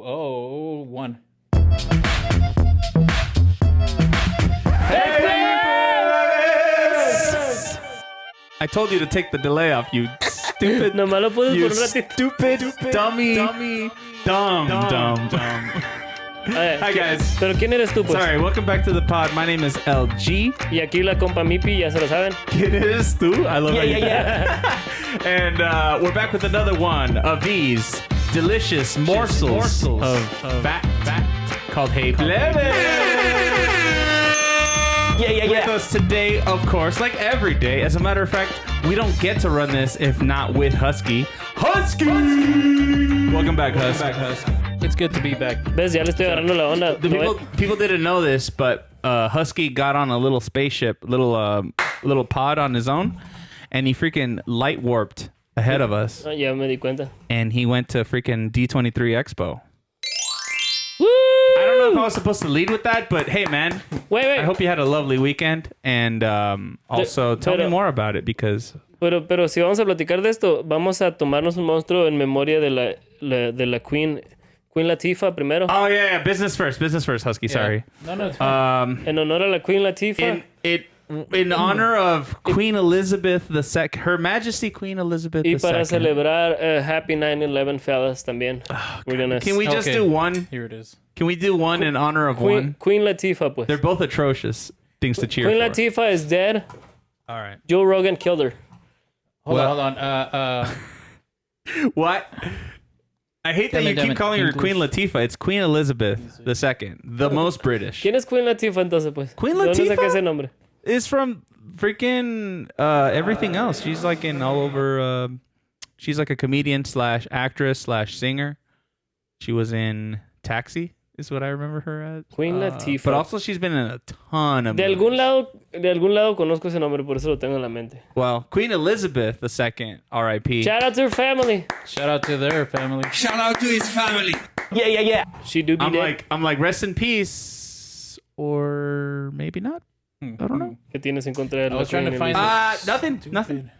Oh, one. I told you to take the delay off, you stupid. Nomás lo puedes You por un ratito. stupid, dummy, dumb. Hi guys. Pero ¿quién eres tú, pues? Sorry, welcome back to the pod. My name is LG. Y aquí la compa Mipi, ya se lo saben. It is too. I love Yeah. And we're back with another one of these delicious morsels of fat called Hey Plebes. Yeah. With us today, of course, like every day. As a matter of fact, we don't get to run this if not with Husky. Husky! Welcome back, Husky. It's good to be back. ¿Ves? Ya le estoy agarrando la onda. People didn't know this, but Husky got on a little spaceship, little pod on his own, and he freaking light warped ahead of us. Ya me di cuenta. And he went to freaking D23 Expo. Woo! I don't know if I was supposed to lead with that, but hey, man, Wait. I hope you had a lovely weekend. And also, tell me more about it because... Pero si vamos a platicar de esto, vamos a tomarnos un monstruo en memoria de la Queen Latifah primero. Oh, yeah. Business first, Husky. Sorry. No, it's fine. En honor a la Queen Latifah. In honor of Queen Elizabeth II, Her Majesty Queen Elizabeth II. Y para celebrar Happy 9/11, fellas, también. We're gonna Can we just Okay. do one? Here it is. Can we do one in honor of one? Queen Latifah, pues. They're both atrocious things to cheer Queen for. Latifah is dead. All right. Joe Rogan killed her. Hold on. What? I hate that you Damn keep it. calling her English. Queen Latifah. It's Queen Elizabeth II, the most British. ¿Quién es Queen Latifah entonces, pues? Queen ¿De dónde saca Latifah? ese nombre? It's from freaking everything else. She's like in all over. She's like a comedian slash actress slash singer. She was in Taxi, is what I remember her as. Queen Latifah. But also she's been in a ton of De movies. algún lado conozco ese nombre, por eso lo tengo en la mente. Well, Queen Elizabeth II, R.I.P. Shout out to her family. Shout out to their family. Shout out to his family. Yeah. She do be dead. I'm like rest in peace, or maybe not. I don't know. ¿Qué tienes en contra de I la was trying to Queen find Elizabeth? Nothing.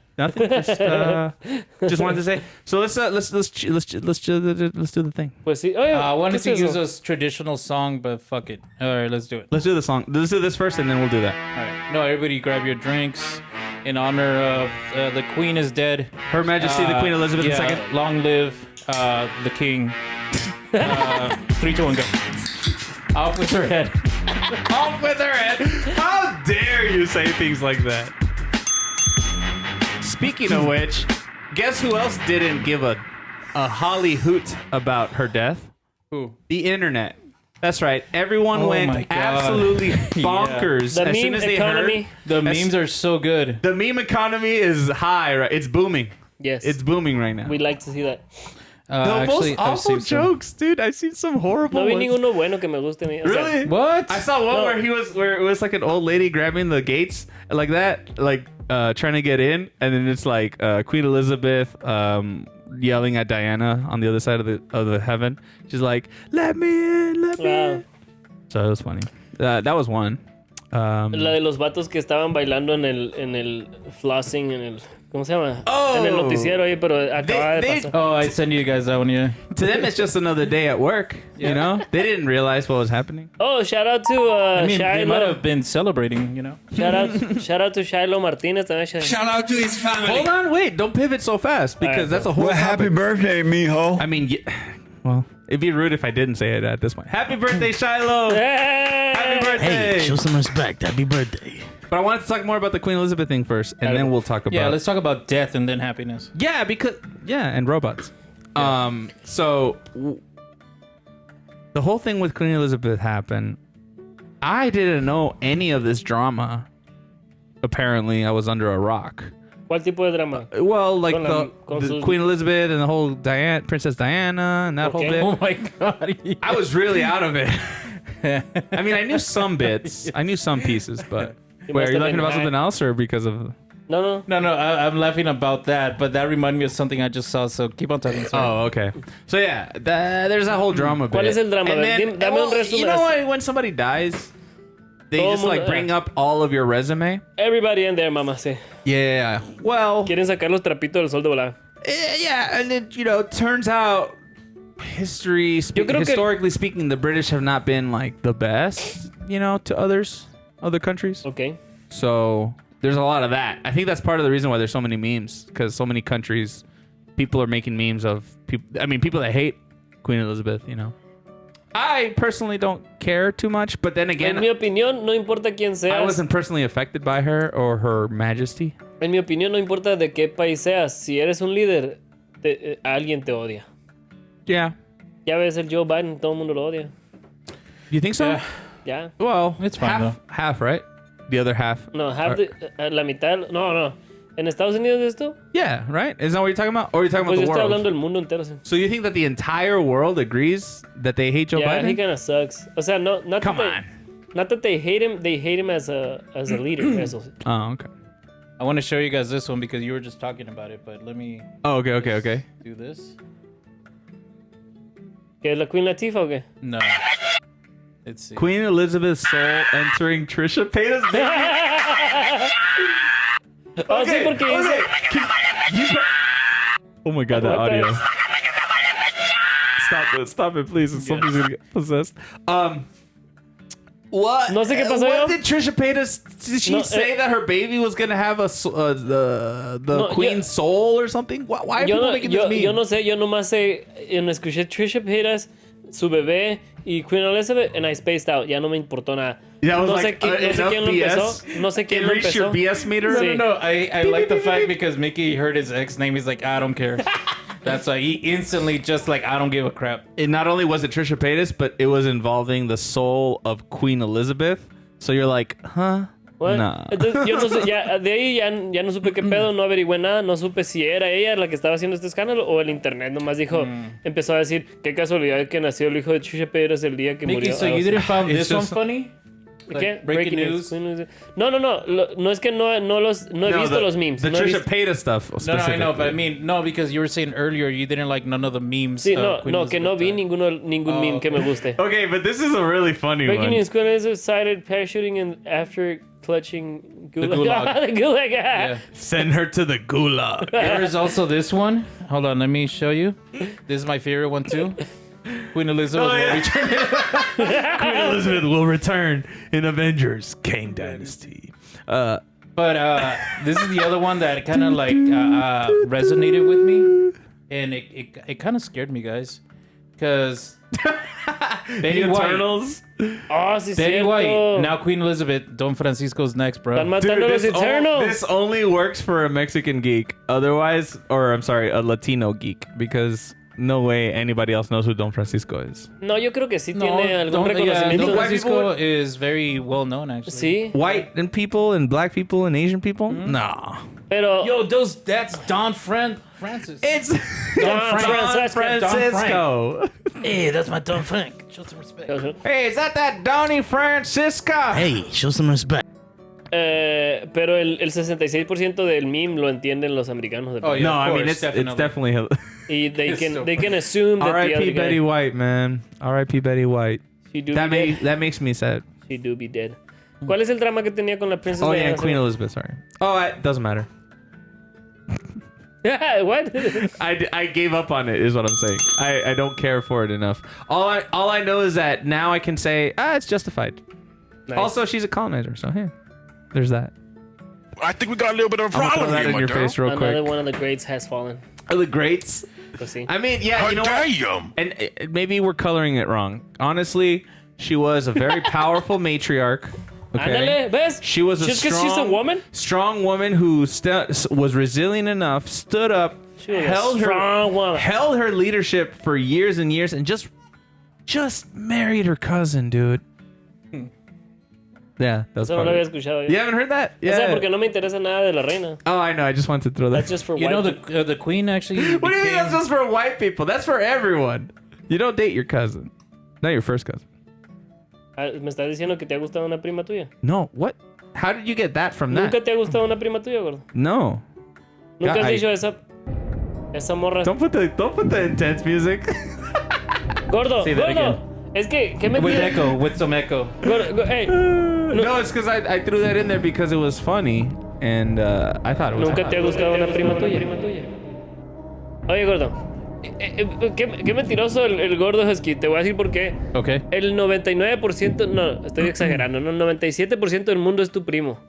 Just wanted to say. So let's do the thing. Pues sí. Oye, I wanted ¿qué to es use eso? a traditional song, but fuck it. All right, let's do it. Let's do the song. Let's do this first, and then we'll do that. All right. No, everybody grab your drinks. In honor of the Queen is dead. Her Majesty the Queen Elizabeth II. Long live the King. 3, 2, 1, go. Off with her head. Off with her head. How dare you say things like that? Speaking of which, guess who else didn't give a holly hoot about her death? Who? The internet. That's right. Everyone Oh my went God. absolutely bonkers The as meme soon as they economy. heard. The memes are so good. The meme economy is high, right? It's booming. Yes. It's booming right now. We like to see that. The Actually, most I've awful seen some. jokes, dude. I've seen some horrible No vi ones. ninguno bueno que me guste a mí. O sea, Really? What? I saw one No. where it was like an old lady grabbing the gates like that, like trying to get in, and then it's like Queen Elizabeth yelling at Diana on the other side of the heaven. She's like, "Let me in, let me Wow. in." So it was funny. That was one. La de los vatos que estaban bailando en el flossing, en el... ¿Cómo se llama? Oh. En el noticiero ahí, pero acaba de They- pasar. Oh, I send you guys that one, yeah. To them, it's just another day at work. You know, they didn't realize what was happening. Oh, shout out to I mean, they might Shiloh. have been celebrating, you know. Shout out to Shiloh Martinez también. Shout out to his family. Hold on, wait! Don't pivot so fast because Alright, that's a whole. Well, happy topic. birthday, mijo. I mean, well, it'd be rude if I didn't say it at this point. Happy birthday, Shiloh! Hey! Happy birthday! some respect. Happy birthday. But I wanted to talk more about the Queen Elizabeth thing first, and then we'll talk about. Yeah, let's talk about death and then happiness. Yeah, and robots. So the whole thing with Queen Elizabeth happened. I didn't know any of this drama. Apparently, I was under a rock. ¿Cuál tipo de drama? Well, like Con the sus- Queen Elizabeth and the whole Princess Diana and that whole Okay. bit. Oh my god. I was really out of it. I mean, I knew some bits. I knew some pieces, but... You Wait, must are you have laughing been about high. something else or because of... No. No, I'm laughing about that, but that reminded me of something I just saw, so keep on talking. Sorry. Oh, okay. So yeah, there's that whole drama bit. ¿Cuál es el drama? And A ver, then, dame un resumen. you know what? When somebody dies, they Todo just mundo- like bring up all of your resume. Everybody in there, mamá, sí. Yeah. Well, Quieren sacar los trapitos del sol de volada. yeah, and then turns out Yo creo que- historically speaking, the British have not been like the best, to other countries. Ok. So there's a lot of that. I think that's part of the reason why there's so many memes, because so many countries, people are making memes of people. I mean, people that hate Queen Elizabeth. I personally don't care too much, but then again, En mi opinión, no importa quién I seas. wasn't personally affected by her or her Majesty. En mi opinión, no importa de qué país seas. Si eres un líder, alguien te odia. Yeah. Ya ves el Joe Biden, todo el mundo lo odia. You think so? Yeah. Ya. Well, It's fine, half, right? The other half. No, la mitad. No. ¿En Estados Unidos esto? Yeah, right? Isn't that what you're talking about? Or are you talking Pues about yo the estoy world? hablando del mundo entero. Sí. So you think that the entire world agrees that they hate Joe Yeah, he Biden? kind of sucks. O sea, no, not Come that not that they hate him as a leader. Eso. Oh, okay. I want to show you guys this one because you were just talking about it, but let me Oh, okay. do this. ¿Qué es la Queen Latifah o qué? No. Let's see. Queen Elizabeth's soul entering Trisha Paytas' baby. Oh, sí, porque dice... Oh my god, that What the- audio. Stop it, please. Somebody's gonna get possessed. What? No sé qué pasó What yo. did Trisha Paytas? Did she No, say that her baby was gonna have the No, queen's soul or something? Why are people making this meme? Yo no sé, yo nomás sé, escuché Trisha Paytas, su bebé y Queen Elizabeth, and I spaced out. Ya no me importó nada. That was No like sé quién lo empezó. No sé quién It lo reached your empezó. BS meter. Sí. No. I like the fact because Miki heard his ex name. He's like, I don't care. That's why he instantly just like, I don't give a crap. It not only was it Trisha Paytas, but it was involving the soul of Queen Elizabeth. So you're like, huh? What? Nah. Entonces, yo no sé, de ahí ya no supe qué pedo, no averigüé nada, no supe si era ella la que estaba haciendo este escándalo o el internet nomás dijo, empezó a decir, qué casualidad que nació el hijo de Trisha Paytas el día que Miki, murió. so you didn't find It's this one just- funny? ¿Qué? Like, breaking news? No, no es que no he visto los memes. The no he Trisha visto- Paytas stuff. No, I know, but I mean, no, because you were saying earlier you didn't like none of the memes. Sí, of Queen que no vi Elizabeth. ningún meme que me guste. Okay, but this is a really funny Breaking one. news, Queen Elizabeth cited parachuting and after clutching gulag. gulag. The gulag. Yeah. Send her to the gulag. There is also this one. Hold on, let me show you. This is my favorite one too. Queen Elizabeth. Oh, yeah. will return. Queen Elizabeth will return in Avengers Kang Dynasty. But this is the other one that kind of like resonated with me, and it kind of scared me, guys, because Betty The White, Eternals. Oh, sí, Betty cierto. White, now Queen Elizabeth, Don Francisco's next, bro. Están matando a los Eternals. This only works for a Mexican geek. Otherwise, or I'm sorry, a Latino geek, because no way anybody else knows who Don Francisco is. No, yo creo que sí tiene algún Don reconocimiento. Francisco is very well known, actually. Sí, White and people and black people and Asian people? No. pero... Yo, that's Don Francis. It's Don Francisco. Hey, that's my Don Frank. Show some respect. Hey, is that Donnie Francisco? Hey, show some respect. Pero el 66% del meme lo entienden los americanos. Oh, yeah. No, of I mean course, it's definitely. Y they It's so they can assume that the R.I.P. other Betty guy, White, man. R.I.P. Betty White. she do That be dead. that makes me sad. She do be dead. ¿Cuál es el drama que tenía con la princesa? Oh yeah, Diana? and Queen Elizabeth. Sorry. Oh, it doesn't matter. What? I gave up on it. Is what I'm saying. I don't care for it enough. All I know is that now I can say it's justified. Nice. Also, she's a colonizer, so hey, there's that. I think we got a little bit of a I'm gonna problem throw that here, in my your dog. face real Another quick. one of the greats has fallen. The greats. Pues sí. I mean, yeah, How you know dare what? you? And maybe we're coloring it wrong. Honestly, she was a very powerful matriarch. Okay. Ándale, ¿ves? She was a Just 'cause she's a woman? strong woman who was resilient enough, stood up, She was a strong woman. held her leadership for years and years, and just married her cousin, dude. Yeah, that's Eso no lo había funny. escuchado yo. You haven't heard that? O Yeah. sea, porque no me interesa nada de la reina. Oh, I know. I just wanted to throw that. That's just for You white know people. the Queen actually. What do you mean became- that's just for white people? That's for everyone. You don't date your cousin. Not your first cousin. ¿Me estás diciendo que te ha gustado una prima tuya? No, what? How did you get that from that? ¿Nunca te ha gustado una prima tuya, gordo? No. ¿Nunca has I- dicho esa morra? Don't put the intense music. Gordo, Say that gordo. Es que, ¿qué me with tiene? echo, with some echo. Gordo, hey, No, it's because I threw that in there because it was funny and I thought it was. ¿nunca te ha gustado una prima tuya? Oye, gordo. Qué mentiroso el gordo Husky. Te voy a decir por qué. Okay. El 99%, no, estoy exagerando, no, el 97% del mundo es tu primo.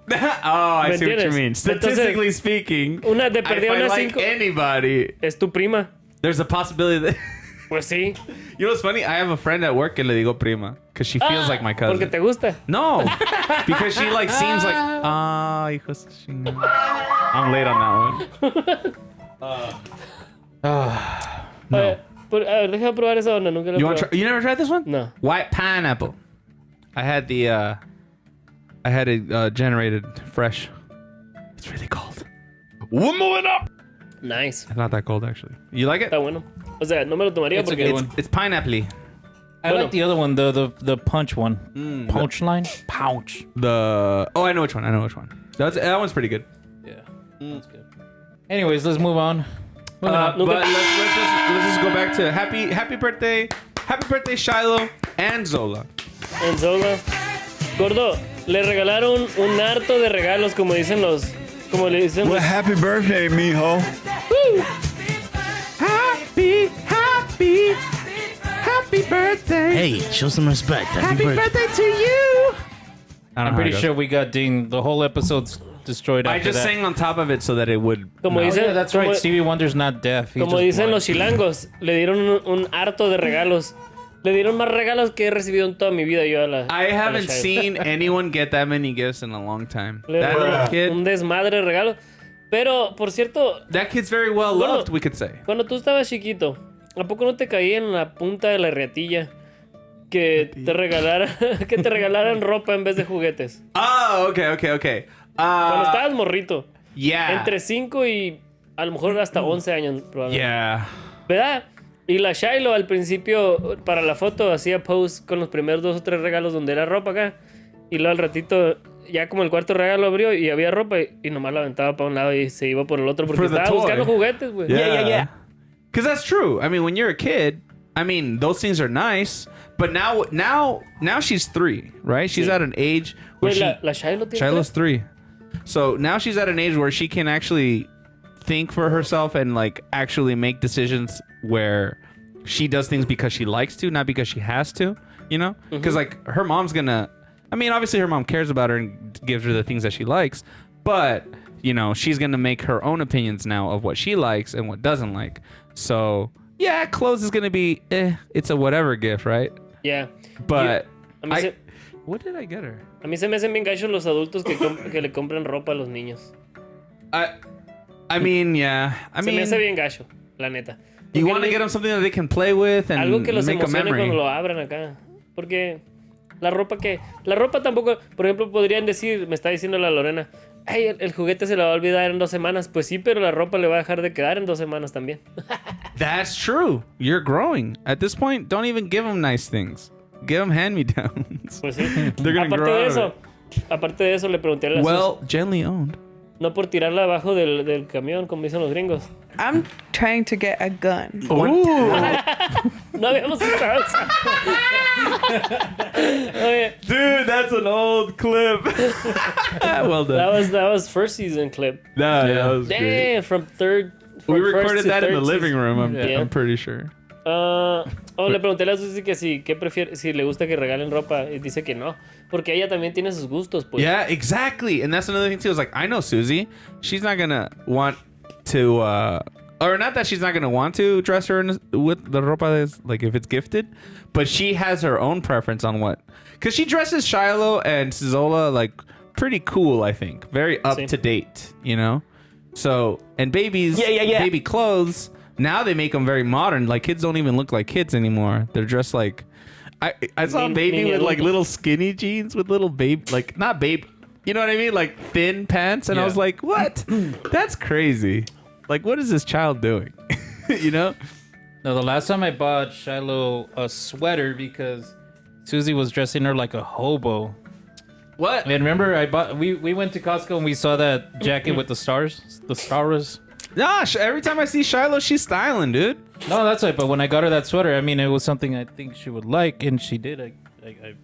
Oh, I ¿Me see what you entiendes? mean. Statistically speaking, Una de if perdida I una like 5 anybody, es tu prima. there's a possibility that... Pues sí. You know what's funny? I have a friend at work que le digo prima because she feels like my cousin. Porque te gusta. No, because she like seems like hijos de chingada. I'm late on that one. Oye, a ver, deja probar esa onda. Nunca la he You want probado. you never tried this one? No. White pineapple. I had it generated fresh. It's really cold. One moving up. Nice. It's not that cold actually. You like it? Está bueno. O sea, no me lo tomaría It's a porque... good one. It's pineapple. I like the other one, the punch one. Punch line? Pouch. I know which one. That one's pretty good. Yeah. That's good. Anyways, let's move on. But let's just go back to happy birthday Shiloh and Zola. En Zola. Gordo, le regalaron un harto de regalos, como dicen los... Como le dicen los... happy birthday, mijo. Happy birthday. Hey, show some respect. Happy birthday. to you. I'm pretty sure we got dinged. The whole episode's destroyed after I just that. sang on top of it so that it would. Como Oh, dicen, yeah, that's como, right. Stevie Wonder's not deaf. He's como just dicen blind. los chilangos, le dieron un harto de regalos. Le dieron más regalos que he recibido en toda mi vida yo a la... I a la haven't Shiloh. seen anyone get that many gifts in a long time. Le That dieron little kid, un desmadre de regalos. Pero, por cierto, that kid's very well Bueno, loved, we could say. cuando tú estabas chiquito, ¿a poco no te caía en la punta de la riatilla que te regalaran ropa en vez de juguetes? Oh, okay. Cuando estabas morrito. Yeah. Entre 5 y a lo mejor hasta 11 años probablemente. Yeah. ¿Verdad? Y la Shiloh al principio para la foto hacía pose con los primeros 2 o 3 regalos donde era ropa acá. Y luego al ratito ya como el cuarto regalo abrió y había ropa y nomás la aventaba para un lado y se iba por el otro porque For the estaba toy. buscando juguetes, güey. Yeah. Because that's true. I mean, when you're a kid, I mean, those things are nice. But now she's 3, right? She's Sí. at an age where Güey, la Shiloh tiene... Shiloh's 3. So now she's at an age where she can actually think for herself and like actually make decisions where she does things because she likes to, not because she has to, you know? Because like her mom's gonna, I mean, obviously her mom cares about her and gives her the things that she likes, but you know, she's gonna make her own opinions now of what she likes and what doesn't like. So yeah, clothes is gonna be, it's a whatever gift, right? Yeah. But A mí, what did I get her? a mí se me hacen bien gachos los adultos que le compran ropa a los niños. I mean, yeah. I Se mean, me hace bien gacho, la neta. you Porque want to get them something that they can play with and algo que los make a emocione memory. cuando lo abran acá. Porque la ropa tampoco, por ejemplo, podrían decir, me está diciendo la Lorena, ay, el juguete se le va a olvidar en 2 semanas. Pues sí, pero la ropa le va a dejar de quedar en 2 semanas también. That's true. You're growing. At this point, don't even give them nice things. Give them hand-me-downs. Pues sí. They're gonna grow out of Aparte de eso, le pregunté a la Well, gently owned. no por tirarla abajo del camión, como dicen los gringos. I'm trying to get a gun. No habíamos estado. Oye, Dude, that's an old clip. Well done. that was first season clip. Nah, that was great. Damn, from We first recorded to that in the third living season. room. Yeah. I'm pretty sure. Le pregunté a la Susi que si, ¿qué prefiere? Si le gusta que regalen ropa. Y dice que no. Porque ella también tiene sus gustos, pues. Yeah, exactly. And that's another thing too. I was like, I know Susie. She's not gonna want to, or not that she's not gonna want to dress her with the ropa that's like if it's gifted, but she has her own preference on what. Because she dresses Shiloh and Zola like pretty cool, I think, very up to date, you know. So and babies, baby clothes. Now they make them very modern. Like kids don't even look like kids anymore. They're dressed like. I saw a baby with like little skinny jeans with little babe, like not babe, you know what I mean? Like thin pants. And I was like, what? That's crazy. Like, what is this child doing? You know? No, the last time I bought Shiloh a sweater because Susie was dressing her like a hobo. What? And remember, we went to Costco and we saw that jacket with the stars. Nah, every time I see Shiloh, she's styling, dude. No, that's right. But when I got her that sweater, I mean, it was something I think she would like, and she did. I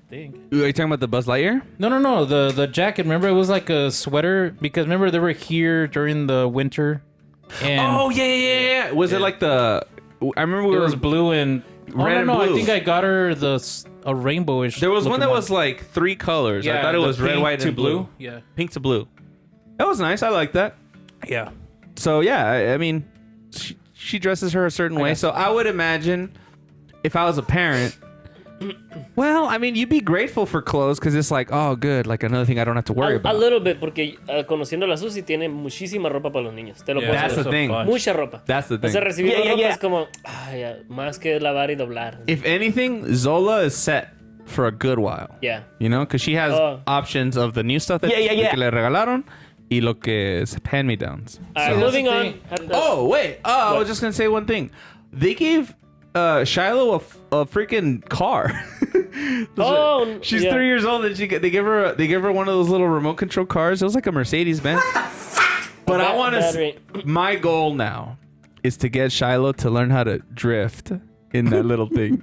think. Are you talking about the Buzz Lightyear? No. The jacket. Remember, it was like a sweater because remember they were here during the winter. And Oh yeah. Was it like the I remember we It were was blue and Red and I blue. think I got her a rainbowish. There was one looking that was like 3 colors. I thought it the was red, pink white, to and blue. Yeah, Pink to blue. That was nice. I like that. yeah. So yeah, I mean, she dresses her a certain way. So I would imagine if I was a parent, well, I mean, you'd be grateful for clothes because it's like, oh, good, like another thing I don't have to worry A about. little bit, porque conociendo a la Susi tiene muchísima ropa para los niños. Te lo Yeah, puedo That's asegurar. the thing. Mucha ropa. That's the O thing. sea, recibir Yeah, yeah, ropa yeah. es como, ya, más que lavar y doblar. If anything, Zola is set for a good while. Yeah. You know, because she has Oh. options of the new stuff that Yeah, yeah, yeah. que le regalaron y lo que es hand-me-downs. Moving on. Oh, wait. I was just going to say one thing. They gave Shiloh a freaking car. Oh, She's yeah. 3 years old and they give her one of those little remote control cars. It was like a Mercedes Benz. But I want battery. to. My goal now is to get Shiloh to learn how to drift in that little thing.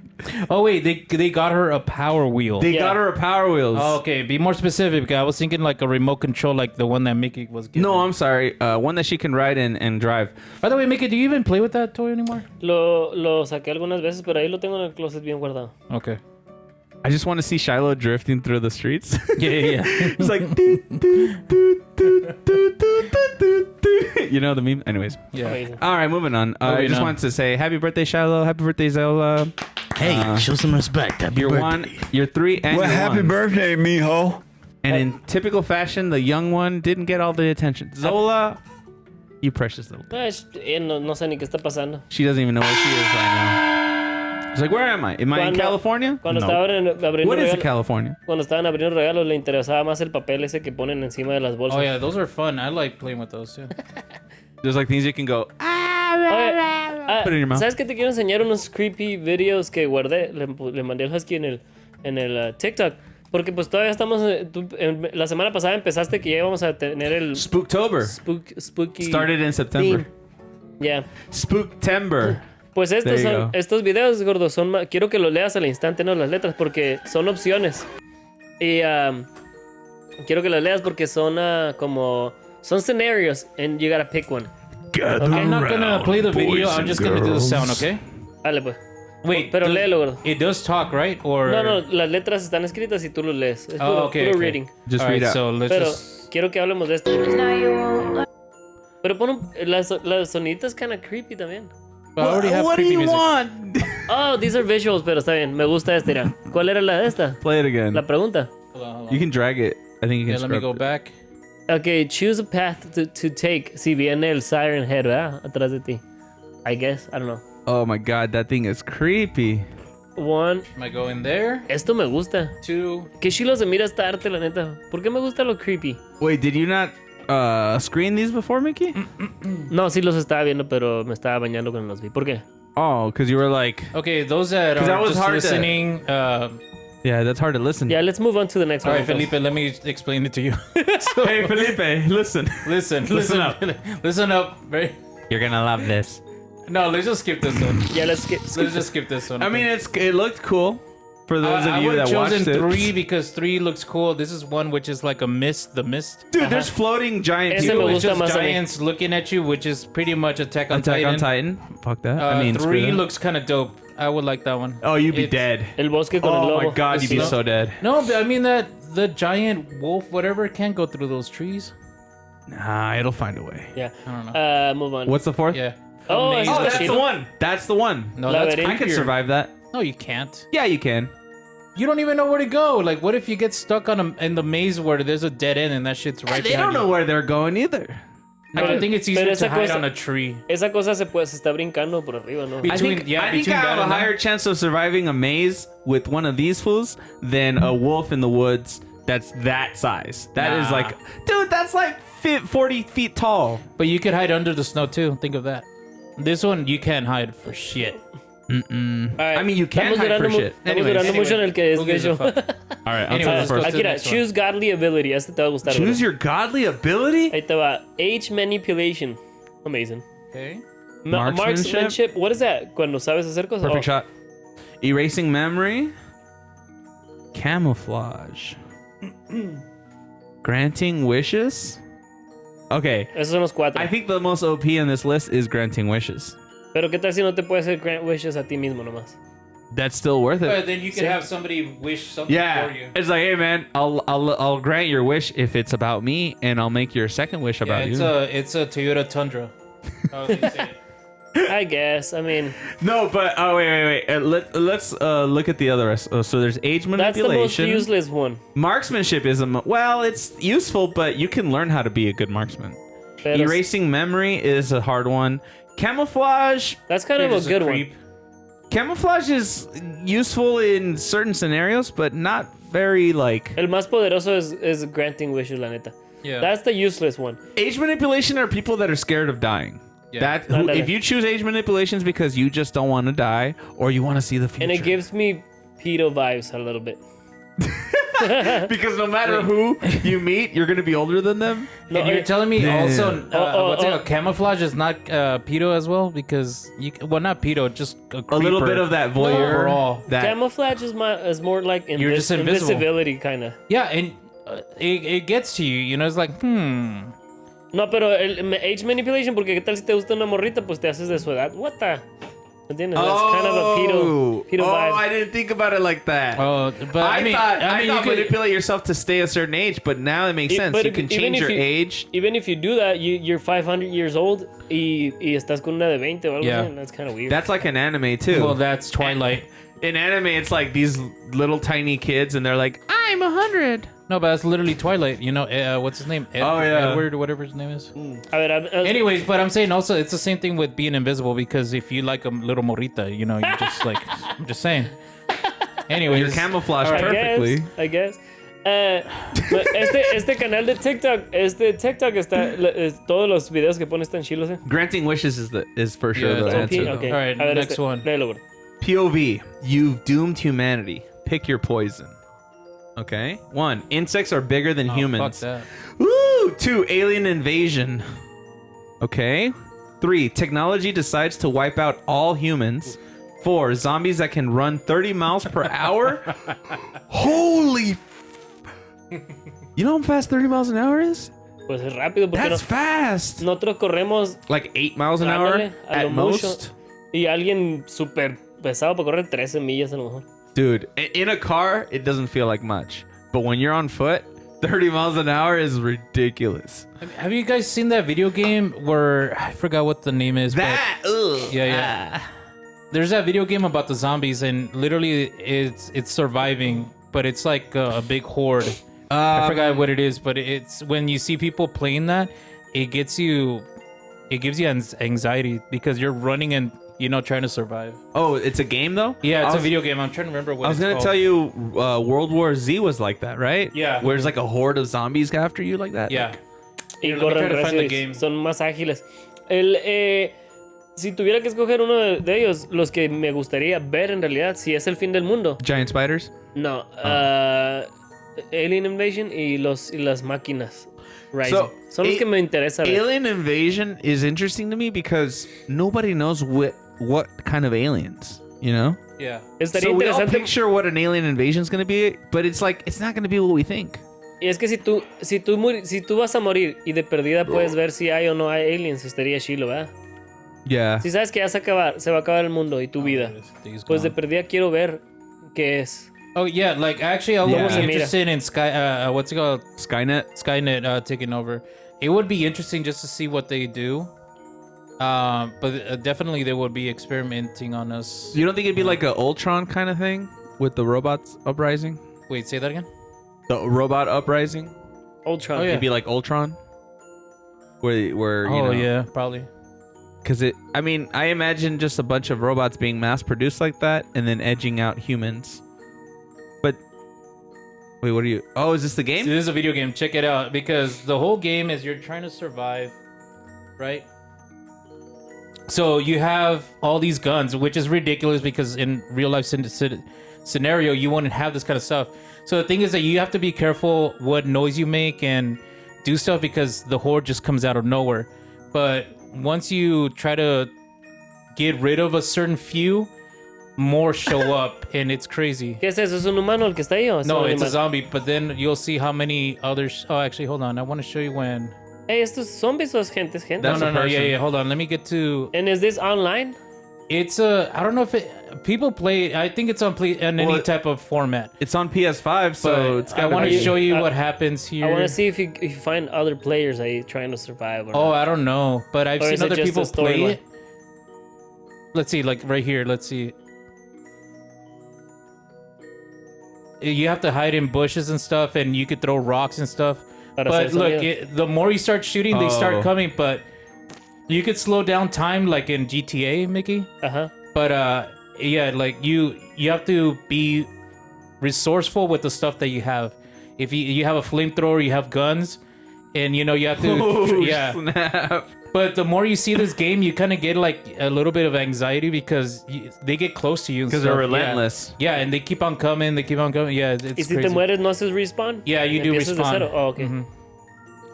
Oh wait, they got her a Power Wheel. They Yeah. got her a Power Wheels. Oh, okay, be more specific. Because I was thinking like a remote control, like the one that Miki was getting. No, I'm sorry. One that she can ride and drive. By the way, Miki, do you even play with that toy anymore? Lo saqué algunas veces, pero ahí lo tengo en el closet bien guardado. Okay. I just want to see Shiloh drifting through the streets. Yeah, yeah. It's like, doo, doo, doo, doo, doo, doo, doo, doo. You know the meme? Anyways. Yeah. Amazing. All right, moving on. I Moving just on. wanted to say happy birthday, Shiloh. Happy birthday, Zola. Hey, show some respect. Happy You're birthday. 1, you're 3, and Well, you're happy 1. birthday, mijo. And in typical fashion, the young one didn't get all the attention. Zola, you precious little. No sé ni qué está pasando. She doesn't even know where she is right now. She's like, where am I? Am I in Cuando- California? Cuando No. estaban abriendo What is regalos, California? cuando estaban abriendo regalos, le interesaba más el papel ese que ponen encima de las bolsas. Oh yeah, those are fun. I like playing with those too. There's like things you can go, Oye, Put it in your mouth. ¿Sabes que te quiero enseñar unos creepy videos que guardé? Le mandé al Husky en el TikTok. Porque pues todavía estamos... la semana pasada empezaste que ya íbamos a tener el Spooktober. spooky... Started in September. theme. Ya. Spooktember. Pues There you go. estos videos, gordo, quiero que los leas al instante, no las letras, porque son opciones. Y quiero que las leas porque son son scenarios and you gotta pick one. I'm not gonna play the video. I'm just gonna do the sound, okay? Dale pues. Wait, Pero léelo, gordo. It does talk, right? Or No, las letras están escritas y tú los lees. Es Oh, puro, okay, puro okay. reading. Just All read right, out. so let's Pero just. quiero que hablemos de esto. Pero pon las soniditas kind of creepy también. I already have What do creepy you music. want? Oh, these are visuals, pero está bien. Me gusta esta, mira. ¿Cuál era la de esta? Play it again. La pregunta. Hold on, hold on. You can drag it. I think you can Yeah, let me scrub go it. back. Okay, choose a path to take si viene el Siren Head, ¿verdad? Atrás de ti. I guess, I don't know. Oh my god, that thing is creepy. 1. Am I going there? Esto me gusta. 2. Que chilo se mira esta arte, la neta. ¿Por qué me gusta lo creepy? Wait, did you not screen these before, Miki? No, sí los estaba viendo, pero me estaba bañando cuando los vi. ¿Por qué? Oh, because you were like, Okay, those that 'Cause are that was just hard to- listening. yeah, that's hard to listen. Yeah, let's move on to the next All one. right, Felipe, let me explain it to you. So, Hey, Felipe, listen. listen up. Listen up. Very. You're gonna love this. No, let's just skip this one. Yeah, let's skip. Let's just skip this one. I mean, it looked cool for those I of you would have that watched chosen it. 3 because 3 looks cool. This is one which is like a mist, the mist. Dude, there's floating giant Ese me people. It's gusta just más a mí. giants looking at you, which is pretty much Attack on Attack Titan. on Titan. Fuck that. I mean, screw 3 that. looks kind of dope. I would like that one. Oh, you'd be It's- dead. El bosque con el Oh lobo. my god, you'd be It's so dead. No, but I mean that the giant wolf, whatever, can't go through those trees. Nah, it'll find a way. Yeah. I don't know. Move on. What's the fourth? Yeah. Oh, Amazing. it's Oh, that's Shit. the one. That's the one. No, that's Labyrinth. I could creepier. survive that. No, you can't. Yeah, you can. You don't even know where to go. Like, what if you get stuck in the maze where there's a dead end and that shit's right They behind don't know you? where they're going either. I think it's easier Pero to esa hide cosa- on a tree. Esa cosa se está brincando por arriba, ¿no? Be- I think, Between- yeah, I think between I have that a and that. higher chance of surviving a maze with one of these fools than a wolf in the woods that's that size. That is Nah. like, dude, that's like 40 feet tall. But you could hide under the snow too. Think of that. This one, you can't hide for shit. I mean, you can Estamos hide for durando, shit. estamos Anyways. durando mucho en el que es Who gives a bello. fuck? All right, I'll Anyway, tell you let's go first. to the Akira, next one. choose godly ability. Este te va a gustar. Choose bro. your godly ability? Ahí te va. Age manipulation. Amazing. Okay. Marksmanship? What is that? Cuando sabes hacer cosas. Perfect Oh, shot. Erasing memory. Camouflage. Granting wishes. Okay. Esos son los 4. I think the most OP in this list is granting wishes. Pero qué tal si no te puedes hacer grant wishes a ti mismo nomás. That's still worth it. But then you can have somebody wish something Yeah, for you. it's like, hey man, I'll grant your wish if it's about me, and I'll make your second wish Yeah, about it's you. a Toyota Tundra. I was gonna say it. I guess. I mean, No, but wait. Let's look at the other rest. So there's age that's the most manipulation. useless one. Marksmanship is well, it's useful, but you can learn how to be a good marksman. Pero Erasing memory is a hard one. Camouflage. that's kind of You're a just good creep. one. Camouflage is useful in certain scenarios, but not very like. El más poderoso is granting wishes, la neta. Yeah. That's the useless one. Age manipulation are people that are scared of dying. Yeah. That Ándale. if you choose age manipulations because you just don't want to die or you want to see the future. And it gives me pedo vibes a little bit. because no matter who you meet, you're gonna be older than them. No, And you're telling me also what's it oh. called? Camouflage is not pedo as well because not pedo, just a little creeper bit of that voyeur. overall. That Camouflage is more like You're just invisible. invisibility kind of. Yeah, and it gets to you. You know, it's like No, pero el age manipulation, porque qué tal si te gusta una morrita, pues te haces de su edad. What the? ¿Entiendes? That's kind of a pedo vibe. I didn't think about it like that. Oh, but I thought you you could manipulate yourself to stay a certain age, but now it makes sense. But You can even change if your you- age. Even if you do that, you're 500 years old y estás con una de 20 o algo Yeah. así. That's kind of weird. That's like an anime too. Well, that's Twilight. In anime, it's like these little tiny kids, and they're like, "I'm 100." No, but that's literally Twilight. You know, what's his name? Oh, yeah. Edward, whatever his name is. A ver, Anyways, but I'm saying also it's the same thing with being invisible because if you like a little morrita, you know, you just like I'm just saying. Anyways, You're camouflaged I perfectly. guess. Este canal de TikTok, todos los videos que pone están chilos, eh. Granting wishes is for sure Yeah, the it's answer. OP. though. Okay. All right, A ver, next one. léelo, bro. POV, you've doomed humanity. Pick your poison. Okay. 1. Insects are bigger than Fuck humans. that. Woo! 2. Alien invasion. Okay. 3. Technology decides to wipe out all humans. 4. Zombies that can run 30 miles per hour. Holy. You know how fast 30 miles an hour is? Pues es rápido porque That's fast. nosotros corremos Like 8 miles an hour ándale, a lo at mucho. most. Y alguien súper pesado para correr 13 millas a lo mejor. Dude, in a car, it doesn't feel like much. But when you're on foot, 30 miles an hour is ridiculous. Have you guys seen that video game where I forgot what the name is? Ugh. Yeah. There's that video game about the zombies, and literally it's surviving, but it's like a big horde. I forgot what it is, but it's when you see people playing that, it gives you anxiety because you're running and trying to survive. Oh, it's a game though? Yeah, it's a video game. I'm trying to remember what I was it's gonna called. tell you, World War Z was like that, right? Yeah. Where there's like a horde of zombies after you like that. Yeah. Y Here, let me corren try to find the recio y game. son más ágiles. Si tuviera que escoger uno de ellos, los que me gustaría ver en realidad, si es el fin del mundo. Giant spiders. No, Alien Invasion y las máquinas Rising. So, Son los que me interesa ver. Alien invasion is interesting to me because nobody knows what kind of aliens, you know? Yeah. Estaría So we all interesante. picture what an alien invasion is going to be, but it's like it's not going to be what we think. Y es que si tú vas a morir y de perdida puedes ver si hay o no hay aliens, estaría chilo, ¿verdad? Yeah. Si sabes que ya se va a acabar el mundo y tu vida, pues de perdida quiero ver qué es. Oh yeah, like actually, I Yeah. would Se be mira. interested in what's it called? Skynet. Taking over. It would be interesting just to see what they do. But definitely they would be experimenting on us. You don't think it'd be like a Ultron kind of thing with the robots uprising? Wait, say that again. The robot uprising? Ultron. Oh, yeah. It'd be like Ultron, where you know, Yeah, probably. because I imagine just a bunch of robots being mass produced like that and then edging out humans. But wait, what are you? Oh, is this the game? See, this is a video game. Check it out because the whole game is you're trying to survive, right? So you have all these guns, which is ridiculous because in real life scenario you wouldn't have this kind of stuff. So the thing is that you have to be careful what noise you make and do stuff because the horde just comes out of nowhere. But once you try to get rid of a certain few, more show up and it's crazy. ¿Qué es eso? ¿Es un humano el que está ahí o es No, un it's a animal? zombie, but then you'll see how many others. Oh, actually, hold on. I want to show you when. Hey, ¿estos zombies o es gente? Es gente. That's no, a yeah, person. yeah. Hold on. Let me get to. And is this online? It's I don't know if people play. I think it's on any type of format. It's on PS5, so it's. I want to show you what happens here. I want to see if you find other players trying to survive. Or I don't know, but I've Or seen is it other just people a play storyline? it. Let's see, like right here. Let's see. You have to hide in bushes and stuff, and you could throw rocks and stuff. Para But hacer look, sonido. the more you start shooting, they Oh. start coming. But you could slow down time, like in GTA, Mickey. Ajá. But yeah, like you have to be resourceful with the stuff that you have. If you have a flamethrower, you have guns, and you have to Snap. But the more you see this game, you kind of get like a little bit of anxiety because they get close to you. Because they're relentless. Yeah, and they keep on coming. They keep on coming. Yeah, it's Y si crazy. te mueres, no haces respawn. Yeah, you do Empiezas de respawn. cero? Oh, okay.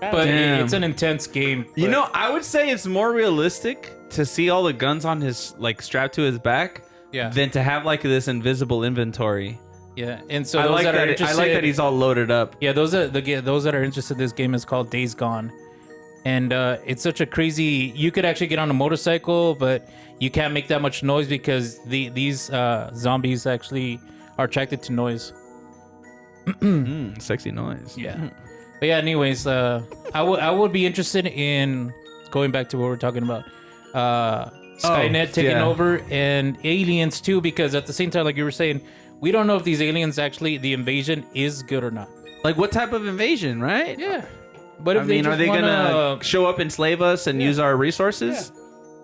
But Damn. it's an intense game. You but- know, I would say it's more realistic to see all the guns on his like strapped to his back, Yeah. than to have like this invisible inventory. Yeah, and so I those like that are that. I interested, like that he's all loaded up. Yeah, those that are interested in this game is called Days Gone, and it's such a crazy. You could actually get on a motorcycle, but you can't make that much noise because these zombies actually are attracted to noise. Sexy noise. Yeah. But yeah, anyways, I would be interested in going back to what we're talking about. Skynet taking yeah. over and aliens too, because at the same time, like you were saying, we don't know if these aliens actually the invasion is good or not. Like what type of invasion, right? Yeah. But if I mean, they are just they wanna, gonna show up, enslave us, and use our resources?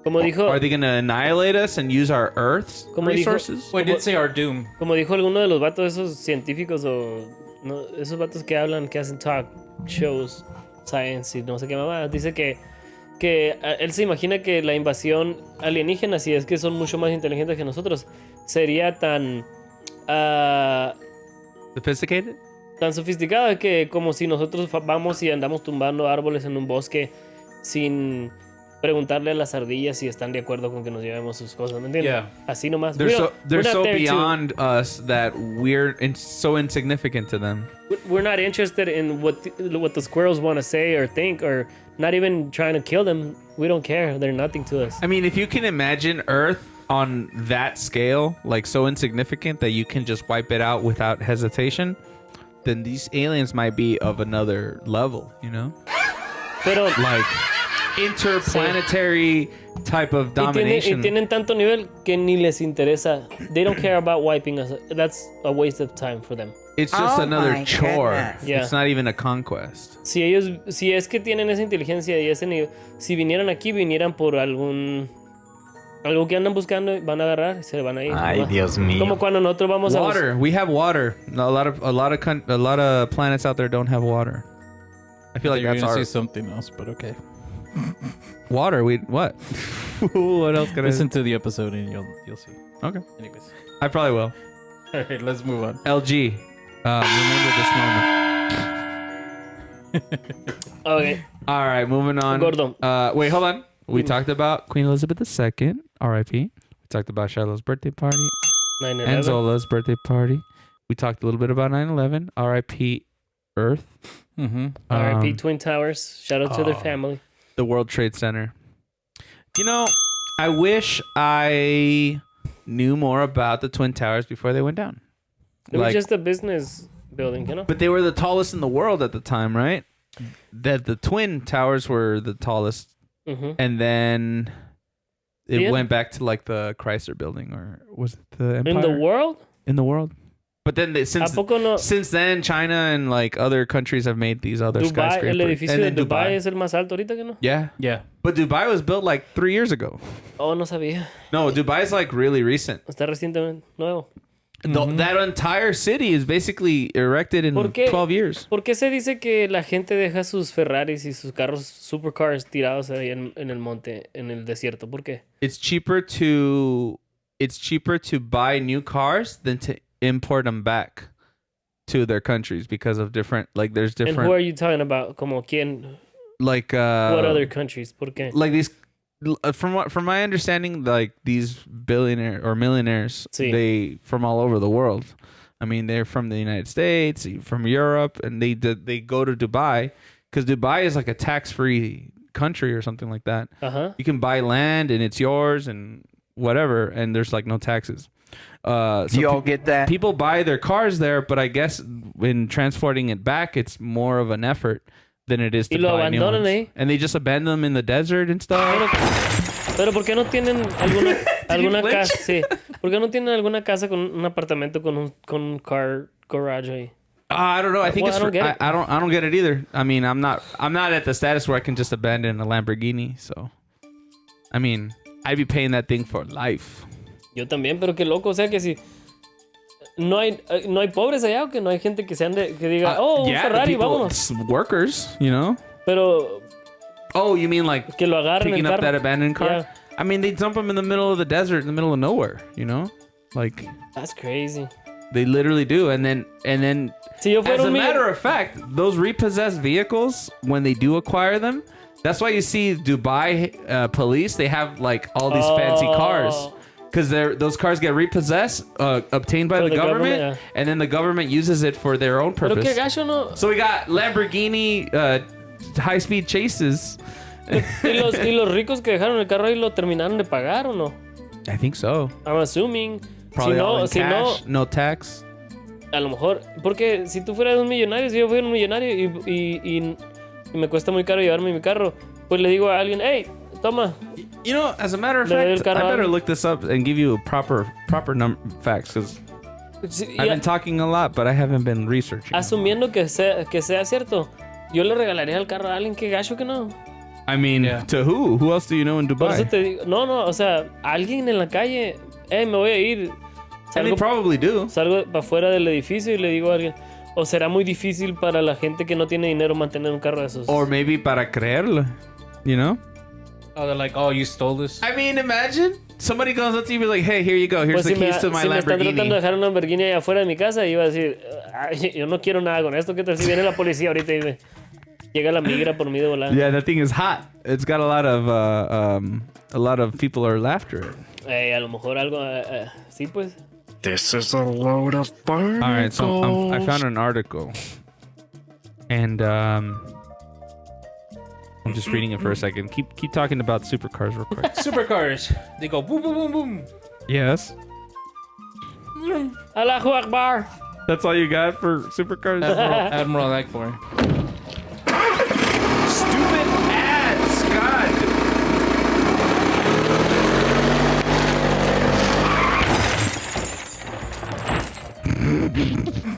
Como dijo, Are they gonna annihilate us and use our Earth's Como dijo- resources? Well, I did say our doom. como dijo alguno de los vatos esos científicos o no, esos vatos que hablan, que hacen talk shows, science y no sé qué mamá, dice que él se imagina que la invasión alienígena, si es que son mucho más inteligentes que nosotros, sería tan Sophisticated? tan sofisticada que como si nosotros vamos y andamos tumbando árboles en un bosque sin preguntarle a las ardillas si están de acuerdo con que nos llevemos sus cosas, ¿me entiendes? Yeah. Así nomás. They're We're not so there to- beyond us that we're so insignificant to them. we're not interested in what the squirrels want to say or think, or not even trying to kill them. We don't care. They're nothing to us. I mean, if you can imagine Earth on that scale, like so insignificant that you can just wipe it out without hesitation, then these aliens might be of another level, you know? Pero Like interplanetary type of y domination. tienen tanto nivel que ni les interesa. They don't care about wiping us. That's a waste of time for them. It's just Oh another my chore. goodness. Yeah. It's not even a conquest. Si es que tienen esa inteligencia y ese nivel, si vinieran aquí, vinieran por algo que andan buscando, van a agarrar y se van a ir. Ay, nomás. Dios mío. Como cuando nosotros vamos a Water. We have water. A lot of planets out there don't have water. I feel like You're that's gonna our say something else, but okay. water. What? What else can I Listen to the episode and you'll see. Okay. Anyways, I probably will. all right, let's move on. LG. Remember this moment. Okay. All right, moving on. Gordo. Wait, hold on. We talked about Queen Elizabeth II, R.I.P. We talked about Shiloh's birthday party 9/11. and Zola's birthday party. We talked a little bit about 9/11, R.I.P. Earth, Mm-hmm. R.I.P. Um, Twin Towers. Shout out to their family. the World Trade Center. You know, I wish I knew more about the Twin Towers before they went down. It was just a business building, you know? But they were the tallest in the world at the time, right? That the Twin Towers were the tallest, Mm-hmm. and then it Yeah. went back to like the Chrysler Building, or was it the Empire In the world? in the world? But then ¿A poco no? since then, China and like other countries have made these other Dubai, skyscrapers. el edificio And de then Dubai es el más alto ahorita, que no? Yeah, Yeah. but Dubai was built like 3 years ago. Oh, no sabía. No, Dubai is like really recent. Está recientemente nuevo. That entire city is basically erected in ¿Por qué? 12 years. ¿Por qué se dice que la gente deja sus Ferraris y sus carros supercars tirados ahí en el monte, en el desierto? ¿Por qué? It's cheaper to buy new cars than to import them back to their countries because of different there's And who different are you talking about? Como quién? like What other countries? ¿Por qué? like these from my understanding, like these billionaire or millionaires, Sí. they from all over the world. I mean, they're from the United States, from Europe, and they go to Dubai because Dubai is like a tax-free country or something like that. Ajá. You can buy land and it's yours, and whatever, and there's like no taxes. So Do y'all get that? people buy their cars there, but I guess when transporting it back, it's more of an effort than it is to Y lo buy new abandonan ones. ahí. And they just abandon them in the desert and stuff. Pero ¿por qué no tienen alguna flinch? casa? Sí. ¿Por qué no tienen alguna casa con un apartamento con un car garage ahí? I don't know. I think Well, it's I don't get it. I don't get it either. I mean, I'm not at the status where I can just abandon a Lamborghini. So, I mean, I'd be paying that thing for life. Yo también, pero qué loco. O sea que si no hay pobres allá o que no hay gente que se ande, que diga, un yeah, the Ferrari, people, vámonos. workers, you know. Pero Oh, you mean like que lo agarren picking el up carro. that abandoned car? Yeah. I mean, they dump them in the middle of the desert, in the middle of nowhere, you know? Like, That's crazy. they literally do. And then Si yo as fuera a un matter of fact, those repossessed vehicles, when they do acquire them, that's why you see Dubai police, they have like all these fancy cars. Because those cars get repossessed, obtained by the government, yeah. and then the government uses it for their own Pero purpose. qué gacho, ¿no? So we got Lamborghini high-speed chases. ¿Y los ricos que dejaron el carro ahí lo terminaron de pagar o no? I think so. I'm assuming. Probably all in si cash, no tax. a lo mejor. Porque si tú fueras un millonario, si yo fuera un millonario y me cuesta muy caro llevarme mi carro, pues le digo a alguien, hey, toma. You know, as a matter of Le doy el fact, I carro a better alguien. look this up and give you proper facts, because Sí, I've been talking a lot, but I haven't been researching. asumiendo que sea cierto, yo le regalaría el carro a alguien, que gacho que no. I mean, Yeah. to who? Who else do you know in Por eso Dubai? te digo, no, o sea, alguien en la calle, me voy a ir. And they probably do. Salgo para afuera del edificio y le digo a alguien, o será muy difícil para la gente que no tiene dinero mantener un carro de esos. Or maybe para creerlo, you know? Oh, they're like, oh, you stole this. I mean, imagine somebody goes up to you and be like, hey, here you go. Here's Pues the si me keys to my están tratando de Lamborghini. dejar un Lamborghini allá afuera de mi casa, iba a decir, "Ay, yo no quiero nada con esto, ¿qué tal si viene la policía ahorita y llega la migra por mí de volada?" Yeah, that thing is hot. It's got a lot of people are after it. A lo mejor algo, sí pues. This is a load of barnacles. All right, so I found an article, and I'm just reading it for a second. Keep talking about supercars real quick. Supercars. They go boom, boom, boom, boom. Yes, Allahu Akbar. that's all you got for supercars. Admiral Akbar. Stupid ads, God.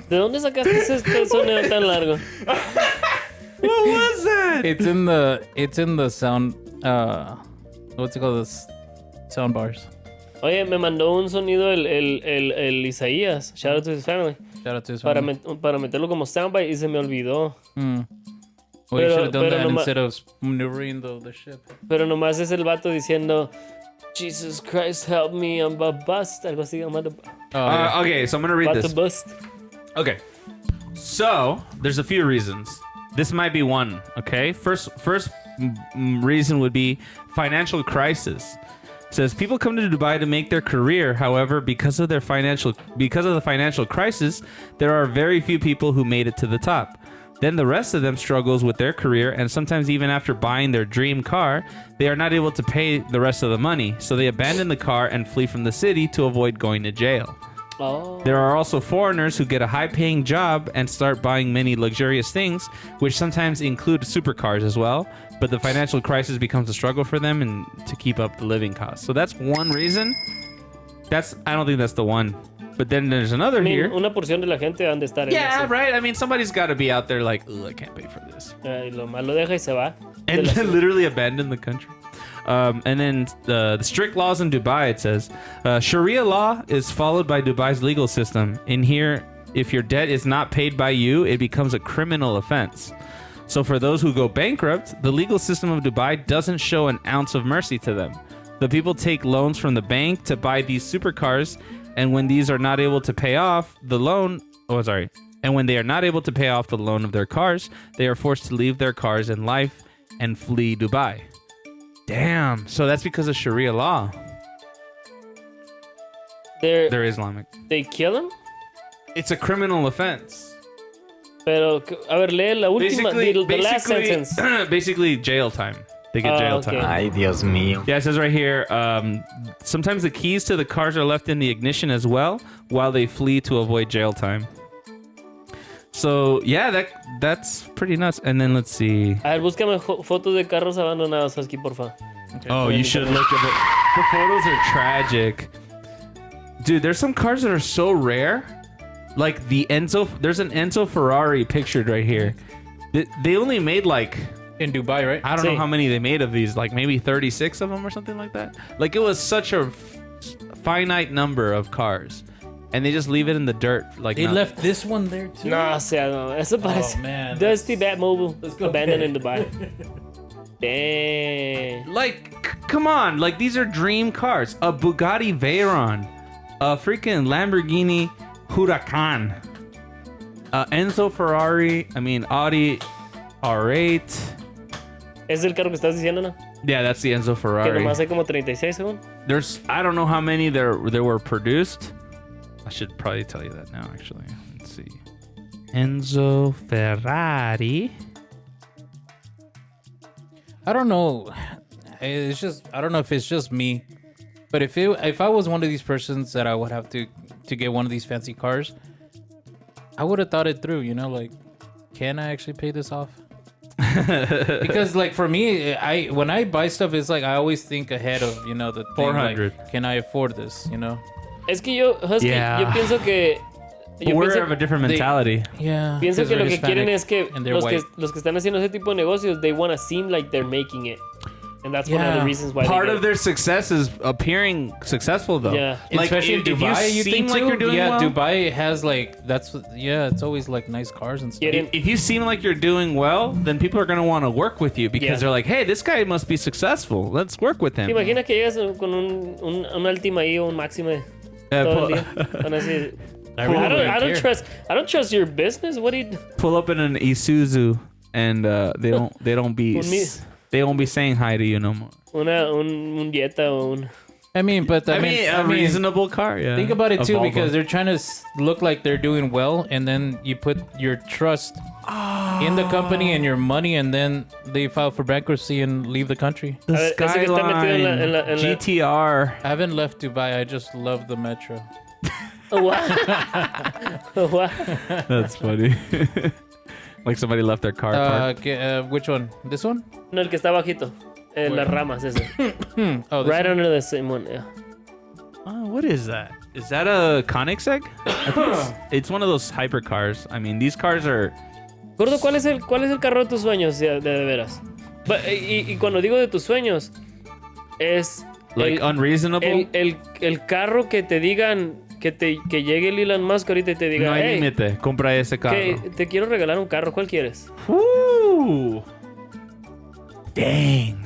¿De dónde sacaste este sonido tan largo? What was that? It's in the sound. What's it called? The sound bars. Oye, me mandó un sonido el Isaías. Shout out to his family. Shout out to his Para, family. para meterlo como soundbite y se me olvidó. Well, you Pero- should have done pero that nomás- instead of maneuvering the ship. Pero nomás es el vato diciendo, Jesus Christ, help me, I'm a bust. Algo así, I'm about Okay, so I'm gonna read to this. bust. Okay. So, there's a few reasons. This might be one, okay? First reason would be financial crisis. It says people come to Dubai to make their career. However, because of the financial crisis, there are very few people who made it to the top. Then the rest of them struggles with their career, and sometimes even after buying their dream car, they are not able to pay the rest of the money. So they abandon the car and flee from the city to avoid going to jail. Oh. There are also foreigners who get a high-paying job and start buying many luxurious things, which sometimes include supercars as well. But the financial crisis becomes a struggle for them and to keep up the living costs. So that's one reason. I don't think that's the one. But then there's another I mean, here. una porción de la gente han de estar en Yeah, eso. right. I mean, somebody's got to be out there like, "Ugh, I can't pay for this," Y lo malo deja y se va. and literally abandon the country. And then the strict laws in Dubai, it says, Sharia law is followed by Dubai's legal system. In here, if your debt is not paid by you, it becomes a criminal offense. So for those who go bankrupt, the legal system of Dubai doesn't show an ounce of mercy to them. The people take loans from the bank to buy these supercars, and when these are not able to pay off the loan, and when they are not able to pay off the loan of their cars, they are forced to leave their cars in life and flee Dubai. Damn. So that's because of Sharia law. They're Islamic. They kill him. It's a criminal offense. Pero, a ver, lee la última, the last basically, sentence. basically jail time. They get jail okay. time. Ay, Dios mío. Yeah, it says right here, sometimes the keys to the cars are left in the ignition as well while they flee to avoid jail time. So, yeah, that's pretty nuts. And then let's see. A ver, búscame fotos de carros abandonados, Husky, porfa. Oh, you should look at the photos are tragic. Dude, there's some cars that are so rare. Like there's an Enzo Ferrari pictured right here. They only made like, In Dubai, right? I don't know how many they made of these, like maybe 36 of them or something like that. Like it was such a finite number of cars. And they just leave it in the dirt. Like They left this one there too. No, o sea, no. Eso parece man, Dusty Batmobile go abandoned in ahead. Dubai. Dang. Like, come on. Like, these are dream cars. A Bugatti Veyron. A freaking Lamborghini Huracan. Enzo Ferrari. I mean, Audi R8. ¿Es el carro que estás diciendo, no? Yeah, that's the Enzo Que Ferrari. nomás hay como 36 según. I don't know how many there were produced. I should probably tell you that now, actually. Let's see. Enzo Ferrari. I don't know. It's just I don't know if it's just me, but if I was one of these persons that I would have to get one of these fancy cars, I would have thought it through. You know, like, can I actually pay this off? Because like for me, when I buy stuff, it's like I always think ahead of the thing, 400. Like, can I afford this? Es que yo, Husky, Yeah. yo pienso que... Yo We're pienso, of a different mentality. Yeah. pienso que lo que quieren es que and they're los white. que están haciendo ese tipo de negocios, they want to seem like they're making it. And that's one of the Yeah. reasons why Part they of their success is appearing successful, though. Yeah. Like, Especially in if you Dubai, you seem think like too? you're doing yeah, well. Dubai has like it's always like nice cars and stuff. quieren... If you seem like you're doing well, then people are going to want to work with you because Yeah. they're like, hey, this guy must be successful. Let's work with him. ¿Te imaginas que llegas con un Altima ahí o un Máxima todo el día? Van a decir, I don't trust your business. What do you... Pull up in an Isuzu and they don't be saying hi to you no more. Un Jetta o un... I mean, but I mean, a reasonable car, yeah. Think about it A too, Volvo. because they're trying to look like they're doing well, and then you put your trust in the company and your money, and then they file for bankruptcy and leave the country. The A ver, ese que está metido en la- Skyline, GTR. I haven't left Dubai. I just love the metro. Oh, what? Oh, what? That's funny. Like somebody left their car parked. Which one? This one? No, el que está bajito. En las ramas, ese. Oh, this Right one? under the Simon. Yeah. What is that? Is that a Koenigsegg? I think it's one of those hypercars. I mean, these cars are... Gordo, ¿cuál es el carro de tus sueños de veras? Y cuando digo de tus sueños, es Like unreasonable? el carro que te digan que llegue el Elon Musk ahorita y te diga, No hay hey, límite. Compra ese carro. que te quiero regalar un carro, ¿cuál quieres? Ooh. Dang.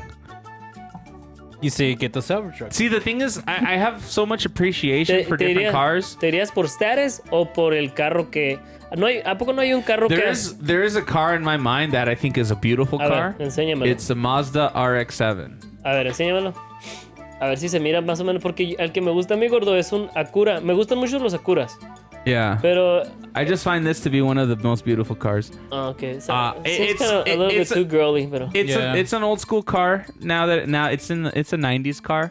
You say get the Cybertruck. See, the thing is, I have so much appreciation for different cars. ¿Te irías por status o por el carro que... ¿A poco no hay un carro que There is a car in my mind that I think is a beautiful A car. ver, enséñamelo. It's the Mazda RX-7. A ver, enséñamelo. A ver si se mira más o menos, porque el que me gusta a mí, gordo, es un Acura. Me gustan mucho los Acuras, Yeah. pero... I just find this to be one of the most beautiful cars. Ah, ok. So, it's- kind of a little bit it's a- too girly, pero... It's an old school car now it's a 90s car.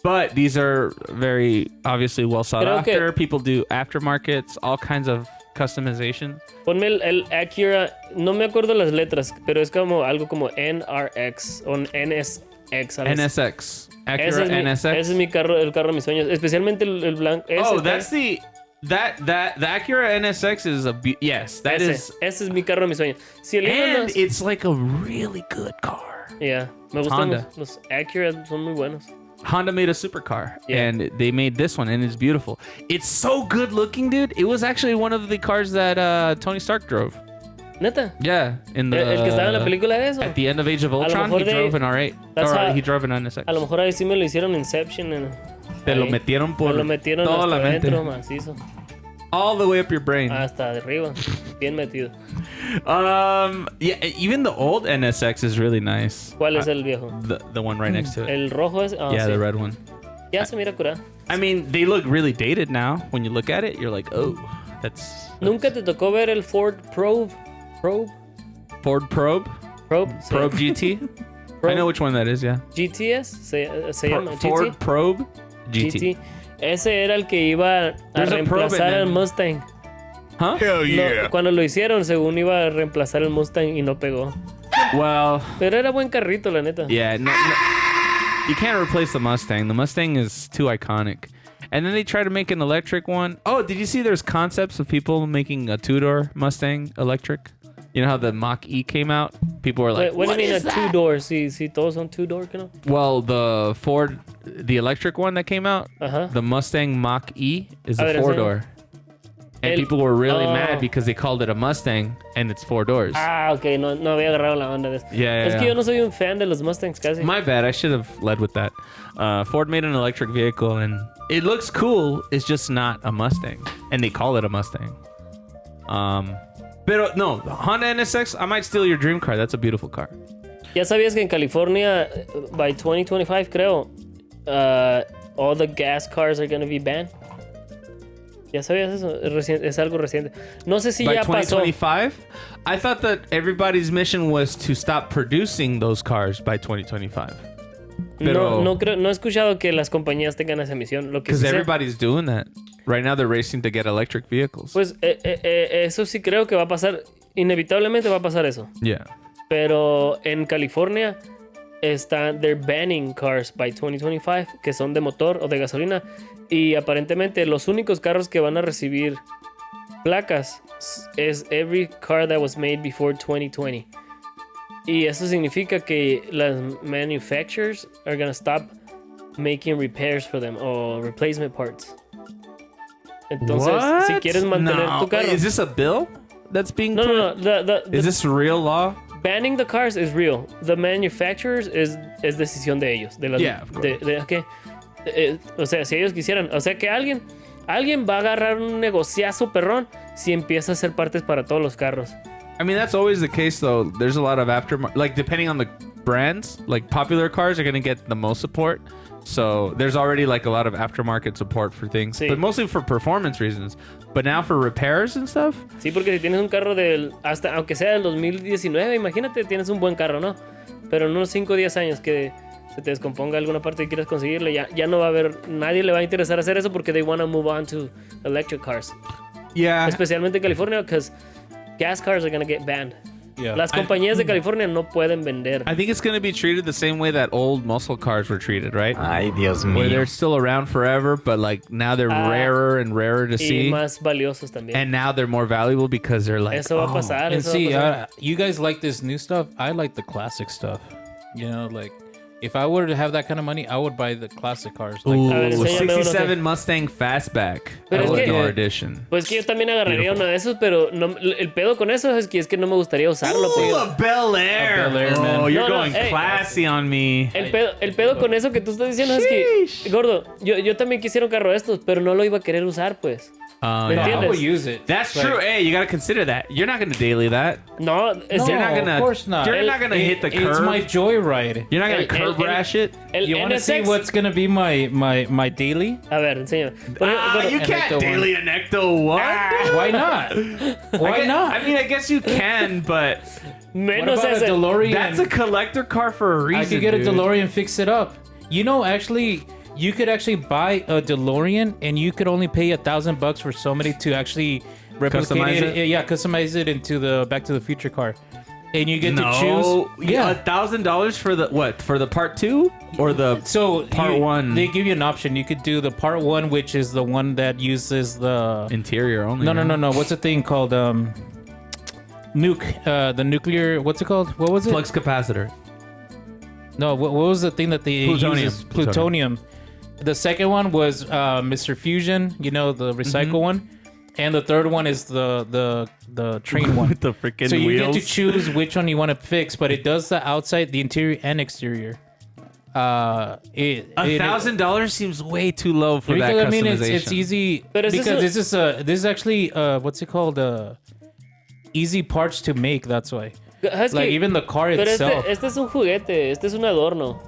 But these are very obviously well sought Creo que- after. People do aftermarkets, all kinds of customization. Ponme el Acura, no me acuerdo las letras, pero es como algo como NRX o NSX. algo así. NSX. Acura Ese es NSX. Ese es el carro de mis sueños, especialmente el blanco. Oh, that's the Acura NSX is yes, that is, Ese es mi carro de mis sueños. Si el Elon and Musk- it's like a really good car. Yeah, me gustan Honda. los Acura, son muy buenos. Honda made a supercar, Yeah. and they made this one, and it's beautiful. It's so good looking, dude. It was actually one of the cars that Tony Stark drove. Neta, Yeah, in the el que estaba en la película de eso. at the end of Age of Ultron, mejor he drove an R8. that's Or how- he drove an NSX. A lo mejor ahí sí me lo hicieron Inception. Te lo ahí. metieron por Me lo metieron toda la hasta mente. adentro, macizo. All the way up your brain. Hasta arriba, bien metido. Yeah, even the old NSX is really nice. ¿Cuál es el viejo? The one right next to it. El rojo es... Ah, Yeah, sí. the red one. Ya se mira curado. I mean, they look really dated now. When you look at it, you're like, oh, that's ¿Nunca te tocó ver el Ford Probe? Ford Probe, Probe, sí. Probe GT. I know which one that is, yeah. GTS se llama Ford GT. Probe GT. GT. Ese era el que iba a There's a Probe reemplazar and al then- Mustang. Huh? Hell yeah. Cuando lo hicieron, según iba a reemplazar el Mustang y no pegó. Well, Pero era buen carrito, la neta. yeah, no, you can't replace the Mustang. The Mustang is too iconic. And then they try to make an electric one. Oh, did you see there's concepts of people making a two-door Mustang electric? You know how the Mach-E came out? People were like, What do you mean a two-door? Si todos son two-door, ¿no? well, the Ford, the electric one that came out, Ajá. the Mustang Mach-E is A a ver, four-door. And El- people were really Oh. mad because they called it a Mustang and it's four doors. Ah, ok, no había agarrado la onda de eso. Yeah, Es que yeah. yo no soy un fan de los Mustangs casi. My bad. I should have led with that. Ford made an electric vehicle and it looks cool. It's just not a Mustang, and they call it a Mustang. Pero no, Honda NSX. I might steal your dream car. That's a beautiful car. ¿Ya sabías que en California, by 2025, creo, all the gas cars are going to be banned? ¿Ya sabías eso? Es algo reciente. No sé si By ya pasó. 2025, I thought that everybody's mission was to stop producing those cars by 2025. Pero- No he escuchado que las compañías tengan esa misión. Lo que Because sí sé- everybody's doing that right now. They're racing to get electric vehicles. Pues eso sí creo que va a pasar. Inevitablemente va a pasar eso. Yeah. Pero en California they're banning cars by 2025 que son de motor o de gasolina. Y aparentemente los únicos carros que van a recibir placas es every car that was made before 2020. Y eso significa que las manufacturers are gonna stop making repairs for them o replacement parts. Entonces, si quieres mantener tu carro. Is this a bill that's being put? No. Is this real law? Banning the cars is real. The manufacturers es decisión de ellos. De las, Yeah, of course. o sea, si ellos quisieran. O sea, que alguien va a agarrar un negociazo perrón si empieza a hacer partes para todos los carros. I mean, that's always the case, though. There's a lot of aftermarket, like depending on the brands, like popular cars are going to get the most support. So there's already like a lot of aftermarket support for things, Sí. but mostly for performance reasons. But now for repairs and stuff, Sí, porque si tienes un carro aunque sea del 2019, imagínate, tienes un buen carro, ¿no? Pero en unos 5 o 10 años que se te descomponga alguna parte y quieras conseguirle, ya no va a haber, nadie le va a interesar hacer eso porque they want to move on to electric cars. yeah. Especialmente en California, because gas cars are going to get banned. Yeah. Las compañías de California no pueden vender. I think it's going to be treated the same way that old muscle cars were treated, right? Ay, Dios Where mío. they're still around forever, but like now they're rarer and rarer to Y see, más valiosos también. and now they're more valuable because they're like, Eso va a oh, pasar. And Eso see, va a pasar. you guys like this new stuff. I like the classic stuff. You know, like if I were to have that kind of money, I would buy the classic cars. Like Ooh, A ver, enséñame uno 67 Mustang Fastback Pero es que- Outdoor Edition. Pues que yo también agarraría uno de esos, pero el pedo con eso es que no me gustaría usarlo. Pues. a Bel Air. A Bel Air, man. Oh, you're No, no, going hey. classy on me. El pedo con eso que tú estás diciendo es que, gordo, yo también quisiera un carro de estos, pero no lo iba a querer usar, pues. Oh, ¿Me yeah. I entiendes? would use it. That's Like, true. Hey, you gotta consider that. You're not gonna daily that. No, es You're not No, gonna. of course not. You're not gonna hit the It's curb. my joyride. You're not gonna El- curb el- rash it. el You want to see NSX. what's gonna be my daily? A ver, enséñame. Gordo, You can't Ecto daily an Ecto what? Why not? Why not? I mean, I guess you can, but What menos about a ese. DeLorean? that's a collector car for a reason. I could get a dude. DeLorean and fix it up. You know, actually, you could actually buy a DeLorean and you could only pay $1,000 for somebody to actually replicate Customize it? Yeah, customize it into the Back to the Future car, and you get No, to choose. Yeah. $1,000 for the what? For the part 2 or the So Part 1. they give you an option. You could do the part 1, which is the one that uses the interior only? no. What's the thing called? The nuclear. What's it called? What was it? Flux capacitor. No, what was the thing that they Plutonium. uses? Plutonium. The second one was Mr. Fusion, you know, the recycle one. And the third one is the train one. With the freaking So you wheels. get to choose which one you want to fix, but it does the outside, the interior, and exterior. $1,000 seems way too low for that I customization. mean, it's easy But is because this this is actually what's it called? Easy parts to make. That's why. Husky, Like even the car pero itself. este es un juguete, este es un adorno.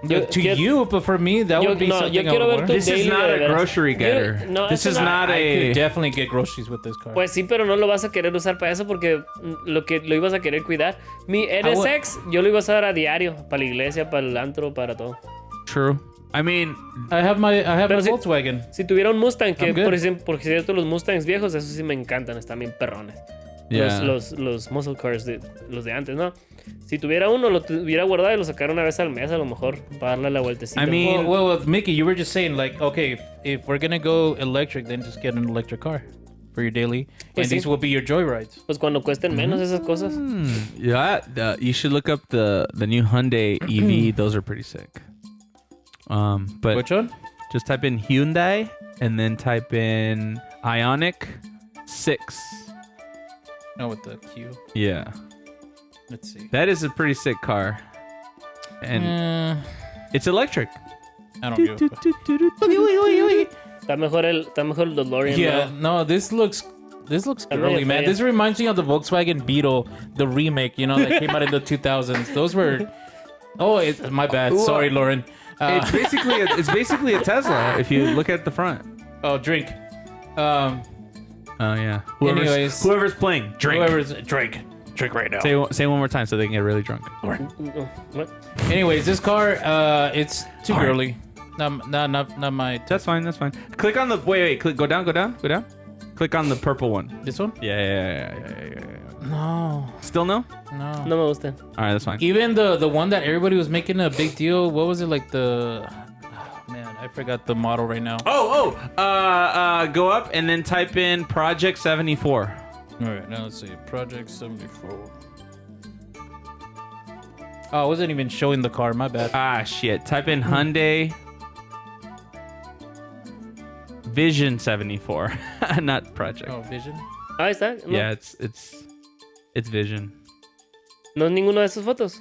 To you, but for me, that would be yo something I quiero would ver want. tu This is daily not de a veras. grocery getter. This is not I a. could definitely get groceries with this car. Pues sí, pero no lo vas a querer usar para eso porque lo ibas a querer cuidar. Mi NSX, yo lo iba a usar a diario, para la iglesia, para el antro, para todo. True. I mean, I have my Pero si- Volkswagen. Si tuviera un Mustang, que I'm good. por cierto, los Mustangs viejos, esos sí me encantan, están bien perrones. Yeah. Los muscle cars, los de antes, ¿no? Si tuviera uno, lo tuviera guardado y lo sacara una vez al mes, a lo mejor, para darle la vueltecita. I mean- Well, Mickey, you were just saying like, okay, if we're gonna go electric, then just get an electric car for your daily, Pues and sí. these will be your joyrides. Pues cuando cuesten menos esas cosas. yeah, you should look up the new Hyundai EV. Those are pretty sick. But Which one? just type in Hyundai and then type in Ionic 6. No, with the Q. Yeah, Let's see. that is a pretty sick car, and it's electric. I don't give a fuck. Está mejor el DeLorean. Yeah, ¿no? no, this looks medio girly, man. fea. This reminds me of the Volkswagen Beetle, the remake, you know, that came out in the 2000s. Those were. Oh, my bad. Sorry, Lauren. It's basically a Tesla if you look at the front. Oh, drink. Oh yeah. Anyways. Whoever's playing, drink. Whoever's drink right now. Say one more time so they can get really drunk. What? Anyways, this car, it's too girly. Not my. That's fine. Click on the wait. Click. Go down. Click on the purple one. This one? Yeah. No. Still no? No. No me gustan. All right, that's fine. Even the one that everybody was making a big deal. What was it like the? Oh, man, I forgot the model right now. Go up and then type in Project 74. All right, now let's see. Project 74. Oh, I wasn't even showing the car. My bad. Ah, shit. Type in Hyundai Vision 74, not Project. Oh, Vision. Ahí está. No, Yeah, it's Vision. no es ninguna de esas fotos.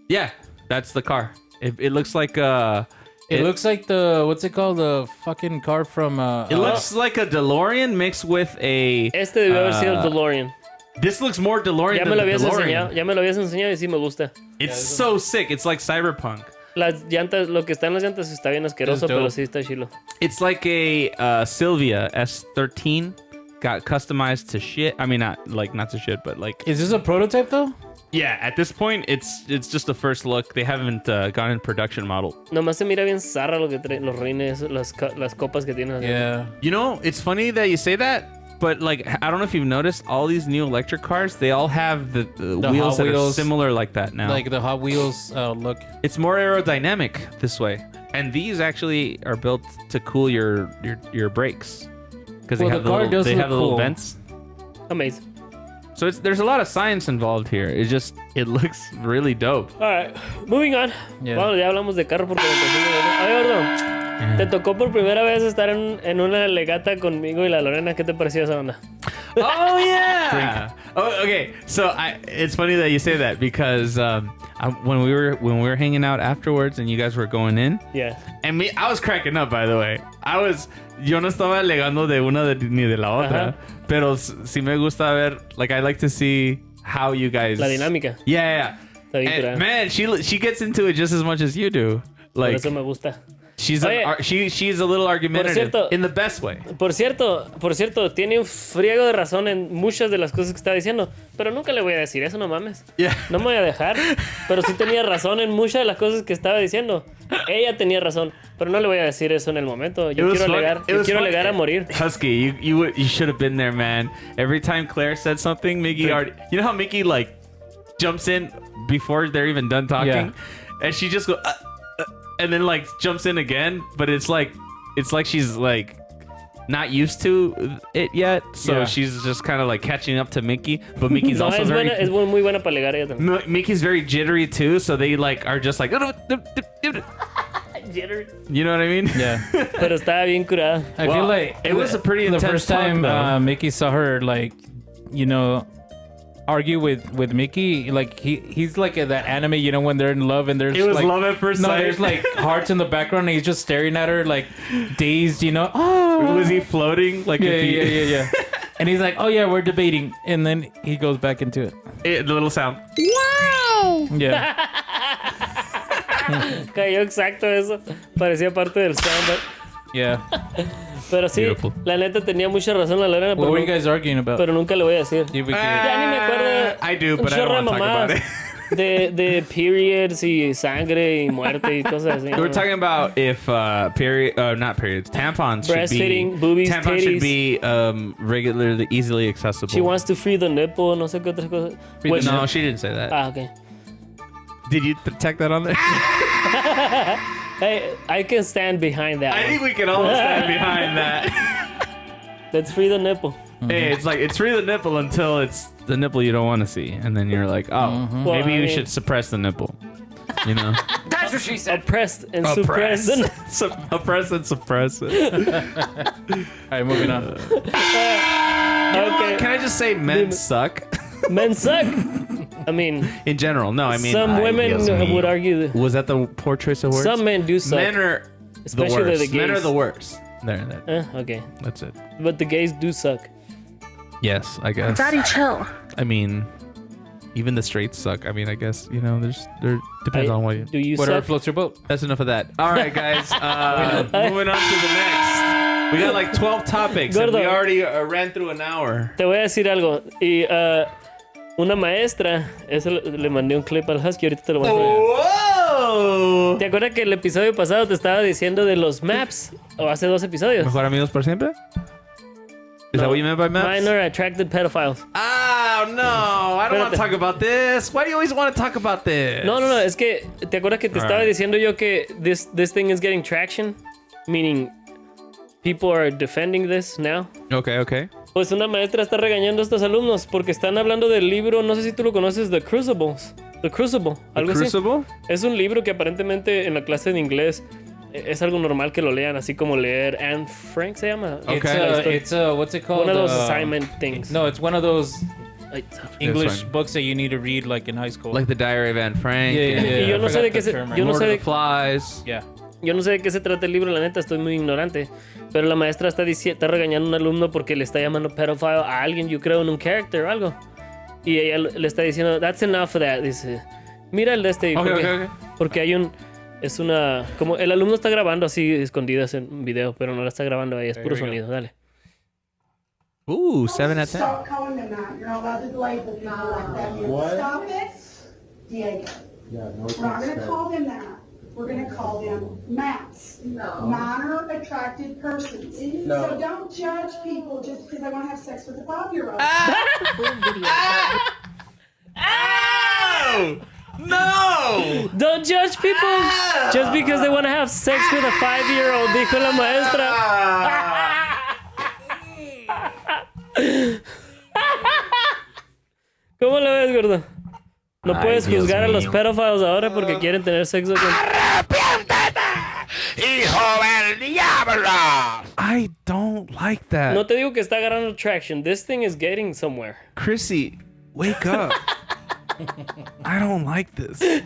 Yeah, that's the car. It looks like It looks like the what's it called? The fucking car from. It looks like a DeLorean mixed with a. Este debió haber sido el DeLorean. This looks more DeLorean Ya than me lo the habías DeLorean. enseñado. Ya me lo habías enseñado y sí me gusta. It's so sick. It's like cyberpunk. Las llantas, lo que está en las llantas está bien asqueroso, It's dope. pero sí está chilo. It's like a Sylvia S13 got customized to shit. I mean, not to shit, but like. Is this a prototype though? Yeah, at this point, it's just a first look. They haven't gone in production model. Nomás se mira bien zarra lo que trae, los rines, las copas que tienen. Yeah. You know, it's funny that you say that, but like, I don't know if you've noticed, all these new electric cars, they all have the wheels Hot that are Wheels, similar like that now. Like the Hot Wheels look. It's more aerodynamic this way, and these actually are built to cool your brakes because Well, the car does they look have the little cool. vents. Amazing. So there's a lot of science involved here. It looks really dope. Alright, moving on. Yeah. Bueno, ya hablamos de carro por 45 minutos. A ver, gordo, te tocó por primera vez estar en una legata conmigo y la Lorena. ¿Qué te pareció esa onda? Oh yeah. Oh, okay. So it's funny that you say that because when we were hanging out afterwards and you guys were going in, Yeah. and I was cracking up, by the way. Yo no estaba alegando de una ni de la otra, pero sí me gusta ver, like, I like to see how you guys. La dinámica. Yeah. Está bien And, curada. man, she gets into it just as much as you do. Por Like, eso me gusta. she's Oye, she's a little argumentative cierto- in the best way. Por cierto, tiene un friego de razón en muchas de las cosas que está diciendo, pero nunca le voy a decir eso, no mames. Yeah. No me voy a dejar, pero sí tenía razón en muchas de las cosas que estaba diciendo. Ella tenía razón, pero no le voy a decir eso en el momento. Yo quiero alegar a morir. Husky, you should have been there, man. Every time Claire said something, Miki already. You know how Miki like jumps in before they're even done talking, Yeah. and she just goes, and then like jumps in again. But it's like she's like not used to it yet, so Yeah. she's just kind of like catching up to Miki. But Miki's No, also es very. buena, es muy buena para alegar ella también. Miki's very jittery too, so they like are just like, you know what I mean? Yeah. Pero estaba bien curada. I Well, feel like it was a pretty the intense first time talk, though. Mickey saw her like, argue with Mickey. Like he's like that anime, when they're in love and there's It was like, love at first no, sight. there's like hearts in the background and he's just staring at her like dazed, Oh, Was he floating? Like Yeah, if he, yeah. And he's like, oh yeah, we're debating, and then he goes back into it. The little sound. Yeah. Cayó exacto eso. Parecía parte del soundbite. Yeah. Pero sí, Beautiful. la neta tenía mucha razón la Lorena, What pero, were you guys arguing about? pero nunca le voy a decir. If we could- Ya ni me acuerdo. I do, un but I don't chorro de want to talk about mamadas it. de periods y sangre y muerte y cosas así. We're talking about if not periods, tampons should be Breastfeeding, boobies, tampons should titties. be regularly, easily accessible. She wants to free the nipple, no sé qué otras cosas. Free the Which- No, she didn't say that. Ah, okay. Did you tack that on there? Hey, I can stand behind that. I one. think we can all stand behind that. Let's free the nipple. Hey, it's like it's free the nipple until it's the nipple you don't want to see, and then you're like, oh, Well, maybe I you mean- should suppress the nipple. You know, Oppressed and suppressed. oppress and suppress it. All right, moving on. Okay. Can I just say men suck Men suck. I mean, in general? No, I mean some women yes, me. would argue that Was that the poor choice of words? some men do suck. Men are Especially the worst. the Men are gays. the worst. There, Okay. that's it. But the gays do suck. Yes, I guess. Daddy, chill. I mean, even the straights suck. I mean, I guess there depends on what you. Do you Whatever suck? floats your boat. That's enough of that. All right, guys. Moving on to the next. We got like 12 topics, and we Gordo. already ran through an hour. Te voy a decir algo. Y una maestra, eso le mandé un clip al Husky, ahorita te lo voy a enseñar. ¡Whoa! ¿Te acuerdas que el episodio pasado te estaba diciendo de los maps? O hace 2 episodios. ¿Mejor amigos por siempre? Is that what you meant by maps? Minor attracted pedophiles. Oh, no. I don't want Espérate. to talk about this. Why do you always want to talk about this? No, es que ¿te acuerdas que te estaba Alright. diciendo yo que this thing is getting traction? Meaning people are defending this now. Okay. Pues una maestra está regañando a estos alumnos porque están hablando del libro, no sé si tú lo conoces, The Crucible, algo así. Crucible? Es un libro que aparentemente en la clase de inglés es algo normal que lo lean, así como leer Anne Frank se llama. It's what's it called? One of those assignment things. No, it's one of those Ay, English fine. books that you need to read like in high school. Like the Diary of Anne Frank. Yeah, yeah, yeah. Y yo I no sé forgot de qué the se- term right yo no now. sé Lord de- of the Flies. Yeah. Yo no sé de qué se trata el libro, la neta, estoy muy ignorante. Pero la maestra está regañando a un alumno porque le está llamando pedophile a alguien, yo creo, en un character o algo. Y ella le está diciendo, that's enough of that. Dice, mira el de este. Okay. Porque hay un... Es una... Como el alumno está grabando así escondidas en un video, pero no la está grabando ahí, es puro we go. sonido. Dale. Ooh, 7 out of 10. Stop calling them that. You're not allowed to label people like that here. What? Stop it, Diego. Yeah, no We're not gonna call them that. We're gonna call them MAPs. No. Minor attracted persons. No. So don't judge people just because they want to have sex with a 5-year-old. Oh! No! Don't judge people just because they want to have sex with a 5-year-old, dijo la maestra. ¿Cómo lo ves, gordo? No Ay, puedes Dios juzgar a los mío. pedófilos ahora porque quieren tener sexo con... I don't like that. No te digo que está agarrando traction. This thing is getting somewhere. Chrissy, wake up. I don't like this.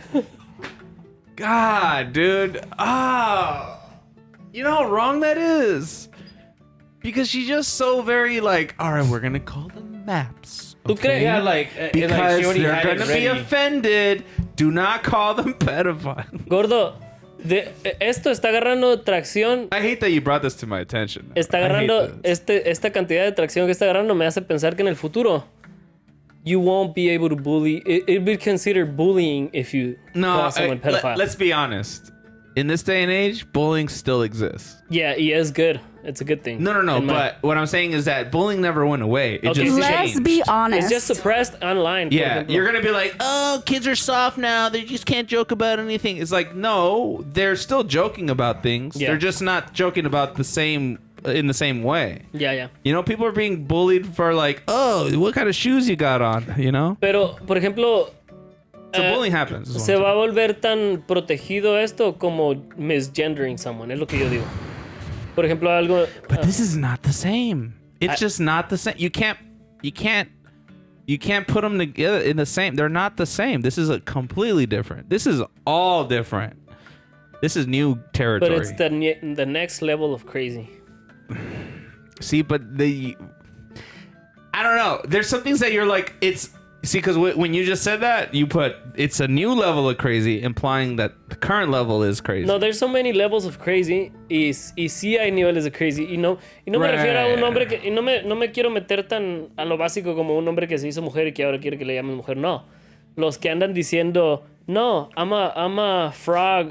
God, dude. Ah. You know how wrong that is? Because she's just so very like, all right, we're going to call them maps. ¿Tú crees? Yeah, like Because she already they're had going it to be ready. offended. Do not call them pedophiles. Gordo, esto está agarrando tracción. I hate that you brought this to my attention. Está I hate agarrando... this. Esta cantidad de tracción que está agarrando me hace pensar que en el futuro... You won't be able to bully... It'd be considered bullying if you call someone pedophile. let's be honest. In this day and age, bullying still exists. Yeah, es good. It's a good thing. No. In my- But what I'm saying is that bullying never went away. It Okay, just Let's changed. be honest. It's just suppressed online. por Yeah, ejemplo. you're gonna be like, oh, kids are soft now. They just can't joke about anything. It's like, no, they're still joking about things. Yeah. They're just not joking about the same in the same way. Ya. You know, people are being bullied for like, oh, what kind of shoes you got on? You know, Pero, por ejemplo, so bullying happens. is what se I'm va a volver tan protegido esto como misgendering someone. Es lo que yo digo. Por ejemplo, algo... But this is not the same. It's just not the same. You can't put them together in the same. They're not the same. This is a completely different. This is all different. This is new But territory. it's the next level of crazy. See, but I don't know. There's some things that you're like, it's See, because when you just said that, you put it's a new level of crazy, implying that the current level is crazy. No, there's so many levels of crazy y sí hay niveles de crazy y no me refiero a un hombre que y no me quiero meter tan a lo básico como un hombre que se hizo mujer y que ahora quiere que le llamen mujer. No, los que andan diciendo no, I'm a frog.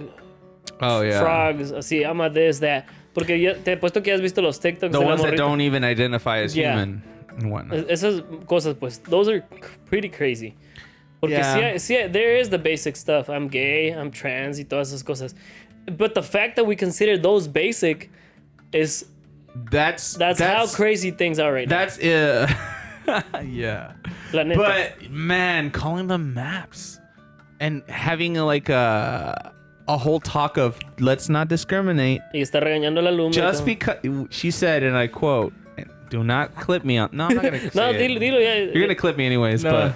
Oh yeah. Frogs, así, I'm a this that. Porque ya te he puesto que has visto los TikToks The de la ones that morrita. don't even identify as Yeah. human and whatnot. Esas cosas, pues, those are pretty crazy. Porque Yeah. sí, there is the basic stuff. I'm gay, I'm trans y todas esas cosas. But the fact that we consider those basic is That's how crazy things are right now. That's yeah. La neta. But man, calling them maps and having a whole talk of let's not discriminate. Y está regañando la alumna. Just because she said, and I quote, "Do not clip me on." No, I'm not gonna. No, say it. dilo ya. You're gonna clip me anyways, but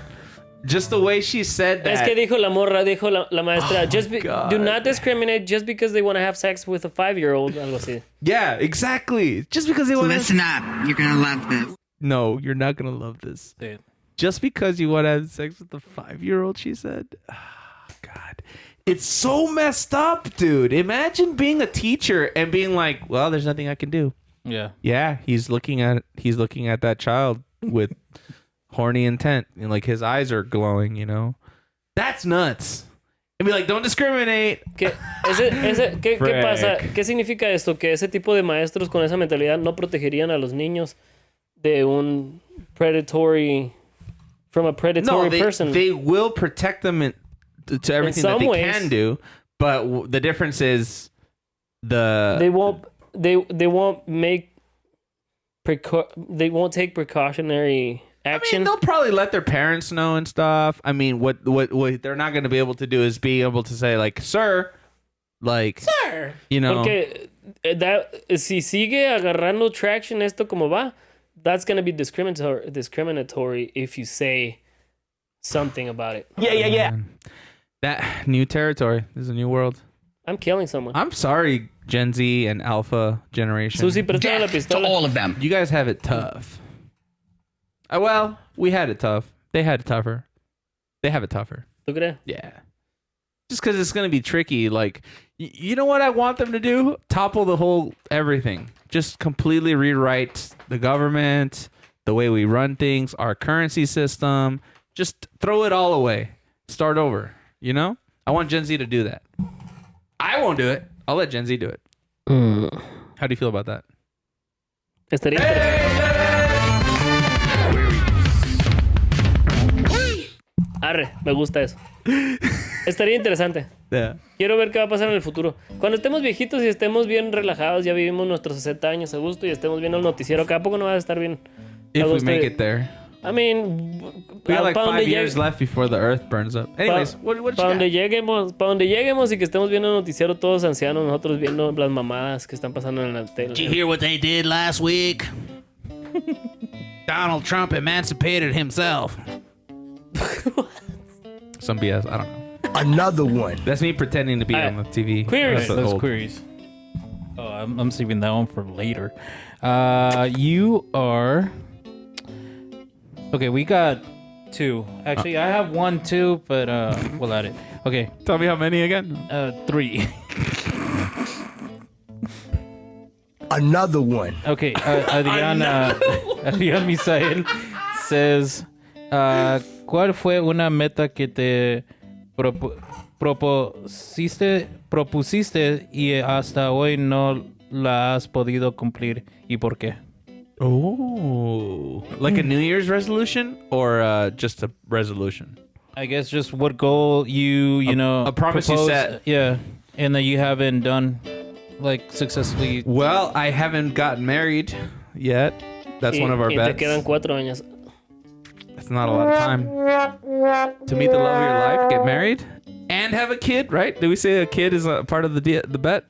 just the way she said that. Es que dijo la morra, dijo la maestra, God. do not discriminate just because they want to have sex with a 5-year-old, algo así. Yeah, exactly. Just because they want to. Listen up. You're gonna love this. No, you're not gonna love this. Say it. Just because you want to have sex with a 5-year-old, she said. Oh, God, it's so messed up, dude. Imagine being a teacher and being like, "Well, there's nothing I can do." Yeah. Yeah, he's looking at that child with horny intent, and like his eyes are glowing. You know, that's nuts. And be like, "Don't discriminate." ¿Qué pasa? ¿Qué significa esto? Que ese tipo de maestros con esa mentalidad no protegerían a los niños de un from a predatory person. They will protect them to everything that they ways, can do, but the difference is they won't take precautionary I action. mean, they'll probably let their parents know and stuff. I mean, what they're not going to be able to do is be able to say like, "Sir," like, "Sir," you know. Porque si sigue agarrando traction esto como va, that's going to be discriminatory if you say something about it. Yeah. That new territory. This is a new world. I'm killing someone. I'm sorry, Gen Z and Alpha generation. Susi, préstame la Death to pistola. all of them. You guys have it tough. Well, we had it tough. They had it tougher. They have it tougher. ¿Tú crees? Yeah. Just because it's going to be tricky. Like, you know what I want them to do? Topple the whole everything. Just completely rewrite the government, the way we run things, our currency system. Just throw it all away. Start over. You know? I want Gen Z to do that. I won't do it. I'll let Gen Z do it. How do you feel about that? Estaría Arre, me gusta eso. Estaría interesante. Yeah. Quiero ver qué va a pasar en el futuro. Cuando estemos viejitos y estemos bien relajados, ya vivimos nuestros 60 años a gusto y estemos viendo el noticiero, ¿a poco no va a estar bien? If a we gusto? make it there. I mean, We got like pa' 5 years left before the earth burns up. Anyways, what you para donde got? lleguemos y que estemos viendo el noticiero todos ancianos, nosotros viendo las mamadas que están pasando en la tele. Did you hear what they did last week? Donald Trump emancipated himself. Some BS. I don't know. Another one. That's me pretending to be on the TV. Queries. That's Those old. queries. Oh, I'm saving that one for later. You are... Okay, we got 2. Actually, I have 1 too, but we'll add it. Okay, Tell me how many again? 3. Another one. Okay, Adrián Misael says, ¿cuál fue una meta que te propusiste y hasta hoy no la has podido cumplir? ¿Y por qué? Oh, like a New Year's resolution or just a resolution? I guess just what goal you know a promise you proposed, set. yeah, and that you haven't done like successfully. Well, I haven't gotten married yet. That's one of our y bets. te quedan 4 años. That's not a lot of time to meet the love of your life, get married, and have a kid, right? Did we say a kid is a part of the bet?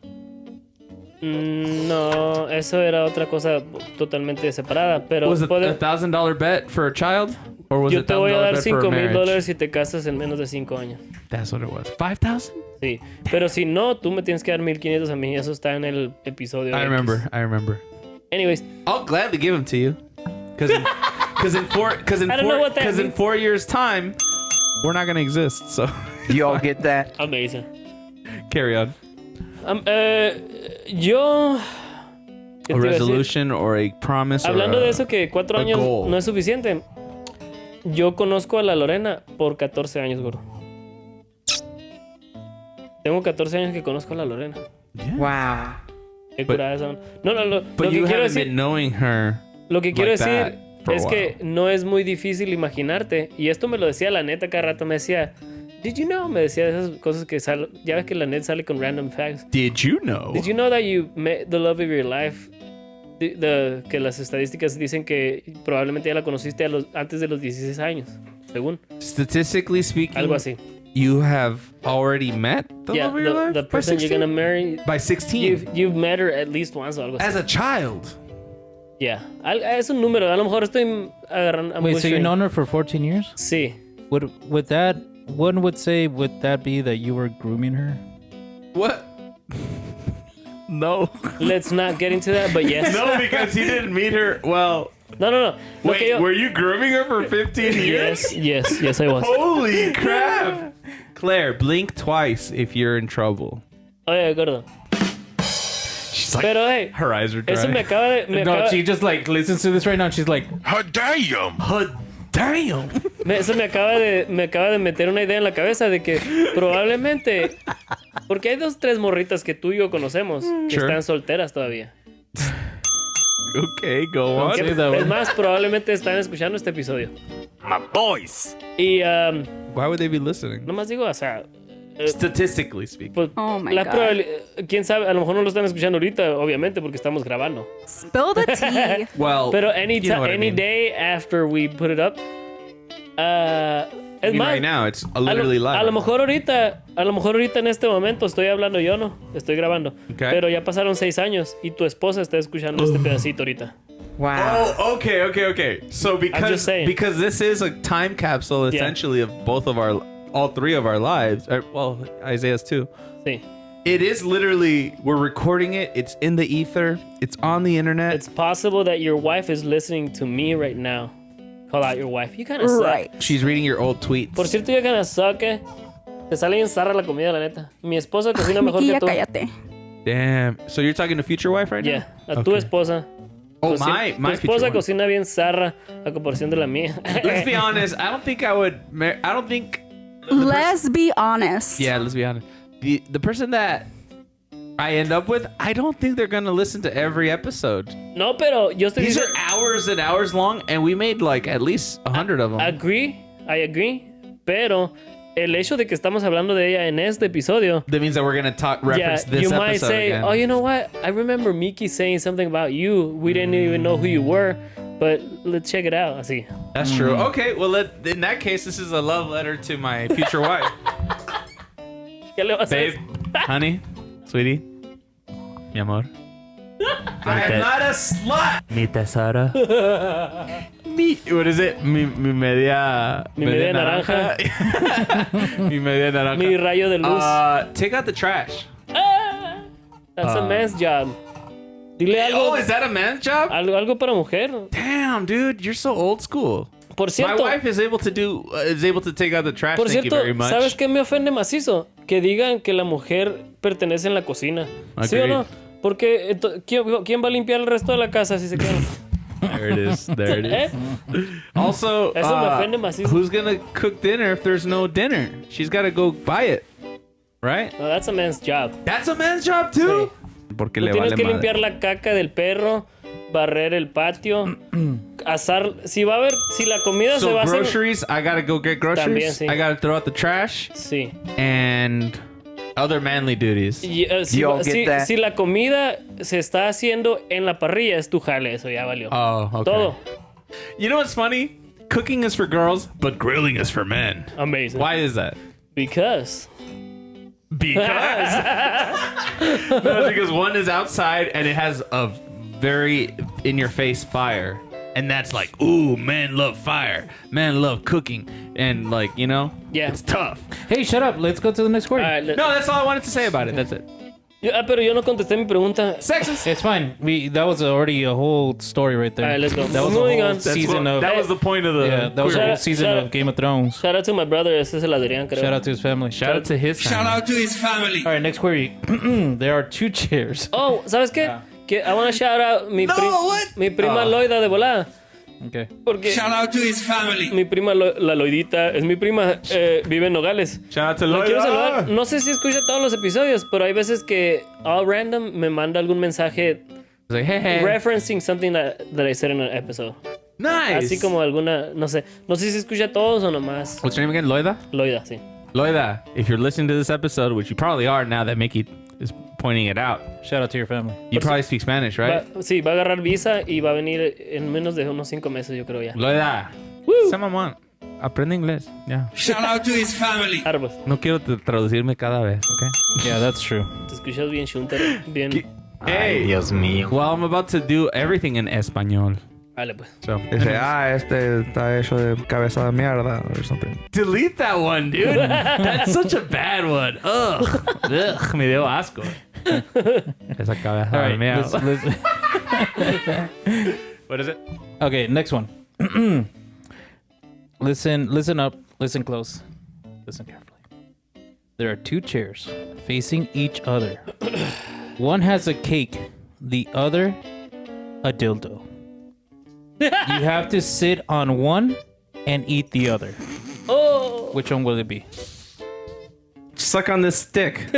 No, eso era otra cosa totalmente separada, pero Was it a $1,000 bet for a child, or was yo it te voy a $1,000 dar bet for a marriage? $5,000 si te casas en menos de 5 años. That's what it was. 5,000? Sí, pero si no, tú me tienes que dar 1,500 a mí. Eso está en el episodio. I X. remember. Anyways, I'll gladly give them to you, because Because in I don't know what that in means. 4 years' time, we're not gonna exist. So You all get that? Amazing. carry on. Yo... ¿qué te A iba a decir? resolution or a promise. Hablando or de eso que 4 a años goal. no es suficiente. Yo conozco a la Lorena por 14 años, gordo. Tengo 14 años que conozco a la Lorena. Wow. Qué curada esa. No, lo But que you quiero haven't decir, been knowing her. lo que quiero like decir that for a es que no es muy difícil imaginarte. Y esto me lo decía la neta cada rato. Me decía, Did you know? Me decía esas cosas que sale. Ya ves que la net sale con random facts. Did you know? Did you know that you met the love of your life? Que las estadísticas dicen que probablemente ya la conociste antes de los 16 años, según. Statistically speaking, Algo así. you have already met the Yeah, love of your life the by person you're 16? gonna marry. By 16. You've met her at least once o algo así. As a child. Yeah. Es un número. A lo mejor estoy agarrando. I'm Wait, so you've butchering. known her for 14 years? Sí. Would that one would say would that be that you were grooming her? What? No. Let's not get into that, but yes. No, because he didn't meet her. Well, No. Lo que wait, yo- were you grooming her for 15 years? Yes, I was. Holy crap. Claire, blink twice if you're in trouble. Oye, gordo. She's like, Pero, hey, her eyes are dry. eso me acaba de... No, she just like listens to this right now and she's like, Damn. Eso me acaba de meter una idea en la cabeza de que probablemente... Porque hay 2-3 morritas que tú y yo conocemos que Sure. están solteras todavía. Okay, go on. say that Es one. más, probablemente están escuchando este episodio. My boys. Y Why would they be listening? nomás digo, o sea... Statistically speaking. Pues, Oh my la God. quién sabe, a lo mejor no lo están escuchando ahorita, obviamente, porque estamos grabando. Spill the tea. Well, Pero any you know what I any mean. day after we put it up, es I mean, más, right now, it's a lo, literally live. a lo mejor ahorita en este momento estoy hablando yo, no, estoy grabando. Okay. Pero ya pasaron 6 años y tu esposa está escuchando este pedacito ahorita. Wow. Oh, okay. So just saying. because this is a time capsule essentially of all three of our lives. Well, Isaiah's too. Sí. It is literally, we're recording it. It's in the ether. It's on the internet. It's possible that your wife is listening to me right now. Call out your wife. You kind of suck. Right. She's reading your old tweets. Por cierto, you kind of suck, eh. Te sale bien zarra la comida, la neta. Mi esposa cocina mejor Miki, que ya tú. cállate. Damn. So you're talking to future wife right Yeah, now? a tu esposa. Oh, Cocina- my tu future esposa wife. cocina bien zarra a comparación de la mía. Let's be honest. I don't think I would. I don't think. Let's be honest. Yeah, let's be honest. The person that I end up with, I don't think they're gonna listen to every episode. No, pero yo estoy These diciendo... are hours and hours long, and we made like at least 100 of them. I agree. Pero el hecho de que estamos hablando de ella en este episodio... That means that we're gonna reference this you episode might say, again. oh, you know what? I remember Miki saying something about you. We didn't even know who you were. But let's check it out. Así. That's true. Okay, well, in that case, this is a love letter to my future wife. ¿Qué le vas a Babe, decir? honey, sweetie, mi amor. I am not a slut. Mi tesoro. What is it? Mi media. Mi media naranja. Mi media naranja. Mi rayo de luz. Take out the trash. That's a man's job. Dile algo, Oh, is that a man's job? algo para mujer. Damn, dude, you're so old school. Por My cierto, wife is able to take out the trash. por Thank you cierto, very much. ¿sabes qué me ofende macizo? Que digan que la mujer pertenece en la cocina. ¿Sí o Agreed. no? Porque ¿quién va a limpiar el resto de la casa si se queda? There it is. There it is. ¿Eh? Also, Eso me ofende macizo. who's gonna cook dinner if there's no dinner? She's gotta go buy it, right? No, that's a man's job. That's a man's job too. Porque Tú le tienes vale que madre. limpiar la caca del perro, barrer el patio, asar. Si la comida se So va a hacer. groceries, I gotta go get groceries. También, sí. I gotta throw out the trash Sí. and other manly duties. Y, si, You all get that? si la comida se está haciendo en la parrilla, es tu jale, eso ya valió. Oh, okay. Todo. You know what's funny? Cooking is for girls, but grilling is for men. Amazing. Why is that? Because. Because no, because one is outside and it has a very in-your-face fire, and that's like, ooh, men love fire, men love cooking, and like, you know, Yeah. it's tough. hey, shut up. Let's go to the next All query. right, No, that's all I wanted to say about it. That's it. Pero yo no contesté mi pregunta. Sexist. It's fine. That was already a whole story right there. All right, let's go. That was a Moving whole on. season of. That was the point of the. Yeah, that was a whole Shout- season shout- of Game of Thrones. Shout out to my brother. Ese es el Adrián, creo. Shout out to his family. Shout out to his. Shout out to his family. All right, next query. There are 2 chairs. Oh, ¿sabes qué? Que I want to shout out mi prima Loida de volada. Okay. Porque Shout out to his family. mi prima la Loidita es mi prima, vive en Nogales. Shout out to La quiero saludar. Loida. No sé si escucha todos los episodios, pero hay veces que all random me manda algún mensaje It's like, hey. referencing something that I said in an episode. Nice. Así como alguna, no sé si se escucha todos o nomás What's your name again? Loida? Loida, sí. Loida, if you're listening to this episode, which you probably are now that Miki is pointing it out, Shout out to your family. you probably speak Spanish, right? Sí, va a agarrar visa y va a venir en menos de unos 5 meses, yo creo ya. Loida. Se mamón. Aprende inglés. Ya. Shout out to his family. Ahora pues, No quiero traducirme cada vez, ¿ok? Yeah, that's true. te escuchas bien shunter, bien. Hey. Dios mío. Well, I'm about to do everything in español. Vale pues. So, Dice, este está hecho de cabeza de mierda or something. delete that one, dude. That's such a bad one. Ugh. Ugh. Me dio asco. Esa cabeza All de right. mierda. Let's- What is it? okay, next one. Listen up. Listen close. Listen carefully. There are 2 chairs facing each other. One has a cake, the other a dildo. You have to sit on one and eat the other. Oh, Which one will it be? Suck on this stick.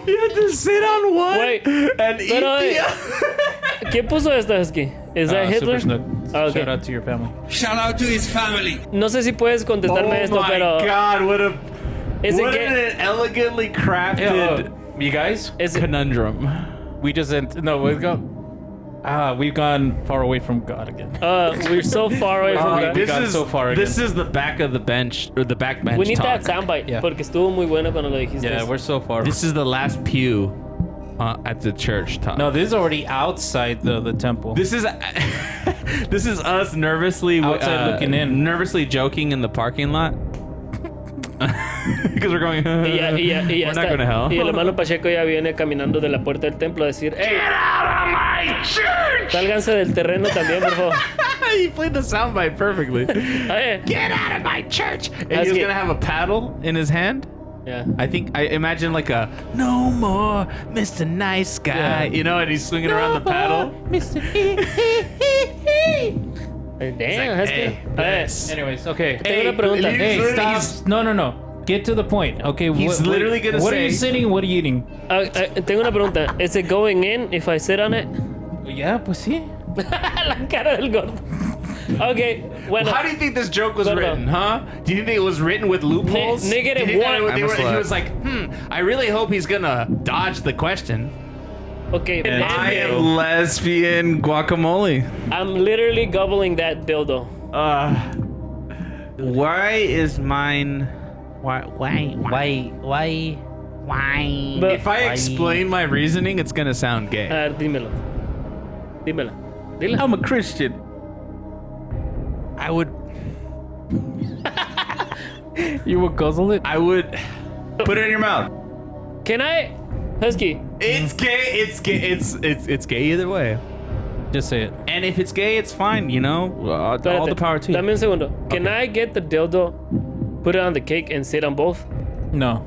You have to sit on one wait. and eat Pero, the ¿quién puso esta, Husky? ¿Es that Hitler? Super Snook. Ah, okay. Shout out to your family. Shout out to his family. No sé si puedes contestarme Oh esto, my pero god, what es an que elegantly crafted You guys, es conundrum. we just we've gone far away from God again. we're so far away from that. we got so far This again. is the back of the bench, or the back bench We need talk. that soundbite Yeah. porque estuvo muy bueno cuando lo dijiste. Yeah, we're so far. This is the last pew at the church talk. No, this is already outside the temple. This is this is us nervously Outside looking in. nervously joking in the parking lot. Because we're going. Y ya We're not está. going to hell. Y el hermano Pacheco ya viene caminando de la puerta del templo a decir, ¡Ey! Sálganse del terreno también, por favor. You played the soundbite perfectly. Oye. Get out of my church! And That's he's good. gonna have a paddle in his hand. Yeah. I imagine like a no more Mr. Nice Guy, you know, and he's swinging around the paddle. Damn, that's hey, good. yes. Anyways, okay. Tengo una pregunta. Hey, literally- stop. No. Get to the point. Okay. He's literally gonna What are you say- sitting? What are you eating? Tengo una pregunta. ¿Is it going in if I sit on it? Yeah, pues sí. La cara del gordo. Okay, bueno. How do you think this joke was No, no. written, huh? Do you think it was written with loopholes? Negative Do you think one. that I'm a he slut. was like, I really hope he's gonna dodge the question. Okay, I am lesbian guacamole. I'm literally gobbling that dildo. Why is mine? Why? But, If I explain my reasoning, it's gonna sound gay. a ver, dímelo. Dímela. Dila. I'm a Christian. I would You would guzzle it? I would Put it in your mouth. Can I? Husky. It's gay. It's gay. It's gay either way. Just say it. And if it's gay, it's fine. You know, all Espérate, the power to you. Dame un segundo. Can I get the dildo, put it on the cake, and sit on both? No.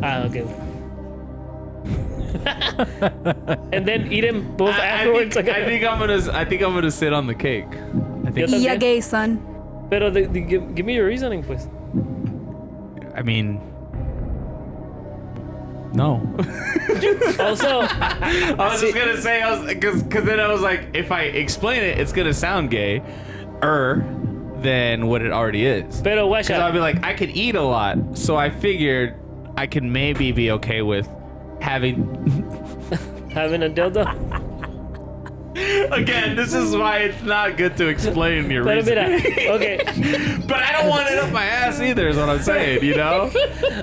Okay. And then eat them both I afterwards. think I'm gonna sit on the cake. I think. Yo Ya también. gay, son. Pero give me your reasoning, pues. I mean, no. Also, I was just gonna say, because then I was like, if I explain it, it's gonna sound gay, than what it already is. pero watch Because I'll out. be like, I could eat a lot, so I figured I could maybe be okay with having. Having a dildo. Again, this is why it's not good to explain your Pero reason. mira, okay. But I don't want it up my ass either, is what I'm saying. You know,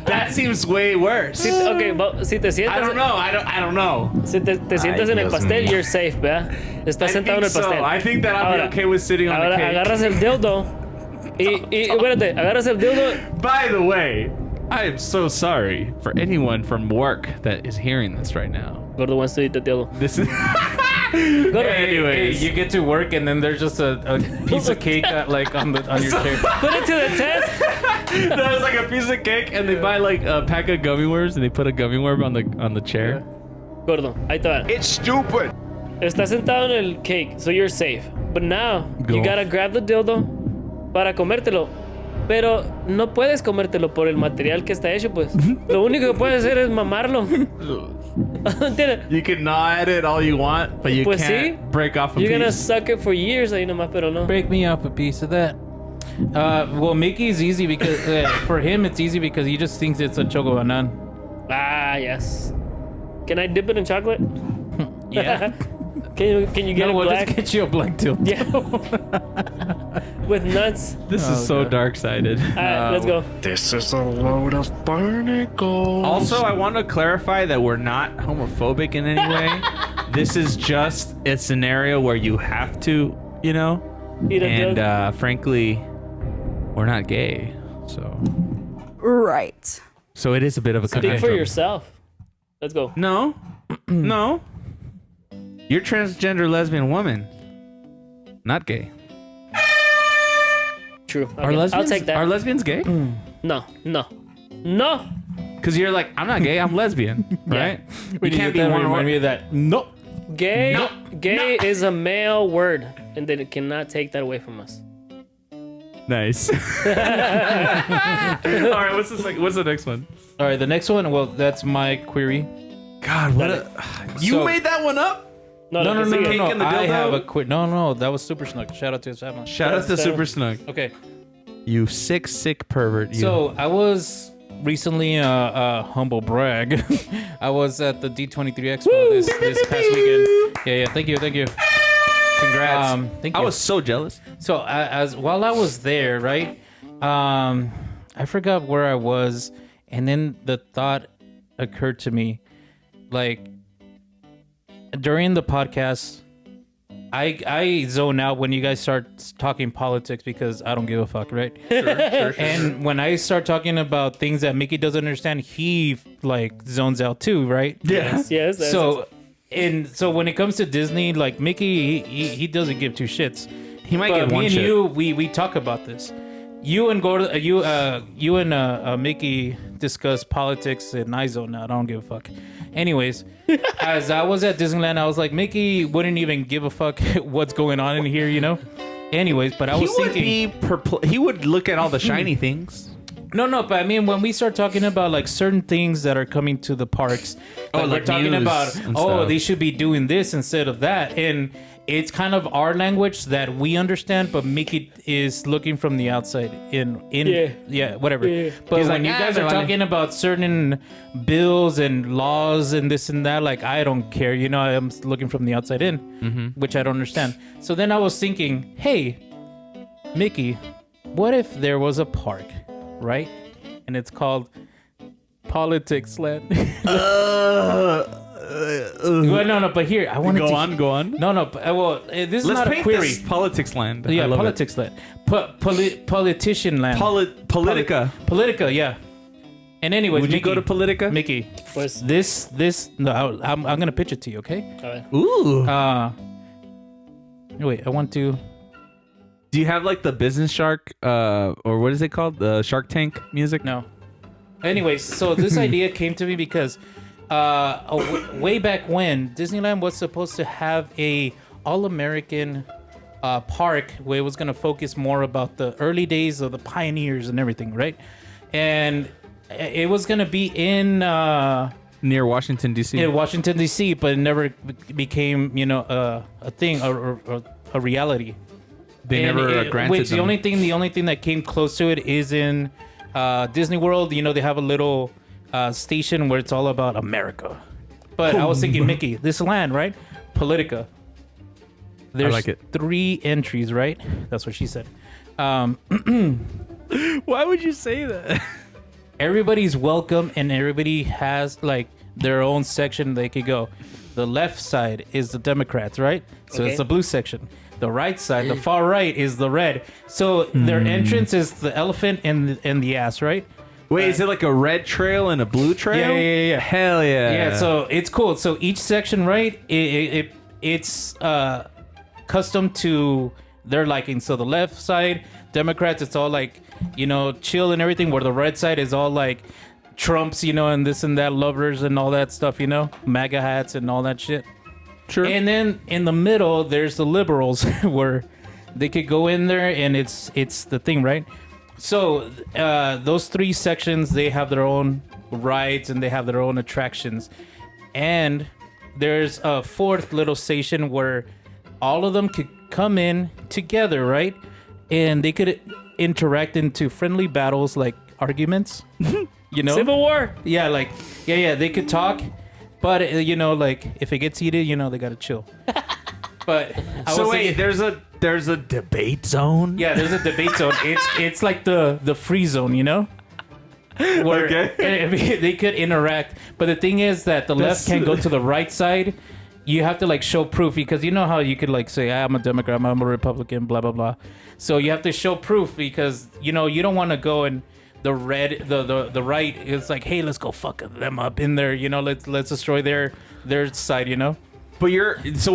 that seems way worse. Si te sientas, I don't know. I don't know. Si te sientas en el Dios pastel, mío. you're safe, ¿verdad? Estás I sentado en el think so. pastel. I think that I'll Ahora- be okay with sitting on the Ahora cake. agarras el dildo y espérate, agarras el dildo. By the way, I am so sorry for anyone from work that is hearing this right now. Gordo wants to eat the dildo. This is. Gordo, Anyways. You get to work and then there's just a piece of cake like on your chair. put it to the test. There's like a piece of cake, and they buy like a pack of gummy worms, and they put a gummy worm on the chair. Gordo, ahí te va. It's stupid. Estás sentado en el cake, so you're safe. But now, Go. you gotta grab the dildo para comértelo. Pero no puedes comértelo por el material que está hecho, pues. Lo único que puedes hacer es mamarlo. ¿Entiendes? You can gnaw at it all you want, but you Pues can't sí. break off a You're gonna piece. suck it for years ahí nomás, pero no. Break me off a piece of that. Well, Mickey's easy because for him it's easy because he just thinks it's a choco banana. Ah, yes. Can I dip it in chocolate? Yeah. Can you get No, it we'll black? just get you a black tilt. Yeah. With nuts. This is so God. dark-sided. Alright, let's go. This is a load of barnacles. Also, I want to clarify that we're not homophobic in any way. This is just a scenario where you have to, Eat a and dildo. frankly, we're not gay, so Right. it is a bit of a Speak conundrum. for yourself. Let's go. No, no, you're transgender lesbian woman, not gay. True. Are Okay, lesbians? I'll take that. Are lesbians gay? No. Because you're like, I'm not gay, I'm lesbian, right? We You can't be one. one Remind or me of that. No. Gay. Gay is a male word, and they cannot take that away from us. Nice. All right, what's the next one? All right, the next one. Well, that's my query. God, what a you So- made that one up? No, lo que sigue. cake and the I dildo? have a query. No, that was Super Snug. Shout out to his family. Shout out to Super Snug. Okay, You sick pervert. You. so I was recently humble brag. I was at the D23 Expo this past weekend. Yeah. Thank you. congrats. Thank you. I was so jealous. So as while I was there, right? I forgot where I was, and then the thought occurred to me, like during the podcast, I zone out when you guys start talking politics because I don't give a fuck, right? Sure. And when I start talking about things that Miki doesn't understand, he like zones out too, right? Yeah. Yes. that's- So when it comes to Disney, like Mickey, he doesn't give two shits. He might But get me one and shit. you, we talk about this. You and Gordon, you and Mickey discuss politics, and I zone out. I don't give a fuck. Anyways, as I was at Disneyland, I was like, Mickey wouldn't even give a fuck what's going on in here, you know. Anyways, but I was thinking, He would look at all the shiny things. no, but I mean, when we start talking about like certain things that are coming to the parks, like like we're talking news about, and stuff. they should be doing this instead of that, and it's kind of our language that we understand, but Mickey is looking from the outside whatever. Yeah. But He's when like, you guys "Ah, are me vale." talking about certain bills and laws and this and that, like I don't care, you know, I'm looking from the outside in, which I don't understand. So then I was thinking, hey, Mickey, what if there was a park, right? And it's called Politics Land. Well, no, but here I want to Go on. No, but, this is Let's not a paint query. this politics land. Yeah, I love politics land, politician land, Politica. Politica. Yeah. And anyways, Would you Mickey, go to Politica? Mickey, Pues, this no, I'm gonna pitch it to you, okay? a ver. Ooh. Wait, I want to. Do you have like the business shark, or what is it called? The Shark Tank music? No. Anyways, so this idea came to me because way back when Disneyland was supposed to have a all-American park where it was going to focus more about the early days of the pioneers and everything, right? And it was going to be in Near Washington D.C. Washington D.C., but it never became, a thing or a reality. They And never granted which them. the only thing that came close to it is in Disney World. They have a little station where it's all about America. But I was thinking, Mickey, this land, right? Politica. There's like it. 3 entries, right? That's what she said. Why would you say that? Everybody's welcome, and everybody has like their own section they could go. The left side is the Democrats, right? So Okay. it's the blue section. The right side, the far right, is the red. So their entrance is the elephant and the ass, right? Wait, is it like a red trail and a blue trail? Yeah. Hell yeah. Yeah, so it's cool. So each section, right? It's custom to their liking. So the left side, Democrats, it's all like, chill and everything. Where the right side is all like Trumps, and this and that, lovers and all that stuff, MAGA hats and all that shit. Sure. And then in the middle, there's the liberals where they could go in there and it's the thing, right? So those three sections, they have their own rides and they have their own attractions. And there's a fourth little station where all of them could come in together, right? And they could interact into friendly battles, like arguments. Civil War. Yeah, they could talk, but like if it gets heated, they gotta chill. But there's a debate zone. yeah, there's a debate zone. It's like the free zone, where they could interact. But the thing is that the left can't go to the right side. You have to like show proof, because you know how you could like say, I'm a Democrat, I'm a Republican, blah blah blah. So you have to show proof, because you don't want to go and the right is like, hey, let's go fuck them up in there, let's destroy their side, But what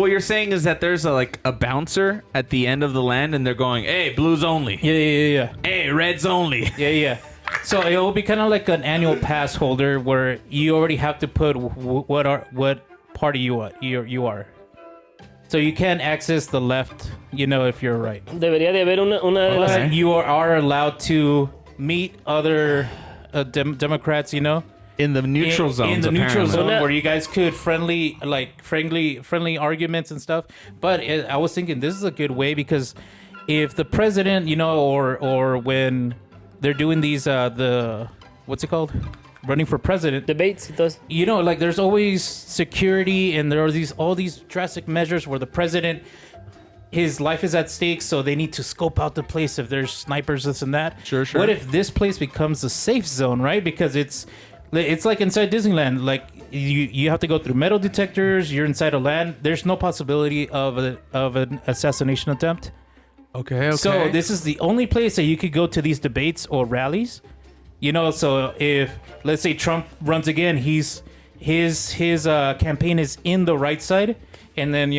you're saying is that there's a bouncer at the end of the land, and they're going, hey, blues only. Yeah. Hey, reds only. Yeah. So it will be kind of like an annual pass holder where you already have to put what party you are. So you can't access the left, if you're right. Debería de haber una de las... But you are allowed to meet other Democrats, In the neutral zones. In the neutral apparently. zone, where you guys could friendly arguments and stuff. But I was thinking this is a good way, because if the president, or when they're doing these what's it called? Running for president. Debates y todo eso. Like there's always security, and there are all these drastic measures where the president, his life is at stake, so they need to scope out the place if there's snipers, this and that. Sure. What if this place becomes a safe zone, right? Because it's like inside Disneyland. Like you have to go through metal detectors. You're inside a land. There's no possibility of an assassination attempt. Okay. So this is the only place that you could go to these debates or rallies. So if let's say Trump runs again, his campaign is in the right side, and then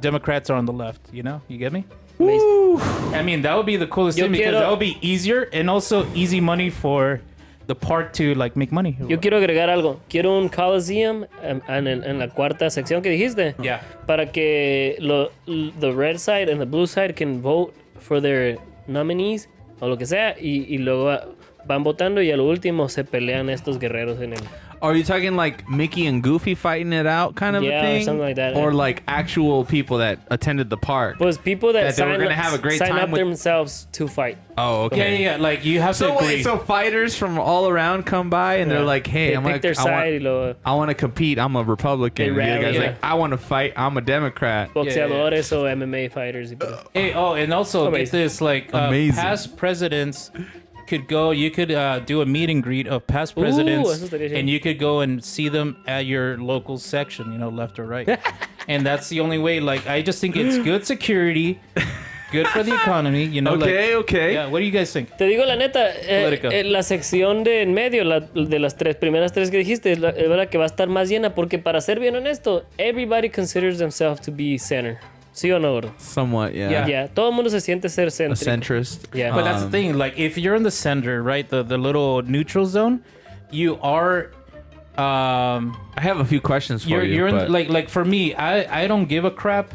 Democrats are on the left. You get me? Woo. I mean, that would be the coolest thing, because that would be easier and also easy money for the park to like make money. Yo quiero agregar algo. Quiero un Coliseum en la cuarta sección que dijiste. Yeah. Para que the red side and the blue side can vote for their nominees o lo que sea, y luego van votando, y a lo último se pelean estos guerreros en el... Are you talking like Mickey and Goofy fighting it out kind of a Yeah, thing? or something like that. Or like actual people that attended the park? Pues people that they were gonna have a great sign time up with- themselves to fight. Oh, okay. Yeah. Like you have to So agree. wait, so fighters from all around come by and they're Yeah. like, hey, They pick their side y luego I want to compete. I'm a Republican. They And the other rally, guy's yeah. like, I want to fight. I'm a Democrat. boxeadores o MMA fighters. Y por... Hey, and also get Amazing. this, like Amazing. past presidents could go. You could do a meet and greet of past presidents, eso estaría chido. and you could go and see them at your local section, left or right. And that's the only way. Like, I just think it's good security, good for the economy. Okay. Yeah. What do you guys think? Te digo la neta, Politica. la sección de en medio, de las primeras tres que dijiste, es la que va a estar más llena, porque para ser bien honesto, everybody considers themselves to be center. ¿Sí o no, gordo? Somewhat, yeah. Yeah. Yeah, todo el mundo se siente ser A céntrico. centrist. Yeah. But that's the thing. Like, if you're in the center, right, the little neutral zone, you are. I have a few questions for you. You're in, but- like for me, I don't give a crap,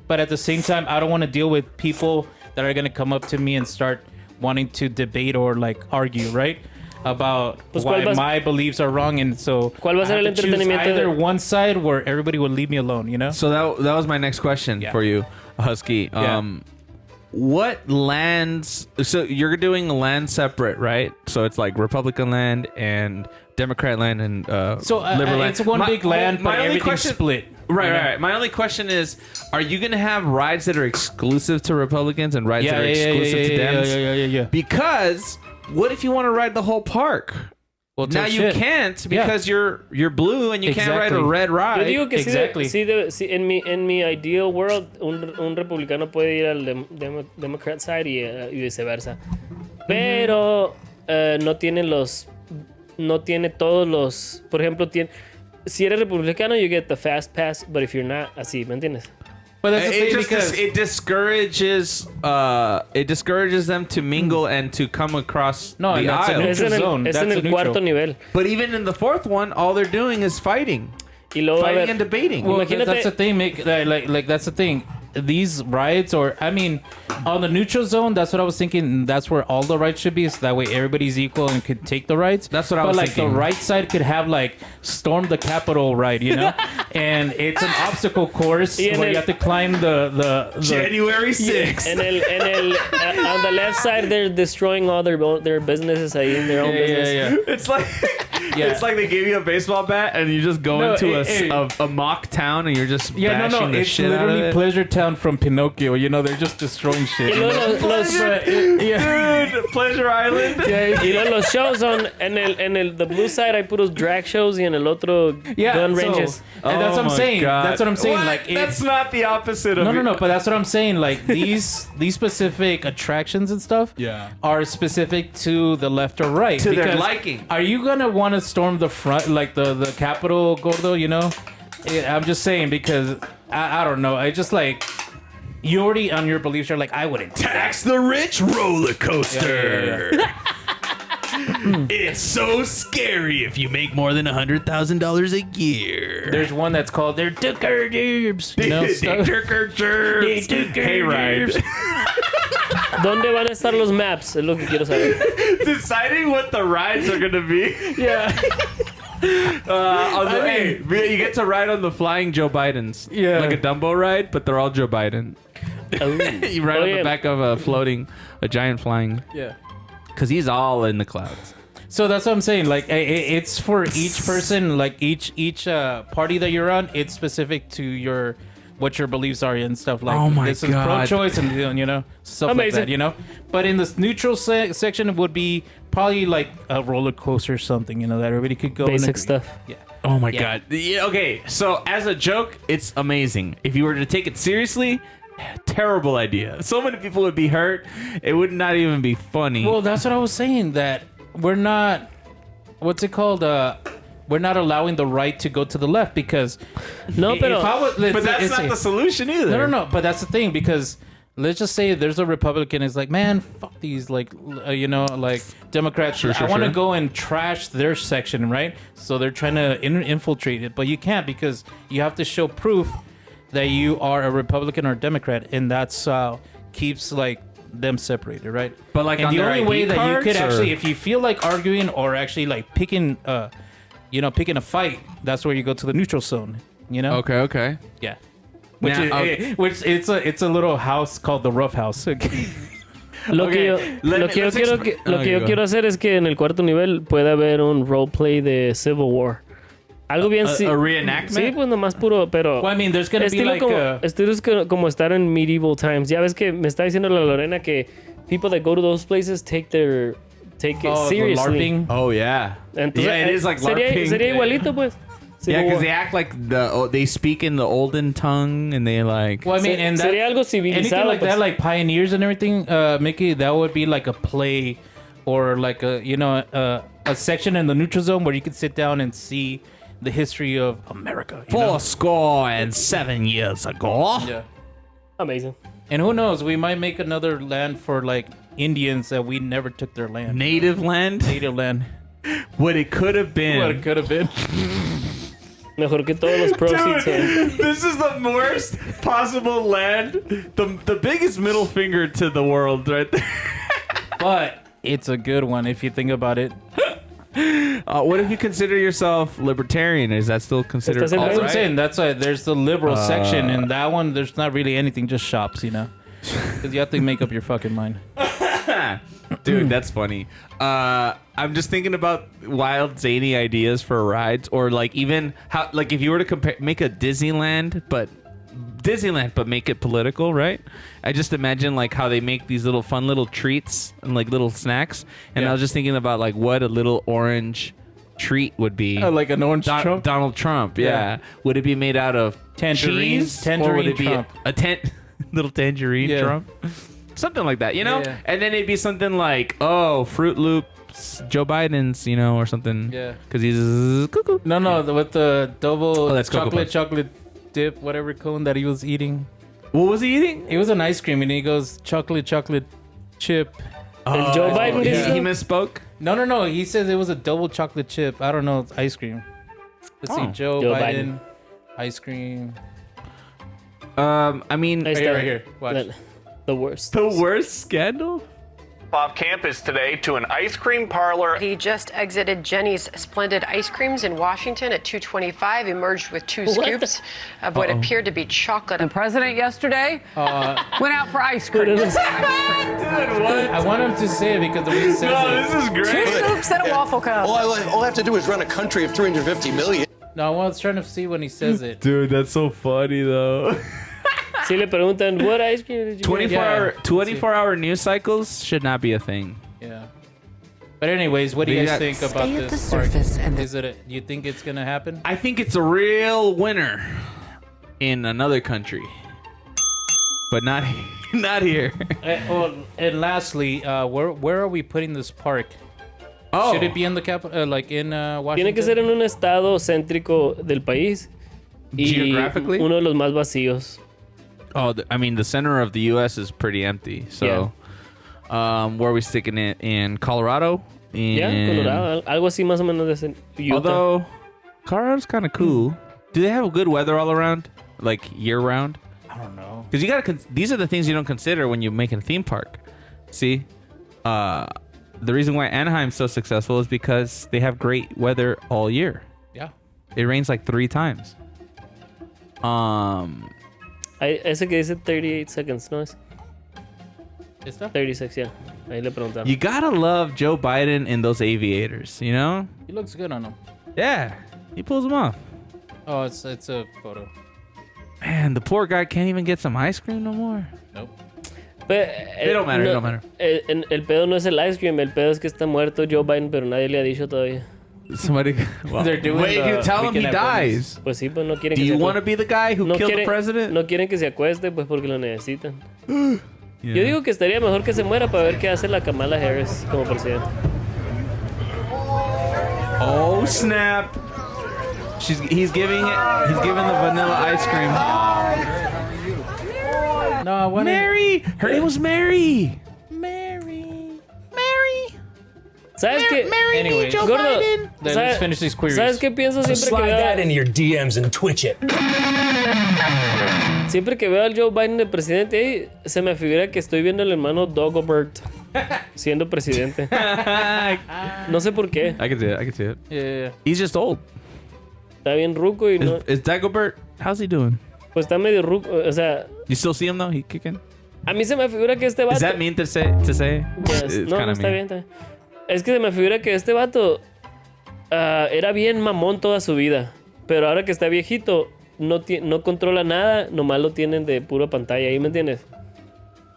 but at the same time, I don't want to deal with people that are gonna come up to me and start wanting to debate or like argue, right? About Pues, why ¿cuál vas- my beliefs are wrong, and so ¿Cuál va a ser I el have to choose entretenimiento either de- one side where everybody would leave me alone, So that was my next question Yeah. for you, Husky. Yeah. What lands? So you're doing land separate, right? So it's like Republican land and Democrat land and So liberal land. it's one big land, but only everything's question- split. Right. My only question is, are you gonna have rides that are exclusive to Republicans and rides that are exclusive to Dems? Yeah. Because what if you want to ride the whole park? Well, Now tough you shit. can't Yeah. because you're blue and you can't ride a Exactly. red Yo ride. digo que Exactly. sí, en mi ideal world, un republicano puede ir al Democrat side y viceversa. Pero no tienen los no tiene todos los... Por ejemplo, si eres republicano, you get the fast pass, but if you're not, así, ¿me entiendes? But that's the thing because it discourages them to mingle and to come across No, the and that's a aisle. Es en zone. es en That's el a cuarto neutral. nivel. But even in the fourth one, all they're doing is fighting. Y luego va a Fighting haber- and debating. well, Imagínate- that's the thing. Like that's the thing. These rides, or I mean, on the neutral zone, that's what I was thinking. That's where all the rides should be. So that way everybody's equal and could take the rides. That's what I but was like thinking. the right side could have like storm the Capitol ride, you know, and it's an obstacle course Y en where el- you have to climb the January 6th. on the left side, they're destroying all their businesses ahí in their own business. yeah. It's like Yeah. it's like they gave you a baseball bat and you just go No, into it- a mock town and you're just Yeah, bashing the it's shit out of literally it. Pleasure Town from Pinocchio. You know, they're just destroying shit. Y luego los- Yeah. Dude, Pleasure Island. Y luego los shows son the blue side hay puros drag shows y en el otro gun ranges. And that's what I'm my saying. God. That's what I'm saying. What? Like that's not the opposite of no, but that's what I'm saying. Like these specific attractions and stuff, Yeah. are specific to the left or right To their because liking. Are you gonna want to storm the front, like the Capitol, Gordo? You know, I'm just saying because I don't know. I just like you already on your beliefs. You're like I wouldn't do that. Tax the rich roller coaster. Yeah. It's so scary if you make more than $100,000 a year. There's one that's called their Tucker Derbs. You know, stuff. Hey, Ryan. ¿Dónde van a estar los maps? Es lo que quiero saber. Deciding what the rides are gonna be. Yeah. You get to ride on the flying Joe Bidens. Yeah. Like a Dumbo ride, but they're all Joe Biden. You ride on the back of a giant flying, Yeah. because he's all in the clouds. So that's what I'm saying. Like it's for each person, like each party that you're on. It's specific to what your beliefs are and stuff. Like Oh my this God. is pro-choice and you know stuff like Amazing. that. You know, but in this neutral section it would be probably like a roller coaster or something. You know that everybody could go. and Basic agree. stuff. Yeah. Oh my Yeah. God. Yeah, okay, so as a joke, it's amazing. If you were to take it seriously, terrible idea. So many people would be hurt. It would not even be funny. Well, that's what I was saying. That we're not. What's it called? We're not allowing the right to go to the left because. No, if pero I was, but that's not the solution either. No. But that's the thing because let's just say there's a Republican is like, man, fuck these, like, you know, like Democrats. Sure, I want to sure. go and trash their section, right? So they're trying to infiltrate it, but you can't because you have to show proof that you are a Republican or Democrat, and that's keeps like them separated, right? But, like, and on the their only ID way that you could cards, or- actually, if you feel like arguing or actually like picking picking a fight, that's where you go to the neutral zone. You know? Okay. Yeah. Which Now, which it's a little house called the Rough House. Lo que yo, Okay, lo que yo let's quiero, expl- lo que yo go. quiero hacer es que en el cuarto nivel puede haber un roleplay de Civil War. Algo bien A reenactment? Sí, pues nomás puro, pero Well, I mean, there's gonna be estilo like como estar en medieval times. Ya ves que me está diciendo la Lorena que people that go to those places take it seriously. LARPing. Oh yeah. Entonces, yeah, it is like LARPing. sería igualito pues. Yeah, Civil because War. they act like they speak in the olden tongue and they like. Well, I mean, and that, sería algo anything civilizado like pues. that, like pioneers and everything, Mickey, that would be like a play or like a section in the neutral zone where you could sit down and see the history of America. You know? 407 years ago. Yeah. Amazing. And who knows, we might make another land for like Indians that we never took their land. Native land. Native land. What it could have been. What it could have been. Mejor que todos los proceeds. Dude, this is the worst possible land. The biggest middle finger to the world, right there. But it's a good one if you think about it. What if you consider yourself libertarian? Is that still considered Estás en That's what I'm alt-right? saying. That's why there's the liberal section, and that one, there's not really anything, just shops, you know? Because you have to make up your fucking mind. Dude, that's funny. I'm just thinking about wild, zany ideas for rides, or like even how, like if you were to make a Disneyland, but make it political, right? I just imagine like how they make these little fun little treats and like little snacks, and I was just thinking about like what a little orange treat would be. Like an orange Trump? Donald Trump, yeah. Yeah. Would it be made out of Tangerines? cheese, or would Tangerine it be Trump. little tangerine Yeah. Trump? Something like that, you know? Yeah. And then it'd be something like, oh, Fruit Loops Joe Biden's, or something. Yeah. Because he's cuckoo. No, with the double that's Cocoa chocolate dip, whatever cone that he was eating. What was he eating? It was an ice cream, and he goes chocolate chip. El Joe Biden He, dice he eso. misspoke. No. He says it was a double chocolate chip. I don't know. It's ice cream. Let's see. Joe Joe Biden. Ice cream. I mean, Ahí Right está. here. Watch. The worst. the worst scandal. Off campus today to an ice cream parlor. He just exited Jenny's Splendid Ice Creams in Washington at 2:25, emerged with two scoops of what appeared to be chocolate. The president yesterday went out for ice cream. I want him to say it because the way he says it. This is Two great. scoops and a waffle cup. All I have to do is run a country of 350 million. No, I was trying to see when he says it. Dude, that's so funny though. Si le preguntan, what ice cream did you 24-hour news cycles should not be a thing. Yeah. But anyways, what do you They guys got- think about Stay at this the park? surface and Is it? You think it's gonna happen? I think it's a real winner in another country, but not not here. And lastly, where are we putting this park? Oh, Should it be in the capital, like in Washington? Tiene que ser en un estado céntrico del país. Y Geographically? uno de los más vacíos. Oh, I mean, the center of the U.S. is pretty empty. So, where are we sticking it? In Colorado? Ya, Colorado. Algo así más o menos de ese. Utah. Although, Colorado's kind of cool. Do they have good weather all around? Like year round? I don't know. Because you gotta. These are the things you don't consider when you make a theme park. See, the reason why Anaheim's so successful is because they have great weather all year. Yeah. It rains like 3 times. Ese que dice 38 seconds, ¿no es? ¿Esta? 36, ya. Ahí le preguntaron. You gotta love Joe Biden in those aviators. You know? He looks good on him. Yeah, he pulls them off. Oh, it's a photo. Man, the poor guy can't even get some ice cream no more. Nope. It don't matter, it don't matter. El pedo no es el ice cream, el pedo es que está muerto Joe Biden, pero nadie le ha dicho todavía. Somebody. Well, They're doing wait, the you tell him he Weekend at Bernie's. dies. Pues sí, pues no quieren Do que you se want to be the guy who killed the president? No quieren que se acueste, pues porque lo necesitan. Yo digo que estaría mejor que se muera para ver qué hace la Kamala Harris como presidente. Oh snap! He's giving the vanilla ice cream. No, I want Mary, her name was Mary. ¿Sabes qué? Anyways, Gordo, let's finish these queries. ¿Sabes qué pienso siempre que veo? your DMs and twitch it. Siempre que veo al Joe Biden de presidente ahí, se me figura que estoy viendo al hermano Dagobert siendo presidente. No sé por qué. I can see it. Yeah. He's just old. Está bien ruco y no. Is Dagobert? How's he doing? Pues está medio ruco. O sea, You still see him though? He kicking? a mí se me figura que este vato. Is that mean to say? Yes. It's No, kinda está mean. bien, está bien. Es que se me figura que este vato era bien mamón toda su vida. Pero ahora que está viejito, no controla nada, nomás lo tienen de pura pantalla. ¿Ahí me entiendes?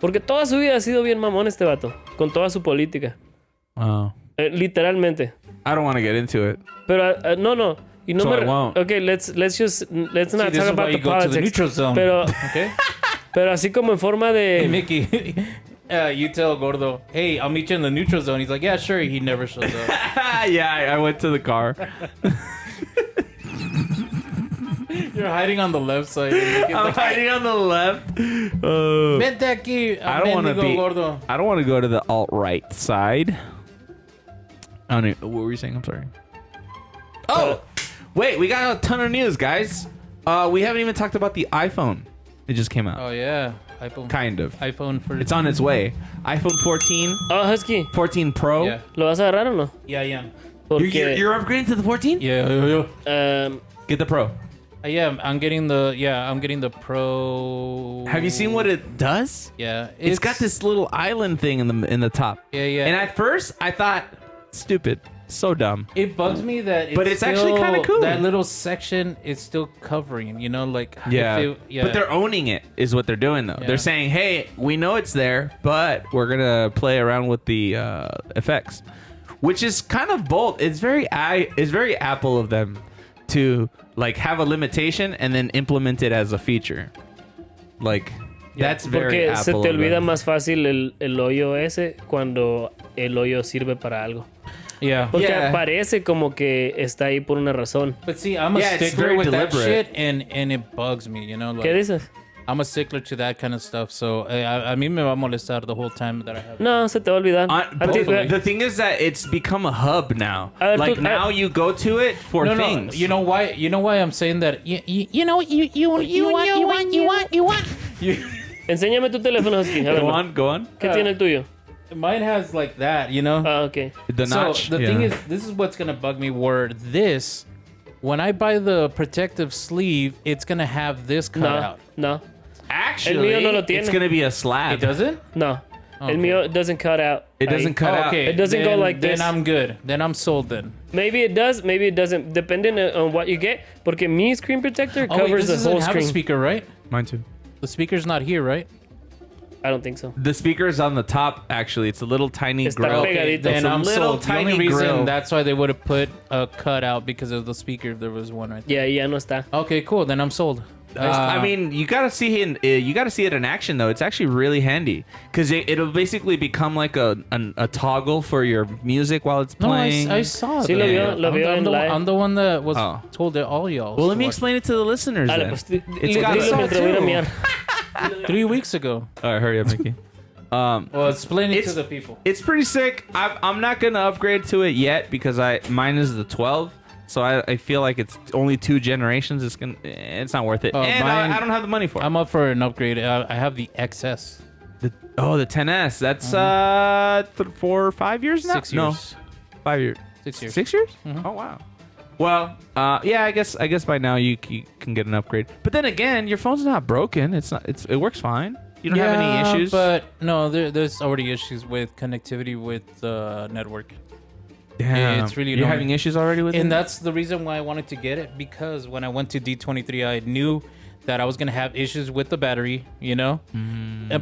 Porque toda su vida ha sido bien mamón este vato. Con toda su política. Wow. Literalmente. I don't want to get into it. Pero no. Y no So me. I won't. Okay, let's not See, this talk is about why the you go to the politics. neutral zone. Pero, Okay. pero así como en forma de. Hey, Mickey. You tell Gordo, hey, I'll meet you in the neutral zone. He's like, yeah, sure. He never shows up. Yeah, I went to the car. You're hiding on the left side. Mickey's I'm like, hiding on the left. Vente aquí. I don't want to be. Gordo. I don't want to go to the alt-right side. I don't know, what were you saying? I'm sorry. Oh, wait, we got a ton of news, guys. We haven't even talked about the iPhone. It just came out. Oh, yeah. iPhone. Kind of. iPhone for. It's on its way. iPhone 14, Oh, Husky. 14 Pro. Yeah. ¿Lo vas a agarrar o no? Yeah, yeah. Porque. You're upgrading to the 14? Yeah. Get the Pro. Yeah, I'm getting the Pro. Have you seen what it does? Yeah. It's got this little island thing in the top. Yeah, yeah. And at first, I thought, stupid, so dumb. It bugs me that But it's actually kinda cool. That little section is still covering, you know, like Yeah. yeah. But they're owning it, is what they're doing though. Yeah. They're saying, hey, we know it's there, but we're gonna play around with the effects, which is kind of bold. It's very Apple of them to like have a limitation and then implement it as a feature. Like, That's very Porque Apple se te of olvida them. más fácil el hoyo ese cuando el hoyo sirve para algo. Yeah. Porque Yeah. parece como que está ahí por una razón. But see, I'm a Yeah, it's stickler very with that deliberate. shit, and it bugs me, you know. Like, ¿Qué dices? I'm a stickler to that kind of stuff, so a mí me va a molestar the whole time that I have. No, se te va a olvidar. A ti- The thing is that it's become a hub now. A ver, Like tú- now you go to it for No, things. you know why? You know why I'm saying that? You know you want. Enséñame tu teléfono, Husky. A ver, Go on, go on. ¿Qué tiene el tuyo? Mine has like that, you know. Ah, ok. The notch. So the thing is, this is what's gonna bug me. Where this, when I buy the protective sleeve, it's gonna have this cut out. No. actually, El mío no lo tiene. it's gonna be a slab. It doesn't. No. Okay. El mío doesn't cut out. It doesn't Ahí. cut out. Okay, It doesn't go then- like this. Then I'm good. Then I'm sold. Then. Maybe it does, maybe it doesn't. Depending on what you get. Porque mi screen protector Oh, wait, covers this the whole doesn't have a screen. speaker, right? Mine too. The speaker's not here, right? I don't think so. The speaker is on the top. Actually, it's a little tiny Está grill. pegadito. Then It's a I'm little sold. The only tiny reason grill. that's why they would have put a cutout because of the speaker if there was one right there. Ya no está. Okay, cool. Then I'm sold. I mean, you gotta see it in action though. It's actually really handy because it'll basically become like a toggle for your music while it's No, playing. I saw Sí, that. lo vio en live. I'm the one that was Oh. told that all y'all. Well, let me watch. explain it to the listeners. Dale, Then. pues, It's got dilo a mientras voy a ir a too. miar. 3 weeks ago. All right, hurry up, Mickey. Well, explain it to It's- the people. It's pretty sick. I'm not gonna upgrade to it yet because mine is the 12. So I feel like it's only 2 generations. It's not worth it. And mine- I don't have the money for it. I'm up for an upgrade. I have the XS. The 10S. That's 4 or 5 years now. 6 years. No, 5 years. 6 years. 6 years? Oh wow. Well, yeah. I guess by now you can get an upgrade. But then again, your phone's not broken. It works fine. You don't have any issues. But no, there's already issues with connectivity with the network. Damn. it's really You're annoying. having issues already with it. And that's the reason why I wanted to get it, because when I went to D23, I knew that I was gonna have issues with the battery, you know.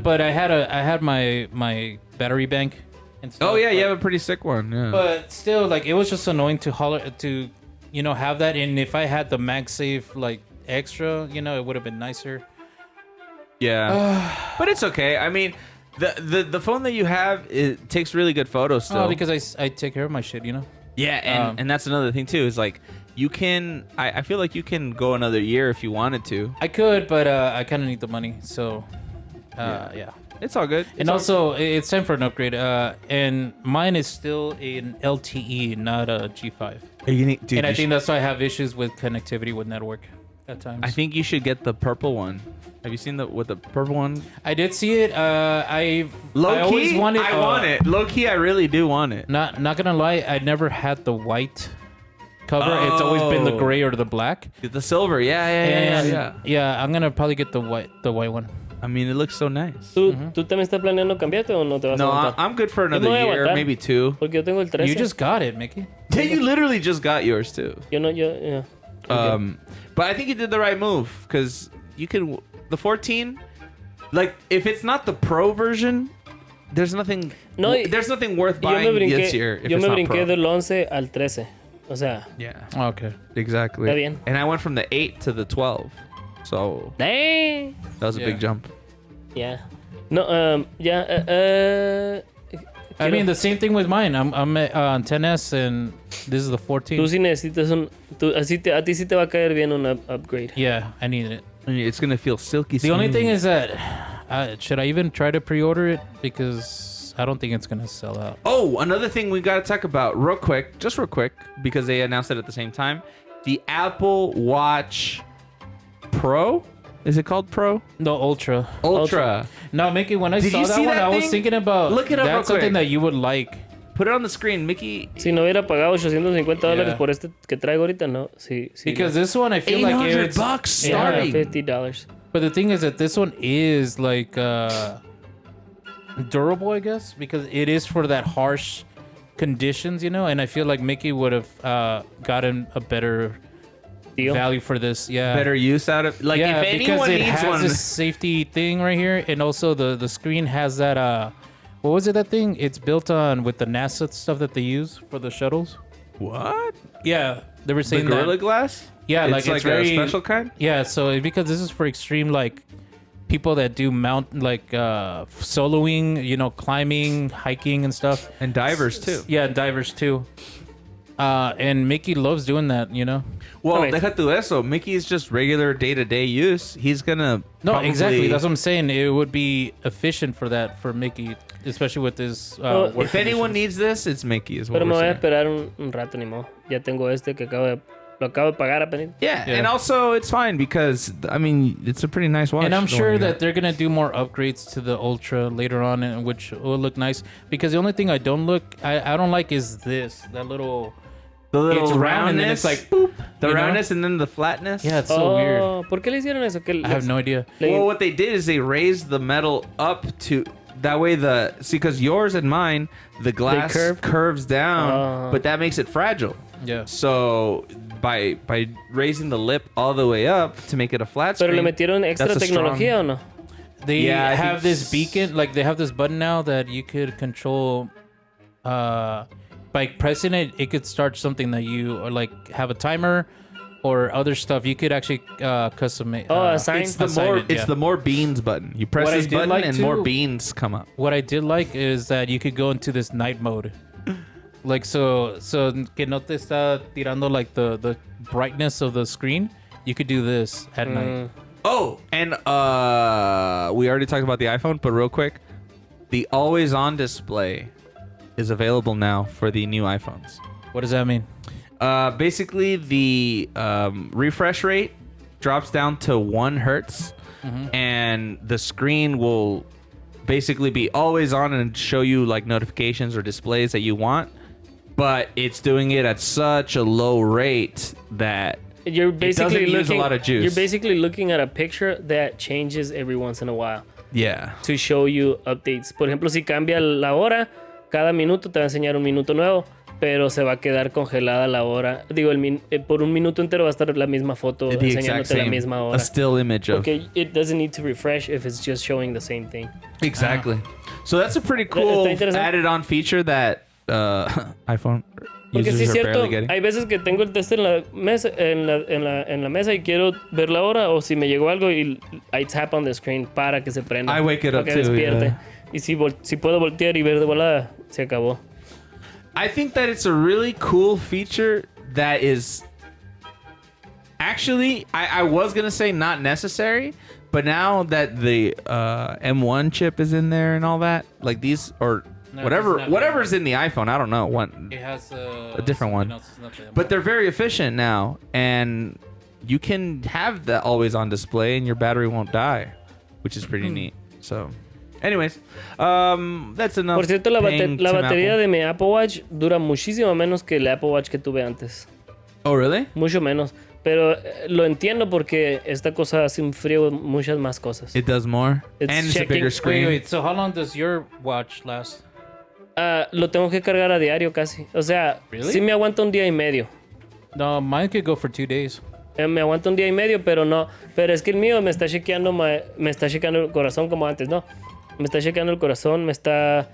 But I had my battery bank. And stuff, Oh yeah, but, you have a pretty sick one. Yeah. But still, like, it was just annoying to have that. And if I had the MagSafe like extra, it would have been nicer. Yeah, but it's okay. I mean, the phone that you have, it takes really good photos still. Oh, because I take care of my shit, Yeah, and that's another thing too. Is like you can. I feel like you can go another year if you wanted to. I could, but I kind of need the money, so yeah. It's all good. And also, it's time for an upgrade. And mine is still an LTE, not a G5. Dude, And I think that's why I have issues with connectivity with network at times. I think you should get the purple one. Have you seen the purple one? I did see it. I Low always key, wanted. I want it. Low key, I really do want it. Not gonna lie, I never had the white cover. It's always been the gray or the black. The silver, yeah. Yeah, I'm gonna probably get the white one. I mean, it looks so nice. ¿Tú también estás planeando cambiarte o no te vas a No, aguantar? I'm good for Yo me another voy a year, aguantar, maybe 2. Porque yo tengo el 13. You just got it, Mickey. Yeah, you literally just got yours too. Yeah. But I think you did the right move because you can the 14. Like, if it's not the Pro version, there's nothing. There's nothing worth buying this year. If Yo it's me not brinqué Pro. del 11 al 13. O sea, Yeah. Okay. Exactly. Está bien. And I went from the 8 to the 12, so dang. that was a big jump. Yeah. No, I mean, the same thing with mine. I'm on 10s and this is the 14. Tú sí necesitas a ti sí te va a caer bien un upgrade. Yeah, I need it. I mean, it's gonna feel silky. The only smooth. thing is that should I even try to pre-order it, because I don't think it's gonna sell out. Oh, another thing we gotta talk about real quick, because they announced it at the same time. The Apple Watch Pro. Is it called Pro? No, Ultra. Ultra. No, Mickey, when I Did saw you that see one, that I was thing? thinking about Look it up real that's something quick. that you would like. Put it on the screen, Mickey. Si no hubiera pagado $850 Yeah. por este que traigo ahorita, no. Sí. Because this one, I feel like it's $800 starting. $50. But the thing is that this one is like durable, I guess, because it is for that harsh conditions, and I feel like Mickey would have gotten a better Deal. value for this. Yeah. Better use out of if because anyone it needs has one. this safety thing right here, and also the screen has that what was it, that thing? It's built on with the NASA stuff that they use for the shuttles. What? Yeah, they were The saying Gorilla that. Glass? Yeah, It's like a very special kind. Yeah, so because this is for extreme like people that do soloing, you know, climbing, hiking and stuff. And divers too. Yeah, divers too. And Miki loves doing that, you know. Well, deja tu eso. Miki is just regular day-to-day use. He's gonna exactly. That's what I'm saying. It would be efficient for Miki, especially with his. Work if anyone needs this, it's Miki. Is what Pero me we're voy a saying. esperar un rato ni modo. Ya tengo este que lo acabo de pagar apenas. Yeah, and also it's fine because I mean it's a pretty nice watch. And I'm sure that they're gonna do more upgrades to the Ultra later on, and which will look nice. Because the only thing I don't like is that little. The little it's round and then it's like boop. The roundness and then the flatness. Yeah, it's so weird. ¿Por qué le hicieron eso? I have no idea. Well, what they did is they raised the metal up to that way. Because yours and mine, the glass curves down, but that makes it fragile. Yeah. So by raising the lip all the way up to make it a flat screen. Pero le metieron extra tecnología o no? They have this beacon, like they have this button now that you could control. By pressing it, it could start something that you or like have a timer or other stuff. You could actually customize. Assign. It's the more beans button. You press this button and more beans come up. What I did like is that you could go into this night mode. Like so que no te está tirando like the brightness of the screen. You could do this at night. Oh, and we already talked about the iPhone, but real quick, the always on display is available now for the new iPhones. What does that mean? Basically, the refresh rate drops down to 1 hertz, and the screen will basically be always on and show you like notifications or displays that you want. But it's doing it at such a low rate that you're basically use a lot of juice. You're basically looking at a picture that changes every once in a while. Yeah. To show you updates. Por ejemplo, si cambia la hora, cada minuto te va a enseñar un minuto nuevo, pero se va a quedar congelada la hora. Digo, por un minuto entero va a estar la misma foto enseñándote la misma hora. A still image of. Okay, it doesn't need to refresh if it's just showing the same thing. Exactly. So that's a pretty cool added on feature that iPhone Porque sí es users are cierto, barely getting. hay veces que tengo el test en la mesa y quiero ver la hora o si me llegó algo y I tap on the screen para que se prenda. I wake it up para que too, despierte. yeah. Y si puedo voltear y ver de volada, se acabó. I think that it's a really cool feature that is actually, I was going to say not necessary, but now that the M1 chip is in there and all that, like these, or whatever's in the iPhone, I don't know. It has a different one. But they're very efficient now, and you can have that always on display and your battery won't die, which is pretty neat. So... Anyways, that's enough. Por cierto, la batería de mi Apple Watch dura muchísimo menos que el Apple Watch que tuve antes. Oh, really? Mucho menos. Pero lo entiendo porque esta cosa hace un frío muchas más cosas. It does more. And it's a bigger screen. Wait, so how long does your watch last? Lo tengo que cargar a diario casi. O sea, Really? sí me aguanta un día y medio. No, mine could go for 2 days. Me aguanta un día y medio, pero no. Pero es que el mío me está chequeando el corazón como antes, ¿no? Me está chequeando el corazón, me está...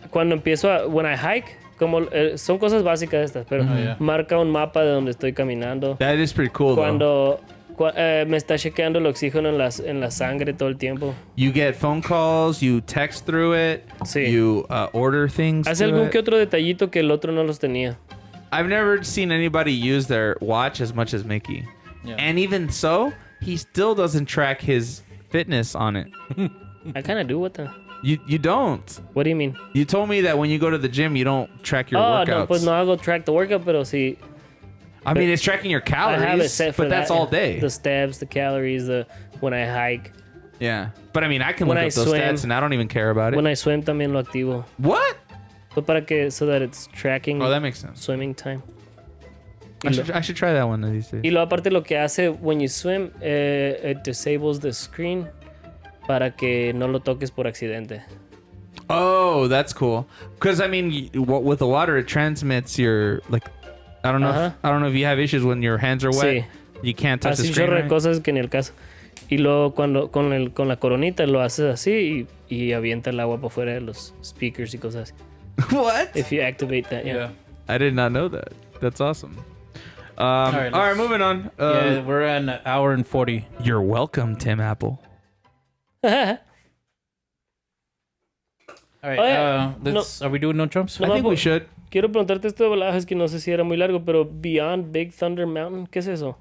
cuando empiezo when I hike, como son cosas básicas estas, pero marca un mapa de donde estoy caminando. That is pretty cool, Cuando me está chequeando el oxígeno en la sangre todo el tiempo. You get phone calls, you text through it, sí. You order things. Hace algún que otro detallito que el otro no los tenía. I've never seen anybody use their watch as much as Miki. Yeah. And even so, he still doesn't track his fitness on it. I kind of do. What the? You don't. What do you mean? You told me that when you go to the gym, you don't track your workouts. No, pues no hago track the workout, pero sí. I mean, it's tracking your calories, I have it set for but that's all day. The steps, the calories, when I hike. Yeah, but I mean, I can look up those stats, and I don't even care about it. When I swim, también lo activo. What? Pues para que so that it's tracking. Oh, that makes sense. Swimming time. I should try that one of these days. Y luego aparte lo que hace when you swim, it disables the screen para que no lo toques por accidente. Oh, that's cool. Because I mean, with the water, it transmits your I don't know. I don't know if you have issues when your hands are wet. Sí. You can't touch the Así screen. Right? Cosas que en el caso. Y luego cuando con la coronita lo haces así y avienta el agua por fuera de los speakers y cosas así. What? If you activate that, yeah. I did not know that. That's awesome. All right, moving on. Yeah, we're at an hour and 40. You're welcome, Tim Apple. All right, Oye, are we doing no Trumps? I think we should. Quiero preguntarte esto de voladas que no sé si era muy largo, pero Beyond Big Thunder Mountain, ¿qué es eso?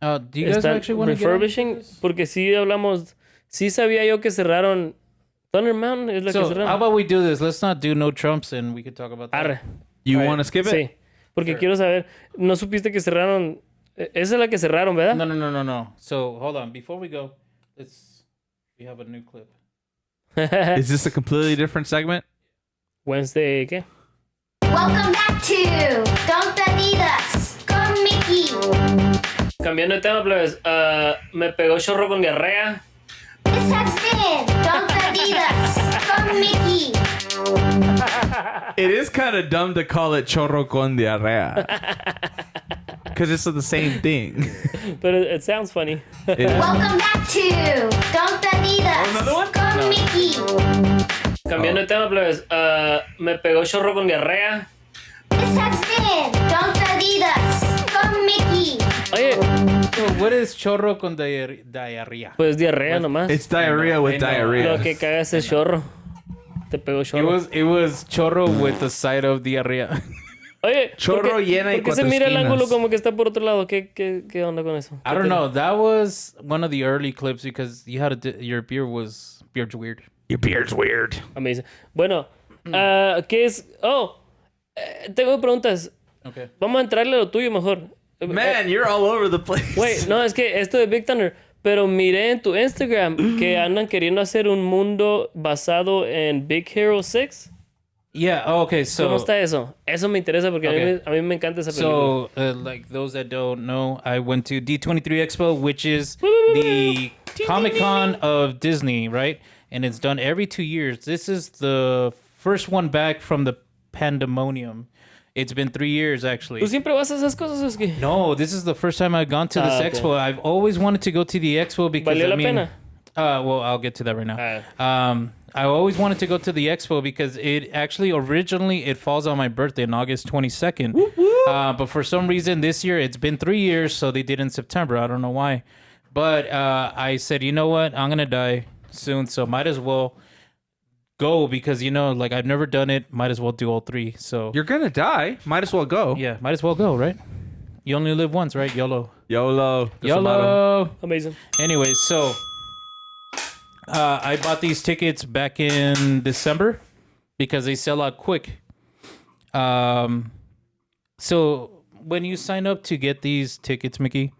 Do you guys ¿Están actually want to get refurbishing? Porque sí hablamos, sí sabía yo que cerraron Thunder Mountain, es la que So, cerraron. how about we do this? Let's not do no Trumps and we could talk about that. Arre. You All want to skip it? Sí, porque quiero saber, ¿no supiste que cerraron? Esa es la que cerraron, ¿verdad? No. So, hold on. Before we go, we have a new clip. Is this a completely different segment? Wednesday, ¿qué? Welcome back to Tonterías con Miki. Cambiando de tema, plebes, me pegó chorro con diarrea. This has been Tonterías con Miki. It is kind of dumb to call it chorro con diarrea. Because it's the same thing. But it sounds funny. Welcome back to Tonterías con Miki. Cambiando de tema, plebes, me pegó chorro con diarrea. This has been Tonterías con Miki. Oye, So, what is chorro con diarrea? pues diarrea nomás. It's diarrhea with I know. diarrhea. Lo que cagas es chorro. Te pegó chorro. It was chorro with the side of diarrea. Oye, Chorro ¿por qué- llena y ¿por qué se cuatro mira el esquinas? ángulo como que está por otro lado? ¿Qué onda con eso? I don't know. That was one of the early clips because you had your beard's weird. Your beard's weird. Amazing. Bueno, ¿qué es? Oh, tengo preguntas. Okay. Vamos a entrarle a lo tuyo mejor. Man, you're all over the place. Wait, no, es que esto de Big Thunder. Pero miré en tu Instagram que andan queriendo hacer un mundo basado en Big Hero 6. Yeah. Okay. So. ¿Cómo está eso? Eso me interesa porque Okay. a mí me encanta esa película. So, like those that don't know, I went to D23 Expo, which is the Comic-Con of Disney, right? And it's done every 2 years. This is the first one back from the pandemonium. It's been 3 years, actually. ¿Tú siempre vas a esas cosas, Husky? No, this is the first time I've gone to this okay. expo. I've always wanted to go to the expo because ¿Valió la I mean, pena? Well, I'll get to that right now. I always wanted to go to the expo because it actually originally it falls on my birthday on August 22nd. But for some reason this year it's been 3 years, so they did in September. I don't know why. But I said, you know what? I'm gonna die soon, so might as well go because like I've never done it. Might as well do all three. So You're gonna die. Might as well go. yeah, might as well go, right? You only live once, right? YOLO. YOLO. YOLO. Amazing. Anyways, so I bought these tickets back in December because they sell out quick. So when you sign up to get these tickets, Miki,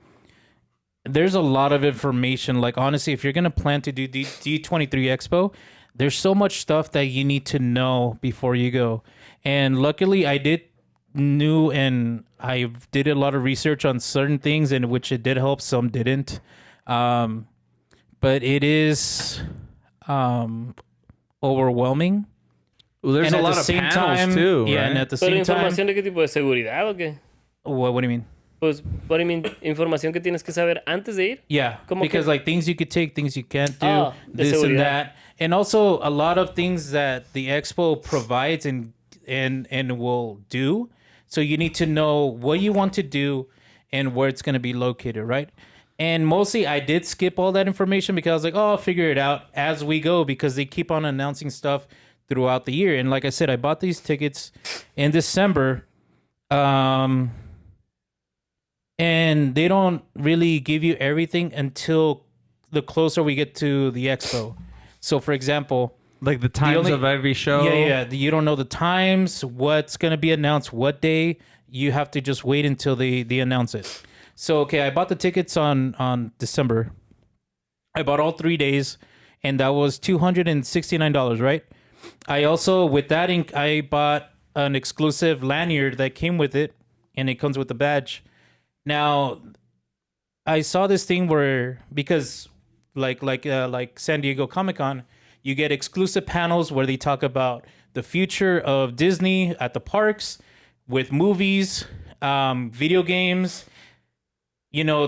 there's a lot of information. Like honestly, if you're gonna plan to do D23 Expo, there's so much stuff that you need to know before you go. And luckily, I knew and I did a lot of research on certain things, in which it did help. Some didn't. But it is overwhelming. Well, there's And a at lot the of same panels time, too. yeah, right? and at the ¿Pero same time, información de qué tipo? ¿De seguridad o qué? what do you mean? Pues, what do you mean? ¿Información que tienes que saber antes de ir? Yeah, ¿Cómo because que? like things you could take, things you can't do, Ah, de this and seguridad. that, and also a lot of things that the expo provides and will do. So you need to know what you want to do and where it's going to be located, right? And mostly I did skip all that information because I was like, oh, I'll figure it out as we go because they keep on announcing stuff throughout the year. And like I said, I bought these tickets in December. And they don't really give you everything until the closer we get to the expo. So for example, like the times of every show. Yeah. You don't know the times, what's going to be announced, what day. You have to just wait until they announce it. So, okay, I bought the tickets on December. I bought all 3 days, and that was $269, right? I also, with that, I bought an exclusive lanyard that came with it, and it comes with the badge. Now, I saw this thing where, because like San Diego Comic-Con, you get exclusive panels where they talk about the future of Disney at the parks, with movies, video games,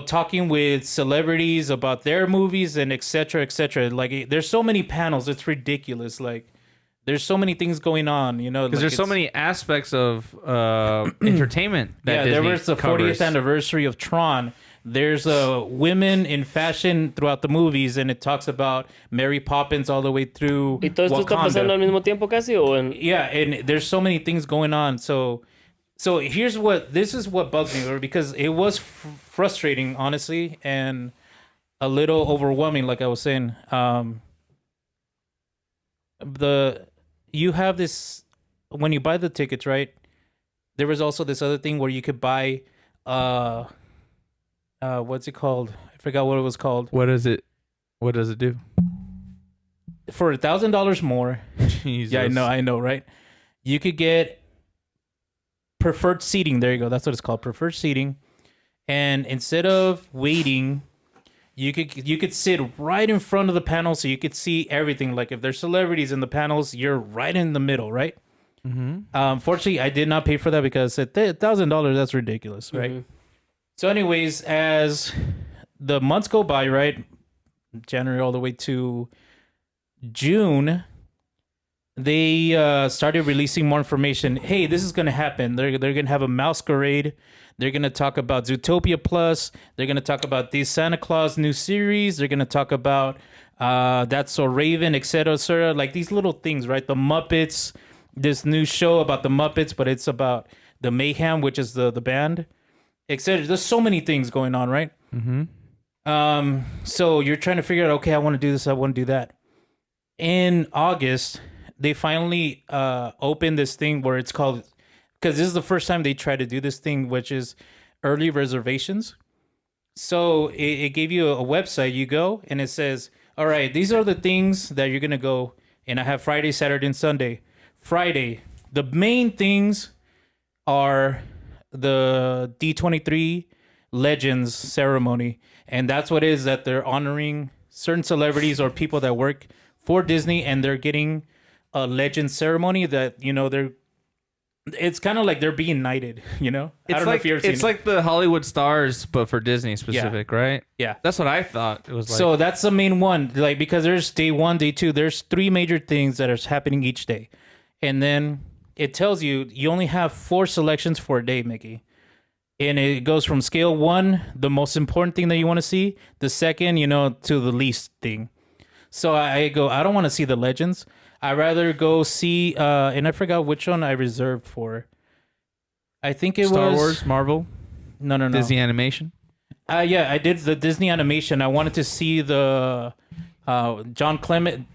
talking with celebrities about their movies and et cetera, et cetera. Like, there's so many panels, it's ridiculous. Like, there's so many things going on, you know, because there's so many aspects of entertainment. That there Disney was the 40th covers. anniversary of Tron. There's women in fashion throughout the movies, and it talks about Mary Poppins all the way through ¿Y todo esto está pasando al mismo tiempo casi o en? Yeah, and there's so many things going on. So this is what bugs me, because it was frustrating, honestly, and a little overwhelming, like I was saying. You have this when you buy the tickets, right? There was also this other thing where you could buy what's it called? I forgot what it was called. What does it do? For $1,000 more. Jesus. Yeah, I know, right? You could get preferred seating. There you go. That's what it's called, preferred seating. And instead of waiting, you could sit right in front of the panel, so you could see everything. Like if there's celebrities in the panels, you're right in the middle, right? Mm-hmm. Fortunately, I did not pay for that because at $1,000, that's ridiculous, right? Mm-hmm. So, anyways, as the months go by, right, January all the way to June, they started releasing more information. Hey, this is gonna happen. They're gonna have a masquerade. They're going to talk about Zootopia Plus. They're going to talk about the Santa Claus new series. They're going to talk about That's So Raven, etc. Like these little things, right? The Muppets, this new show about the Muppets, but it's about the Mayhem, which is the band, etc. There's so many things going on, right? Mm-hmm. So you're trying to figure out, okay, I want to do this, I want to do that. In August, they finally opened this thing where it's called... Because this is the first time they try to do this thing, which is early reservations. So it gave you a website. You go and it says, all right, these are the things that you're going to go. And I have Friday, Saturday, and Sunday. Friday, the main things are the D23 Legends ceremony. And that's what it is, that they're honoring certain celebrities or people that work for Disney. And they're getting a Legends ceremony that, you know, it's kind of like they're being knighted, you know? I don't know if you've ever seen It's like the Hollywood stars, but for Disney specific, right? Yeah. That's what I thought it was like. So that's the main one. Like, because there's day 1, day 2, there's 3 major things that are happening each day. And then it tells you only have 4 selections for a day, Mickey. And it goes from scale 1, the most important thing that you want to see, the second, you know, to the least thing. So I don't want to see the Legends. I'd rather go see, and I forgot which one I reserved for. I think it was... Star Wars, Marvel? No. Disney Animation? Yeah, I did the Disney Animation. I wanted to see the John Clement...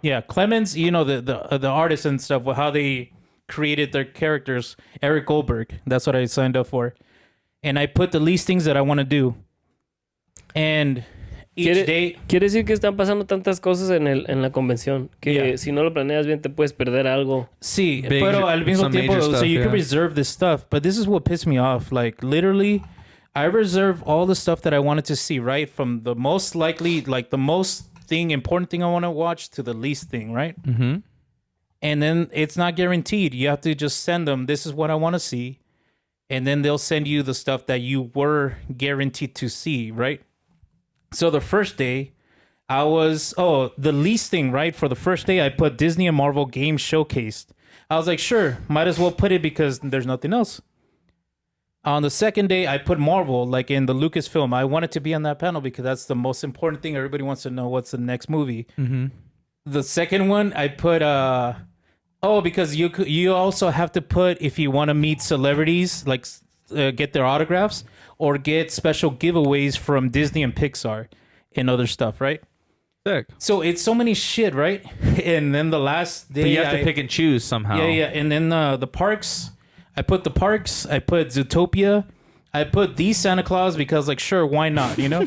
Yeah, Clemens, you know, the artists and stuff, how they created their characters. Eric Goldberg, that's what I signed up for. And I put the least things that I want to do. And... Quiere decir que están pasando tantas cosas en la convención que si no lo planeas bien te puedes perder algo. Sí, pero al mismo tiempo, so you can reserve this stuff. But this is what pissed me off. Like, literally, I reserve all the stuff that I wanted to see, right? From the most likely, like the most important thing I want to watch to the least thing, right? Mm-hmm. And then it's not guaranteed. You have to just send them, this is what I want to see. And then they'll send you the stuff that you were guaranteed to see, right? So the first day, the least thing, right? For the first day, I put Disney and Marvel Games Showcased. I was like, sure, might as well put it because there's nothing else. On the second day, I put Marvel, like in the Lucasfilm. I wanted to be on that panel because that's the most important thing. Everybody wants to know what's the next movie. Mm-hmm. The second one, I put, because you also have to put, if you want to meet celebrities, like get their autographs, or get special giveaways from Disney and Pixar and other stuff, right? Sick. So it's so many shit, right? And then the last day... But you have to pick and choose somehow. Yeah. And then the parks, I put Zootopia, I put the Santa Claus because, like, sure, why not, you know?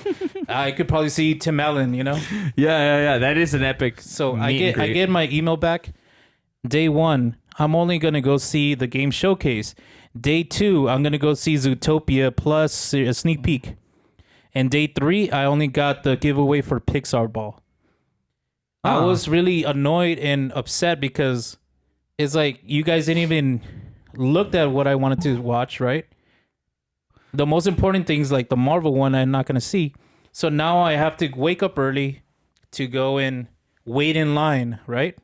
I could probably see Tim Allen, you know? Yeah. That is an epic So I get my email back. Day 1, I'm only going to go see the game showcase. Day 2, I'm going to go see Zootopia plus a sneak peek. And day 3, I only got the giveaway for Pixar Ball. I was really annoyed and upset because it's like you guys didn't even look at what I wanted to watch, right? The most important things like the Marvel one I'm not going to see. So now I have to wake up early to go and wait in line, right?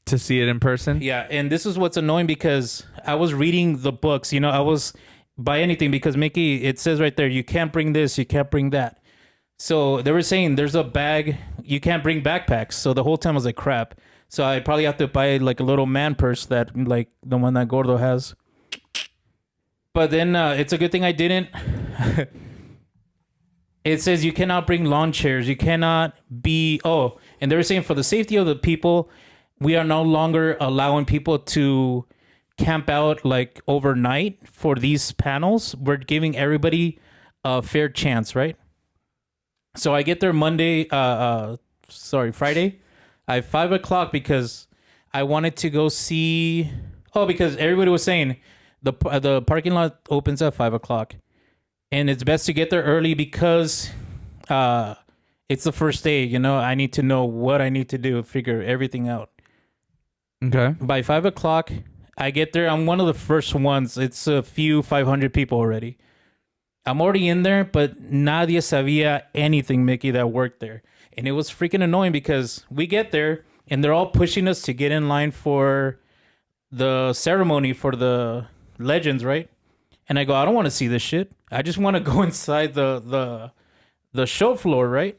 to see it in person. Yeah, and this is what's annoying because I was reading the books. You know, I was buy anything because Miki, it says right there, you can't bring this, you can't bring that. So they were saying there's a bag, you can't bring backpacks. So the whole time I was like, crap. So I probably have to buy like a little man purse that like the one that Gordo has. But then it's a good thing I didn't. It says you cannot bring lawn chairs. You cannot be... Oh, and they were saying for the safety of the people, we are no longer allowing people to camp out like overnight for these panels. We're giving everybody a fair chance, right? So I get there Friday. At 5 o'clock because I wanted to go see... Oh, because everybody was saying the parking lot opens at 5 o'clock. And it's best to get there early because it's the first day, you know. I need to know what I need to do, figure everything out. Okay. By 5 o'clock, I get there. I'm one of the first ones. It's a few 500 people already. I'm already in there, but nadie sabía anything, Miki, that worked there. And it was freaking annoying because we get there and they're all pushing us to get in line for the ceremony for the legends, right? And I go, I don't want to see this shit. I just want to go inside the show floor, right?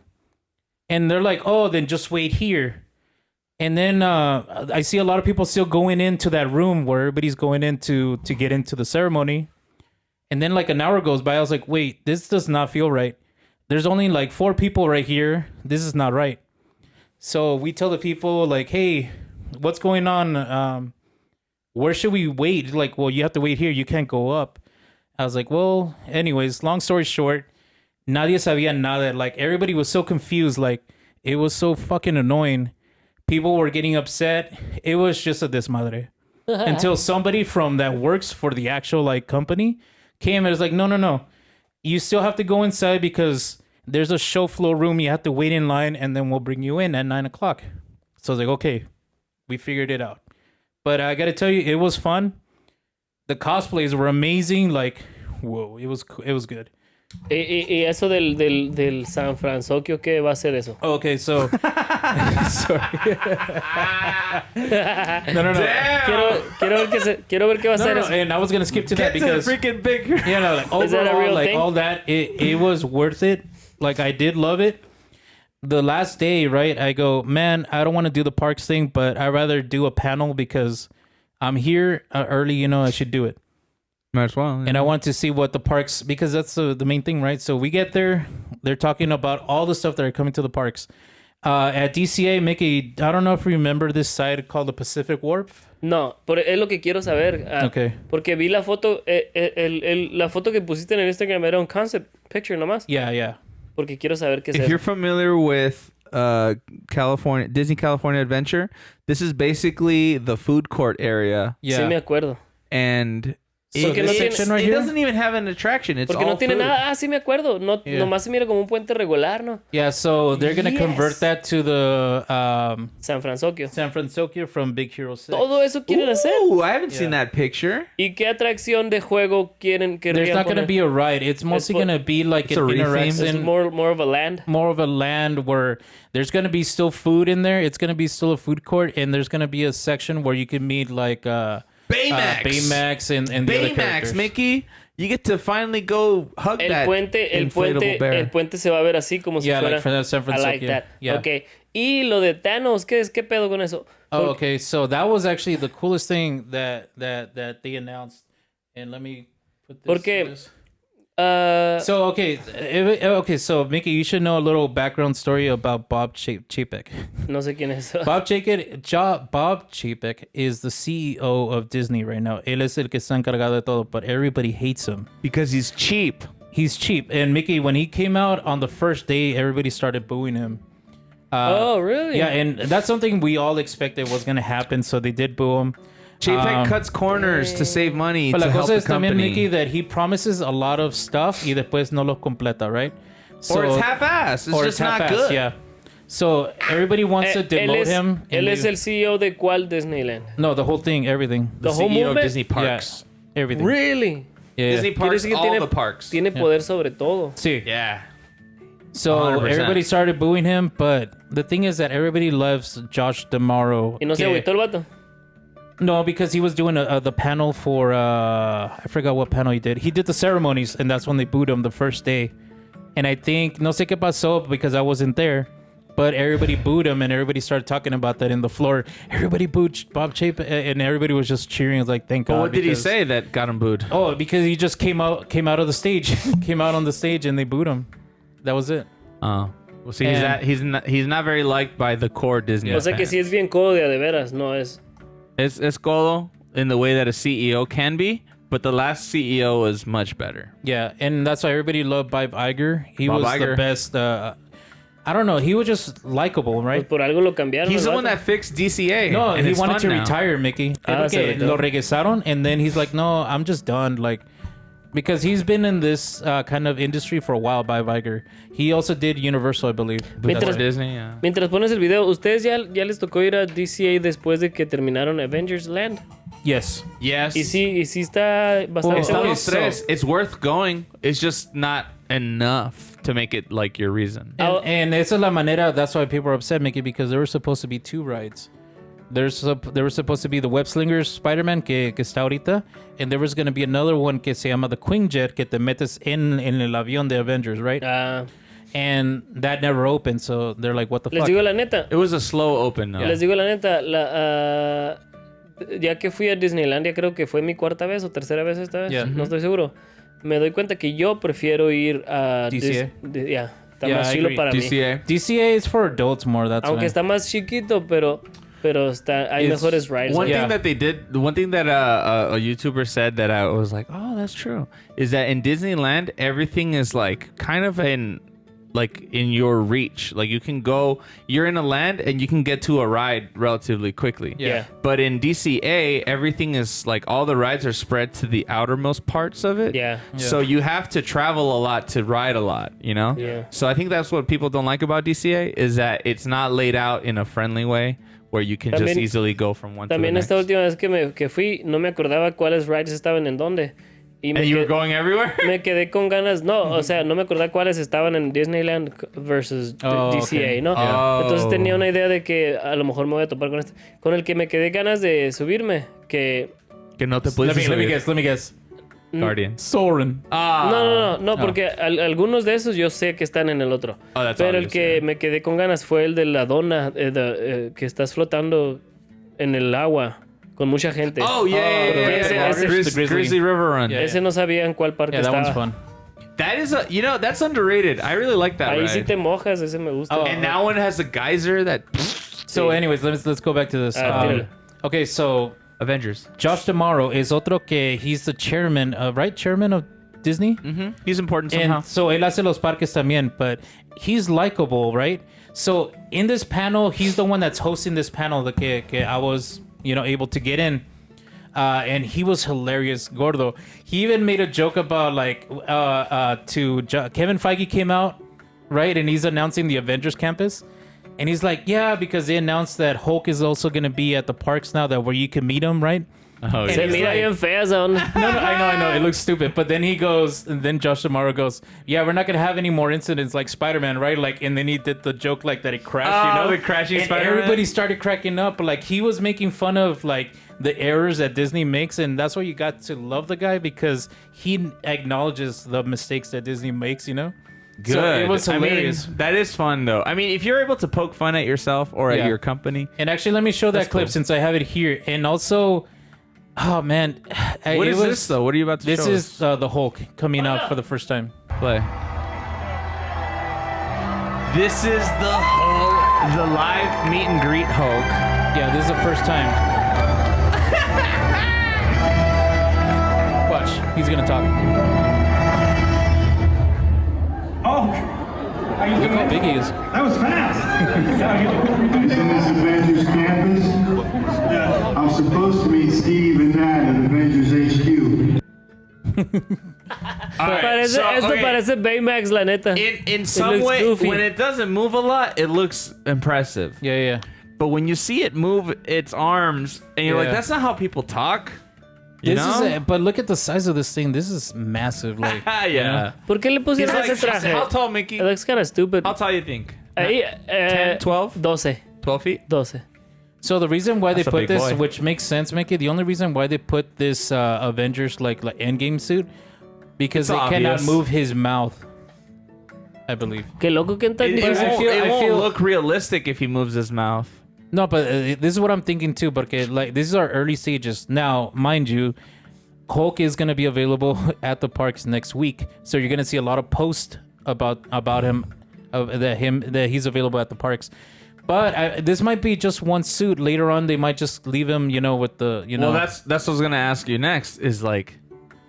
And they're like, oh, then just wait here. And then I see a lot of people still going into that room where everybody's going in to get into the ceremony. And then like an hour goes by. I was like, wait, this does not feel right. There's only like 4 people right here. This is not right. So we tell the people like, hey, what's going on? Where should we wait? Like, well, you have to wait here. You can't go up. I was like, well, anyways, long story short, nadie sabía nada. Like, everybody was so confused. Like, it was so fucking annoying. People were getting upset. It was just a desmadre. Until somebody from that works for the actual, like, company came and was like, no. You still have to go inside because there's a show floor room. You have to wait in line, and then we'll bring you in at 9 o'clock. So I was like, okay, we figured it out. But I got to tell you, it was fun. The cosplays were amazing. Like, whoa, it was good. Y eso del San Francisco, ¿qué va a ser eso? Okay, so sorry. No. Quiero ver qué va a ser eso. And I was gonna skip to that because freaking big. You know, like, overall, is that a real like thing? all that, it was worth it. Like, I did love it. The last day, right? I go, man, I don't want to do the parks thing, but I'd rather do a panel because I'm here early. You know, I should do it. Might as well. Yeah. And I want to see what the parks, because that's the main thing, right? So we get there, they're talking about all the stuff that are coming to the parks. At DCA, Miki, I don't know if you remember this site called the Pacific Wharf. No, pero es lo que quiero saber. Okay. Porque vi la foto, la foto que pusiste en Instagram era un concept picture nomás. Yeah. Porque quiero saber qué es If eso. you're familiar with Disney California Adventure, this is basically the food court area. Yeah. Sí me acuerdo. And So it, this section right it here? doesn't even have an attraction. It's Porque all no tiene food. nada. Ah, sí me acuerdo. No, Yeah. Nomás se mira como un puente regular, ¿no? Yeah, so they're going to convert that to the San Francisco. San Francisco from Big Hero 6. Todo eso quieren hacer. Ooh, I haven't seen that picture. ¿Y qué atracción de juego quieren que There's not going to be a ride. It's mostly going to be like an interaction. More of a land. More of a land where there's going to be still food in there. It's going to be still a food court, and there's going to be a section where you can meet like Baymax and the other characters. Baymax, Miki. You get to finally go hug that inflatable bear. El puente se va a ver así como si fuera. Like for San Francisco. I like that. Yeah. Okay. Y lo de Thanos, ¿qué pedo con eso? Oh, okay. So that was actually the coolest thing that they announced. And let me put this. Porque so so Miki, you should know a little background story about Bob Chapek. No sé quién es eso. Bob Chapek is the CEO of Disney right now. Él es el que está encargado de todo, but everybody hates him because he's cheap. He's cheap. And Miki, when he came out on the first day, everybody started booing him. Oh, really? Yeah, and that's something we all expected was going to happen, so they did boo him. Chapek cuts corners to save money But to la help cosa the es también, company. Miki, that he promises a lot of stuff y después no lo completa, right? So, or it's half-assed. It's just not good. Yeah. So everybody wants to demote him. Él es el CEO de cuál Disneyland? No, the whole thing, everything. The whole CEO movement? of Disney Parks. Yeah, everything. Really? Yeah. Disney Parks, all the parks. Tiene poder sobre todo. Sí. Yeah. So 100%. everybody started booing him, but the thing is that everybody loves Josh DeMauro. ¿Y no se agüitó el vato? No, because he was doing the panel for I forgot what panel he did. He did the ceremonies, and that's when they booed him the first day. And I think no sé qué pasó because I wasn't there, but everybody booed him, and everybody started talking about that in the floor. Everybody booed Bob Chape, and everybody was just cheering. It was like, thank God. But what did he say that got him booed? Oh, because he just came out of the stage, came out on the stage, and they booed him. That was it. Oh. Well, see, he's not very liked by the core Disney. O sea que sí es bien codo de veras, no es. Es codo in the way that a CEO can be, but the last CEO was much better. Yeah, and that's why everybody loved Bob Iger. He Bob was Iger. the best. I don't know. He was just likable, right? Pues por algo lo cambiaron. He's el the one vato. that fixed DCA. No, and he it's wanted fun to now. retire, Mickey. Ah, se Okay, retiró. lo regresaron, and then he's like, no, I'm just done. Like, because he's been in this kind of industry for a while, Bob Iger. He also did Universal, I believe. Mientras- Disney, yeah. Mientras pones el video, ¿ustedes ya les tocó ir a DCA después de que terminaron Avengers Land? Yes. Yes. Y sí está bastante Está bueno. los tres. It's worth going. It's just not enough to make it like your reason. And esa es la manera. That's why people are upset, Mickey, because there were supposed to be 2 rides. There was supposed to be the Web Slingers Spider-Man que está ahorita, and there was going to be another one que se llama the Queen Jet que te metes en el avión de Avengers, right? And that never opened, so they're like, what the Les fuck? digo la neta. It was a slow open, though. Les digo la neta, ya que fui a Disneylandia, creo que fue mi 4ª vez o 3ª vez esta vez, Yeah. no estoy seguro. Me doy cuenta que yo prefiero ir a DCA. Ya, está Yeah, más I chilo agree. para mí. DCA is for adults more. That's Aunque why. está más chiquito, pero hay It's- mejores rides. One Yeah. thing that they did, one thing that a YouTuber said that I was like, oh, that's true, is that in Disneyland everything is like kind of in your reach. Like you can go, you're in a land and you can get to a ride relatively quickly. Yeah. But in DCA, everything is like all the rides are spread to the outermost parts of it. Yeah. So you have to travel a lot to ride a lot, you know? Yeah. So I think that's what people don't like about DCA is that it's not laid out in a friendly way where you can just También- easily go from one to the También next. esta última vez que fui, no me acordaba cuáles rides estaban en dónde. Y And you were going everywhere? Me quedé con ganas, no, o sea, no me acordaba cuáles estaban en Disneyland versus DCA, okay. ¿no? Oh. Entonces tenía una idea de que a lo mejor me voy a topar con este. Con el que me quedé ganas de subirme, que... Que no te puedes Let me subir. guess. Guardian. Soren. No, porque algunos de esos yo sé que están en el otro. Oh, that's Pero el obvious, que yeah. me quedé con ganas fue el de la dona, que estás flotando en el agua con mucha gente. Oh, yeah. Ese- Grizzly River Run. Yeah. Ese no sabía en cuál parque Yeah, that estaba. one's fun. That is that's underrated. I really like that Ahí ride. sí te mojas, ese me gusta. And that one has a geyser that So, anyways, let's go back to this. tírale. Okay, so Avengers. Josh DeMauro is otro que he's the chairman, right? Chairman of Disney. Mm-hmm. He's important somehow. And so él hace los parques también, but he's likable, right? So in this panel, he's the one that's hosting this panel that que I was, able to get in. And he was hilarious, Gordo. He even made a joke about Kevin Feige came out, right? And he's announcing the Avengers campus. And he's like, yeah, because they announced that Hulk is also going to be at the parks now where you can meet him, right? Oh, And Se he's mira like- bien fea esa onda. No, I know. It looks stupid. But then he goes, and then Josh DeMauro goes, yeah, we're not going to have any more incidents like Spider-Man, right? Like, and then he did the joke like that he crashed, the crashing and Spider-Man? everybody started cracking up. Like, he was making fun of, like, the errors that Disney makes. And that's why you got to love the guy because he acknowledges the mistakes that Disney makes, Good. So it was hilarious. I mean, that is fun, though. I mean, if you're able to poke fun at yourself or at Yeah. your company. And actually, let me show that That's clip cool. since I have it here. And also, oh, man. What is this, though? What are you about to This show is the Hulk coming out for the first time. Play. This is the Hulk, the live meet and greet Hulk. Yeah, this is the first time. Watch, he's gonna talk. Oh, Look how big he is. that was fast. In this Avengers campus, I'm supposed to meet Steve and Nat at Avengers HQ. Esto parece Baymax, la neta. In some looks way, goofy. when it doesn't move a lot, it looks impressive. Yeah. But when you see it move its arms, and you're like, Yeah. that's not how people talk. But look at the size of this thing. This is massive. Like, yeah. ¿Por qué le pusieron He's ese like, traje? how tall, Mickey? It looks kind of stupid. How tall you think? Ahí, 10, 12? 12. 12 feet? 12. So the reason why That's a they put big this, boy. which makes sense, Mickey, the only reason why they put this Avengers like Endgame suit, because It's they cannot obvious. move his mouth. I believe. Qué loco que tan It difícil. won't look realistic if he moves his mouth. No, but this is what I'm thinking too. Because like this is our early stages now, mind you. Hulk is going to be available at the parks next week, so you're going to see a lot of posts about him, that he's available at the parks. But this might be just one suit. Later on, they might just leave him, with the, Well, that's what I was gonna ask you next. Is like,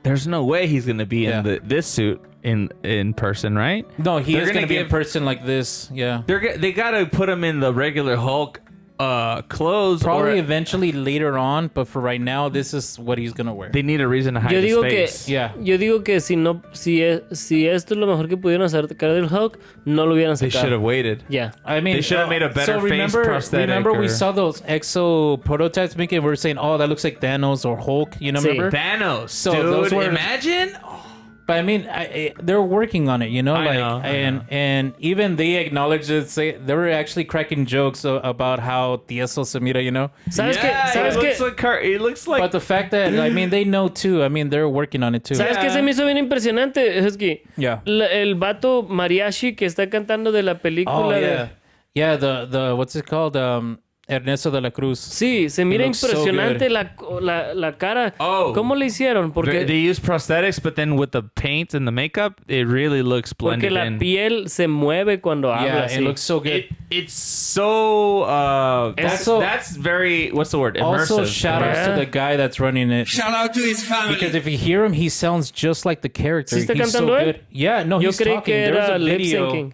there's no way he's gonna be in this suit in person, right? No, he They're is gonna going to be in give- person like this. Yeah. They gotta put him in the regular Hulk clothes. Probably or eventually later on, but for right now, this is what he's gonna wear. they need a reason to hide Yo his digo face. que, Yeah. yo digo que si esto es lo mejor que pudieron hacer del Hulk, no lo hubieran They sacado. should have waited. Yeah. I mean, They should have made a better face prosthetic Remember, we or- saw those Exo prototypes, Mickey, and we were saying, "Oh, that looks like Thanos or Hulk." Sí. Remember? Thanos, So dude. those were- Imagine. But I mean, they're working on it, I like, know, I and even they acknowledged it. Say they were actually cracking jokes about how Tieso se mira, ¿Sabes qué? Yeah, ¿Sabes it qué? looks like it looks like. But the fact that they know too. I mean, they're working on it too. ¿Sabes qué se me hizo bien impresionante, Husky? Yeah. El vato mariachi que está cantando de la película Oh de... yeah, yeah. The what's it called? Ernesto de la Cruz. Sí, se mira It looks so impresionante good. la cara. Oh. ¿Cómo le hicieron? They Porque use prosthetics, but then with the paint and the makeup, it really looks blended la in. piel se mueve cuando habla. Yeah, así. it looks so good. It's so Also- that's very what's the word? Also, Immersive. shout outs to the guy that's running it. Shout out to his family. Because if you hear him, he sounds just like the character. ¿Sí está He's so cantando él? good. Yeah, no, Yo he's creí talking. que There's era a lip video. syncing.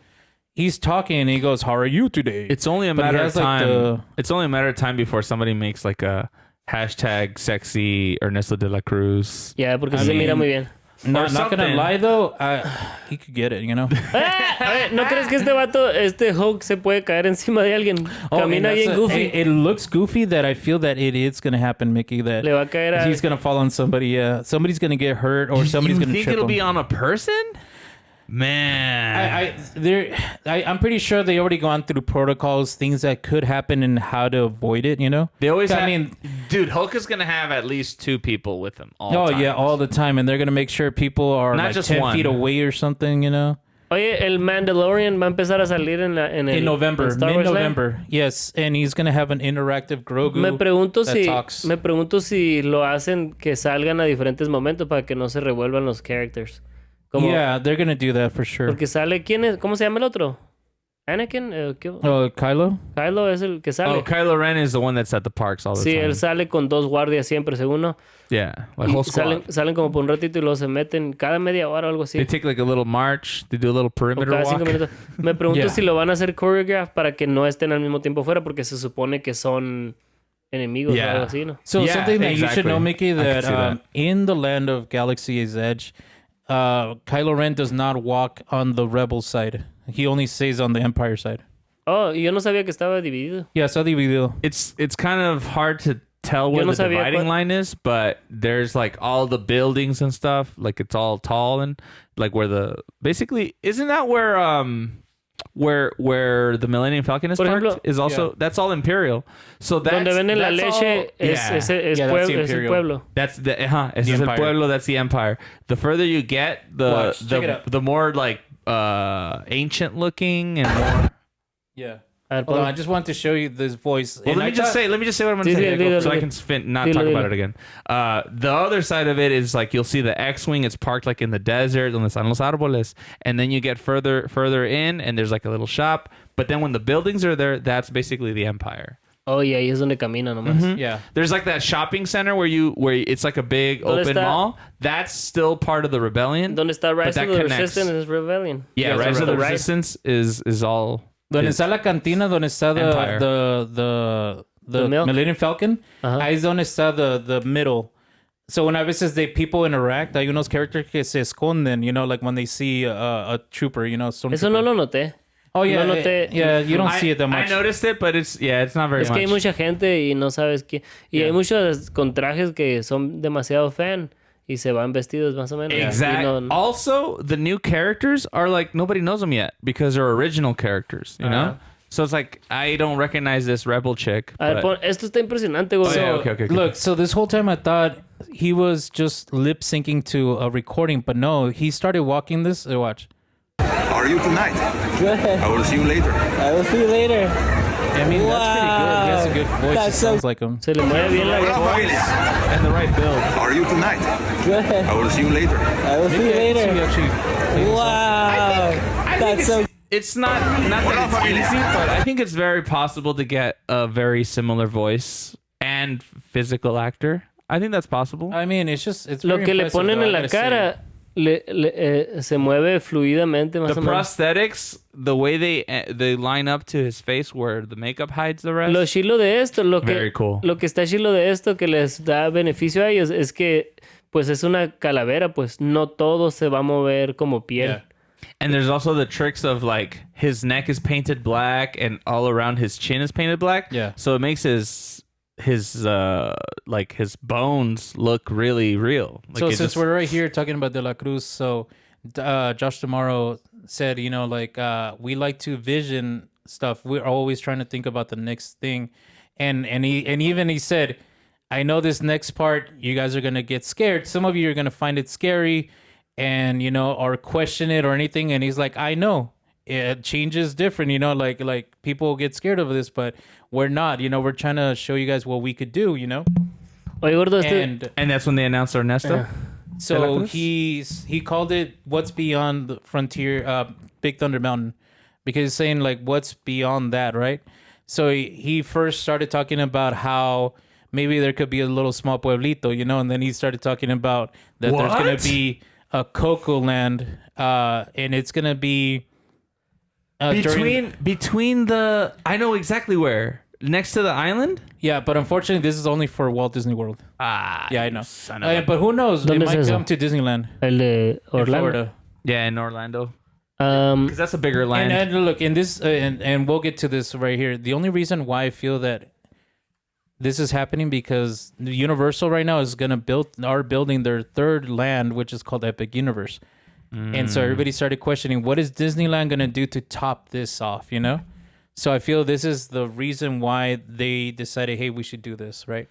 He's talking and he goes, "How are you today?" It's only a But he matter of has, like, time. the- It's only a matter of time before somebody makes like a hashtag sexy Ernesto de la Cruz. Yeah, porque I se mira mean- muy bien. Not gonna something. lie though, he could get it, A ver, ¿no crees que este vato, este Hulk, se puede caer encima de alguien? Camina and bien that's goofy. It looks goofy that I feel that it is gonna happen, Mickey. That Le va a caer a... he's gonna fall on somebody. Yeah, somebody's gonna get hurt or somebody's you gonna think trip it'll him. be on a person? Man, I'm pretty sure they already gone through protocols, things that could happen, and how to avoid it. they always. I Have, mean, dude, Hulk is gonna have at least 2 people with him. All oh time. yeah, all the time, and they're gonna make sure people are Not like just 10 one. feet away or something. Oye, el Mandalorian va a empezar a salir In November, Star Wars Land. mid-November, yes, and he's gonna have an interactive Grogu. Me pregunto that si talks. me pregunto si lo hacen que salgan a diferentes momentos para que no se revuelvan los characters. Como, Yeah, they're gonna do that for sure. Porque sale ¿quién es? ¿Cómo se llama el otro? Anakin, Kylo. Kylo es el que sale. Oh, Kylo Ren is the one that's at the parks all the Sí, time. él sale con 2 guardias siempre, según no. Yeah, like Y whole squad. salen como por un ratito y luego se meten cada media hora o algo así. They take like a little march. They do a little O perimeter cada 5 walk. minutos. Me pregunto Yeah. si lo van a hacer choreograph para que no estén al mismo tiempo fuera porque se supone que son enemigos Yeah. o algo así, ¿no? So Yeah, something that you should exactly. know, Mickey, I can that, see that. in the land of Galaxy's Edge, Kylo Ren does not walk on the Rebel side. He only stays on the Empire side. Oh, y yo no sabía que estaba dividido. Yeah, está dividido. It's kind of hard to tell where Yo no the sabía dividing cuál- line is, but there's like all the buildings and stuff. Like it's all tall and like where the basically isn't that where the Millennium Falcon is Por parked ejemplo, is also that's all Imperial. So that's Donde venden la that's leche all- es, yeah. es Yeah, that's the es el Imperial. pueblo. That's the ese es el Empire. pueblo. That's the Empire. The further you get, Watch, check it the out. the more like ancient looking and more. Yeah. A ver, Hold on, pon- I just want to show you this voice. Well, And let I me just thought- say what I'm going to Sí, say, dilo, so I dilo. can not Dilo, talk dilo. about it again. The other side of it is like you'll see the X-wing. It's parked like in the desert, donde están los árboles, and then you get further in, and there's like a little shop. But then when the buildings are there, that's basically the Empire. Oh, y ahí es donde camina nomás. Mm-hmm. Yeah. There's like that shopping center where it's like a big ¿Dónde open está? mall. That's still part of the rebellion. Donde está Rise that of the connects. Resistance is Rebellion. Yeah, Yeah, Rise of the Rise. Resistance is all. Donde is- está la cantina, donde está Empire. the The milk. Millennium Falcon, Ajá. ahí es donde está the middle. So when a veces people interact, hay unos characters que se esconden, like when they see a trooper, Eso no lo noté. Oh yeah, No noté- you don't see it that much. I noticed it, but it's not very Es much. que hay mucha gente y no sabes quién. Y hay muchos con trajes que son demasiado fan y se van vestidos más o menos. Exactly. Y no- Also, the new characters are like nobody knows them yet because they're original characters, you know? So it's like I don't recognize this rebel chick. A ver, but- esto está impresionante, güey. okay. Look, so this whole time I thought he was just lip syncing to a recording, but no, he started walking this. Watch. Are you tonight? Good. I will see you later. I will see you later. I mean, that's pretty good. He has a good voice. That's It so- sounds like him. Se le mueve bien la Hola, voz. familia. and the right build. Are you tonight? Good. I will see you later. I will see you Yeah, I can see later. you actually. Wow. That's so. It's not that it's easy, but I think it's very possible to get a very similar voice and physical actor. I think that's possible. I mean, it's Lo very que le impressive, ponen though, en I la gotta say. cara se mueve fluidamente más The o menos. prosthetics, the way they line up to his face where the makeup hides the rest. Lo chilo de esto, Very cool. lo que está chilo de esto que les da beneficio a ellos es que pues es una calavera, pues no todo se va a mover como piel. Yeah. And there's also the tricks of like his neck is painted black and all around his chin is painted black. Yeah. So it makes his like his bones look really real. Like So it since just- we're right here talking about De La Cruz, so Josh Tomorrow said, you know, like we like to vision stuff. We're always trying to think about the next thing, and he said, I know this next part you guys are gonna get scared. Some of you are gonna find it scary, and you know, or question it or anything. And he's like, I know. Change is different, you know, like people get scared of this, but we're not, you know, we're trying to show you guys what we could do, you know. Oye, gordo, and that's when they announced Ernesto. So he called it what's beyond the frontier, Big Thunder Mountain, because he's saying like what's beyond that, right? So he first started talking about how maybe there could be a little small pueblito, you know, and then he started talking about that there's gonna be a cocoa land, and it's gonna be between the I know exactly where next to the island. Yeah, but unfortunately, this is only for Walt Disney World. Yeah, I know. Son of a- But who knows? It ¿Dónde es might eso? come to Disneyland El de in Orlando. Florida. Yeah, in Orlando. Because that's a bigger land. And look, in this, and we'll get to this right here. The only reason why I feel that this is happening because Universal right now is gonna building their third land, which is called Epic Universe, and so everybody started questioning what is Disneyland gonna do to top this off, you know? So I feel this is the reason why they decided, hey, we should do this, right?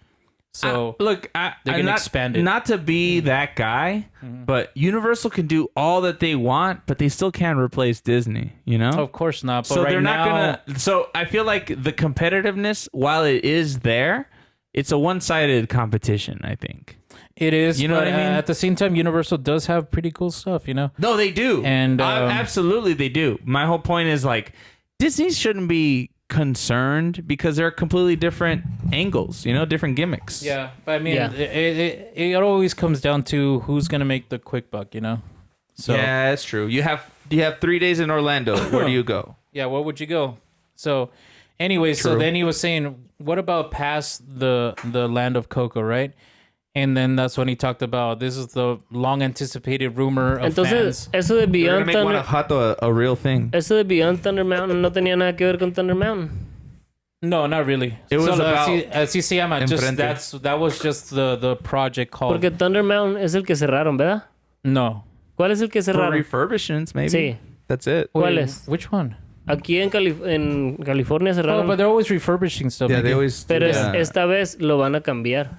So look, they're I'm gonna not, expand it. Not to be that guy, but Universal can do all that they want, but they still can't replace Disney. You know, Of course not. But so right they're not now, gonna. So I feel like the competitiveness, while it is there, it's a one-sided competition. I think. it is. You know but, what I mean? At the same time, Universal does have pretty cool stuff, you know. No, they do, And, absolutely they do. My whole point is like Disney shouldn't be concerned because they're completely different angles. You know, different gimmicks. Yeah, but I mean, Yeah. it always comes down to who's gonna make the quick buck, you know. So Yeah, that's true. You have 3 days in Orlando. Where do you go? yeah, where would you go? So, anyway, so True. then he was saying, what about past the land of Coco, right? And then that's when he talked about this is the long anticipated rumor of Entonces, fans. eso de They're gonna Beyond make Thunder, Guanajuato a real thing. eso de Beyond Thunder Mountain no tenía nada que ver con Thunder Mountain. No, not really. It was about así se llama. Just enfrente. that was just the project called. Porque Thunder Mountain es el que cerraron, ¿verdad? No. ¿Cuál es el que For cerraron? refurbishments, maybe. Sí. That's it. ¿Cuál Wait, es? Which one? Aquí en California Oh, cerraron. but they're always refurbishing stuff. Yeah, Miki. they always. Pero yeah. esta vez lo van a cambiar.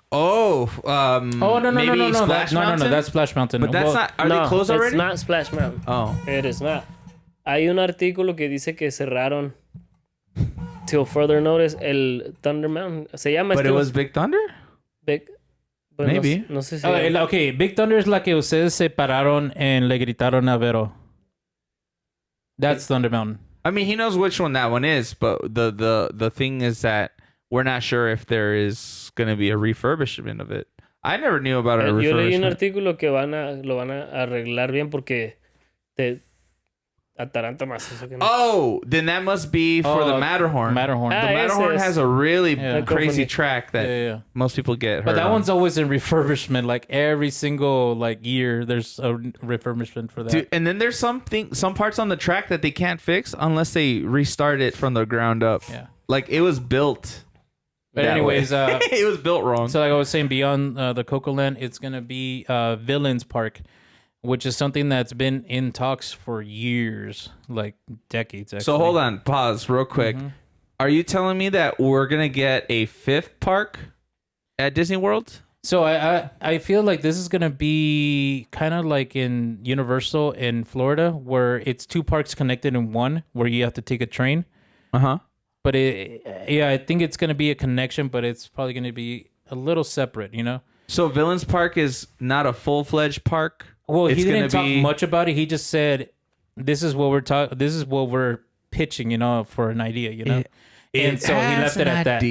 Oh, Oh no maybe no Splash no Mountain? that's Splash Mountain. But that's Well, not. Are no, they closed already? it's not Splash Mountain. Oh, It is not. Hay un artículo que dice que cerraron till further notice el Thunder Mountain. Se llama but it was Big Thunder. Big. Pues Maybe. No sé si. Okay, Big Thunder es la que ustedes se pararon en le gritaron a Vero. That's Thunder Mountain. I mean, he knows which one that one is, but the thing is that we're not sure if there is going to be a refurbishment of it. I never knew about a Yo leí un refurbishment. artículo que lo van a arreglar bien porque Ataranta más eso que no. Oh, then that must be for the Matterhorn. Matterhorn. Ah, The Matterhorn ese es. has a really Yeah. crazy track that Yeah. most people get hurt But that on. one's always in refurbishment. Like every single like year, there's a refurbishment for that. Dude, and then there's some parts on the track that they can't fix unless they restart it from the ground up. Yeah. Like it was built. But that anyways, way. It was built wrong. So like I was saying, beyond the Coco Land, it's gonna be Villains Park, which is something that's been in talks for years, like decades. Actually. So hold on, pause real quick. Are you telling me that we're gonna get a 5th park at Disney World? So I feel like this is gonna be kind of like in Universal in Florida, where it's 2 parks connected in one, where you have to take a train. But I think it's gonna be a connection, but it's probably gonna be a little separate, you know. So Villains Park is not a full-fledged park. Well, It's he didn't gonna talk be- much about it. He just said, "This is what we're talking. This is what we're pitching, you know, for an idea, you know." And so he left it at that.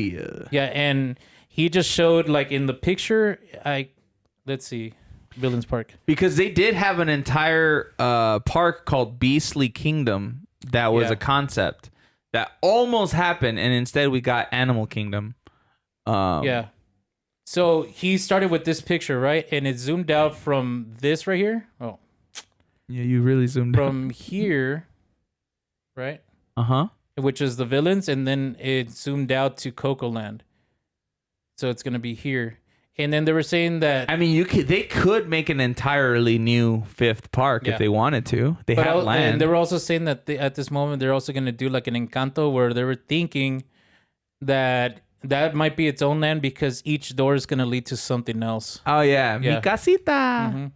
Yeah, and he just showed like in the picture. Let's see, Villains Park. Because they did have an entire park called Beastly Kingdom that was Yeah. a concept that almost happened, and instead we got Animal Kingdom. Yeah. So he started with this picture, right? And it zoomed out from this right here. Oh, Yeah, you really zoomed from here, right? Which is the villains, and then it zoomed out to Coco Land. So it's gonna be here. And then they were saying that I mean, they could make an entirely new 5th park Yeah. if they wanted to. They have And land. they were also saying that at this moment they're also gonna do like an Encanto, where they were thinking that might be its own land because each door is gonna lead to something else. Oh yeah, Yeah. Mi casita.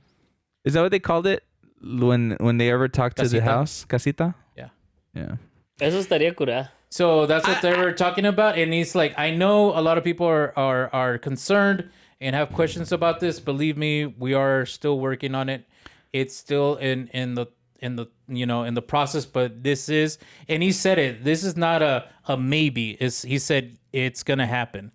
Is that what they called it when they ever talked to the Casita. house? Casita. Yeah. Yeah. Eso estaría curada. So that's what they were talking about, and he's like, I know a lot of people are concerned and have questions about this. Believe me, we are still working on it. It's still in the in the process, but this is, and he said it. This is not a maybe. He said it's gonna happen.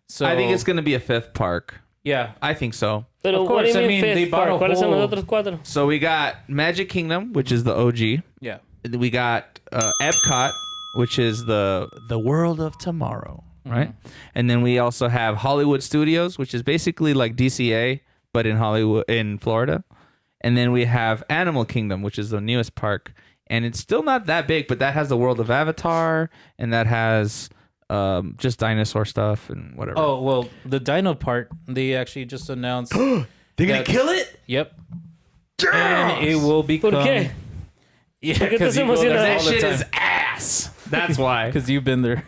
So I think it's gonna be a 5th park. Yeah, I think so. Pero Of what do course, you I mean mean, they fifth bought park? a ¿Cuáles son los whole- otros 4? So we got Magic Kingdom, which is the OG. yeah. We got Epcot, which is the world of tomorrow, right? And then we also have Hollywood Studios, which is basically like DCA but in Hollywood, in Florida. And then we have Animal Kingdom, which is the newest park, and it's still not that big, but that has the world of Avatar, and that has just dinosaur stuff and whatever. Oh well, the dino part they actually just announced. They're gonna that- kill it. Yep. And it will become. ¿Por qué? Yeah, ¿Por qué because te you go there emocionas? That all the shit time. is ass. That's why. Because you've been there.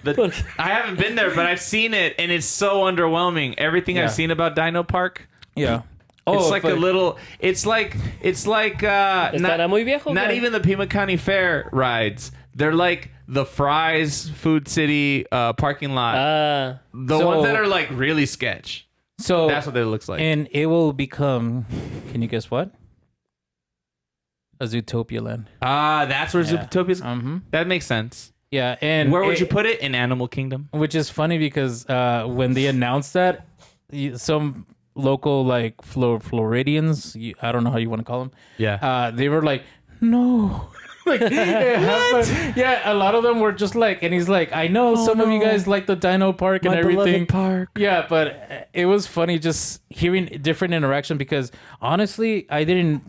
I haven't been there, but I've seen it, and it's so underwhelming. Everything Yeah. I've seen about Dino Park. Yeah. It's like but- a little. It's like ¿Estará muy viejo? not ¿Qué? even the Pima County Fair rides. They're like the Fry's Food City parking lot. Ah, The ones that are like really sketch. So That's what it looks like. and it will become. Can you guess what? A Zootopia land. That's where Yeah. Zootopia's. Mm-hmm. That makes sense. Yeah, and Where would you put it? In Animal Kingdom. Which is funny because when they announced that, some local like Floridians, I don't know how you want to call them. Yeah. They were like, no. Like, yeah, a lot of them were just like, and he's like, I know some of you guys like the Dino Park and My everything. beloved park. Yeah, but it was funny just hearing different interaction because honestly, I didn't.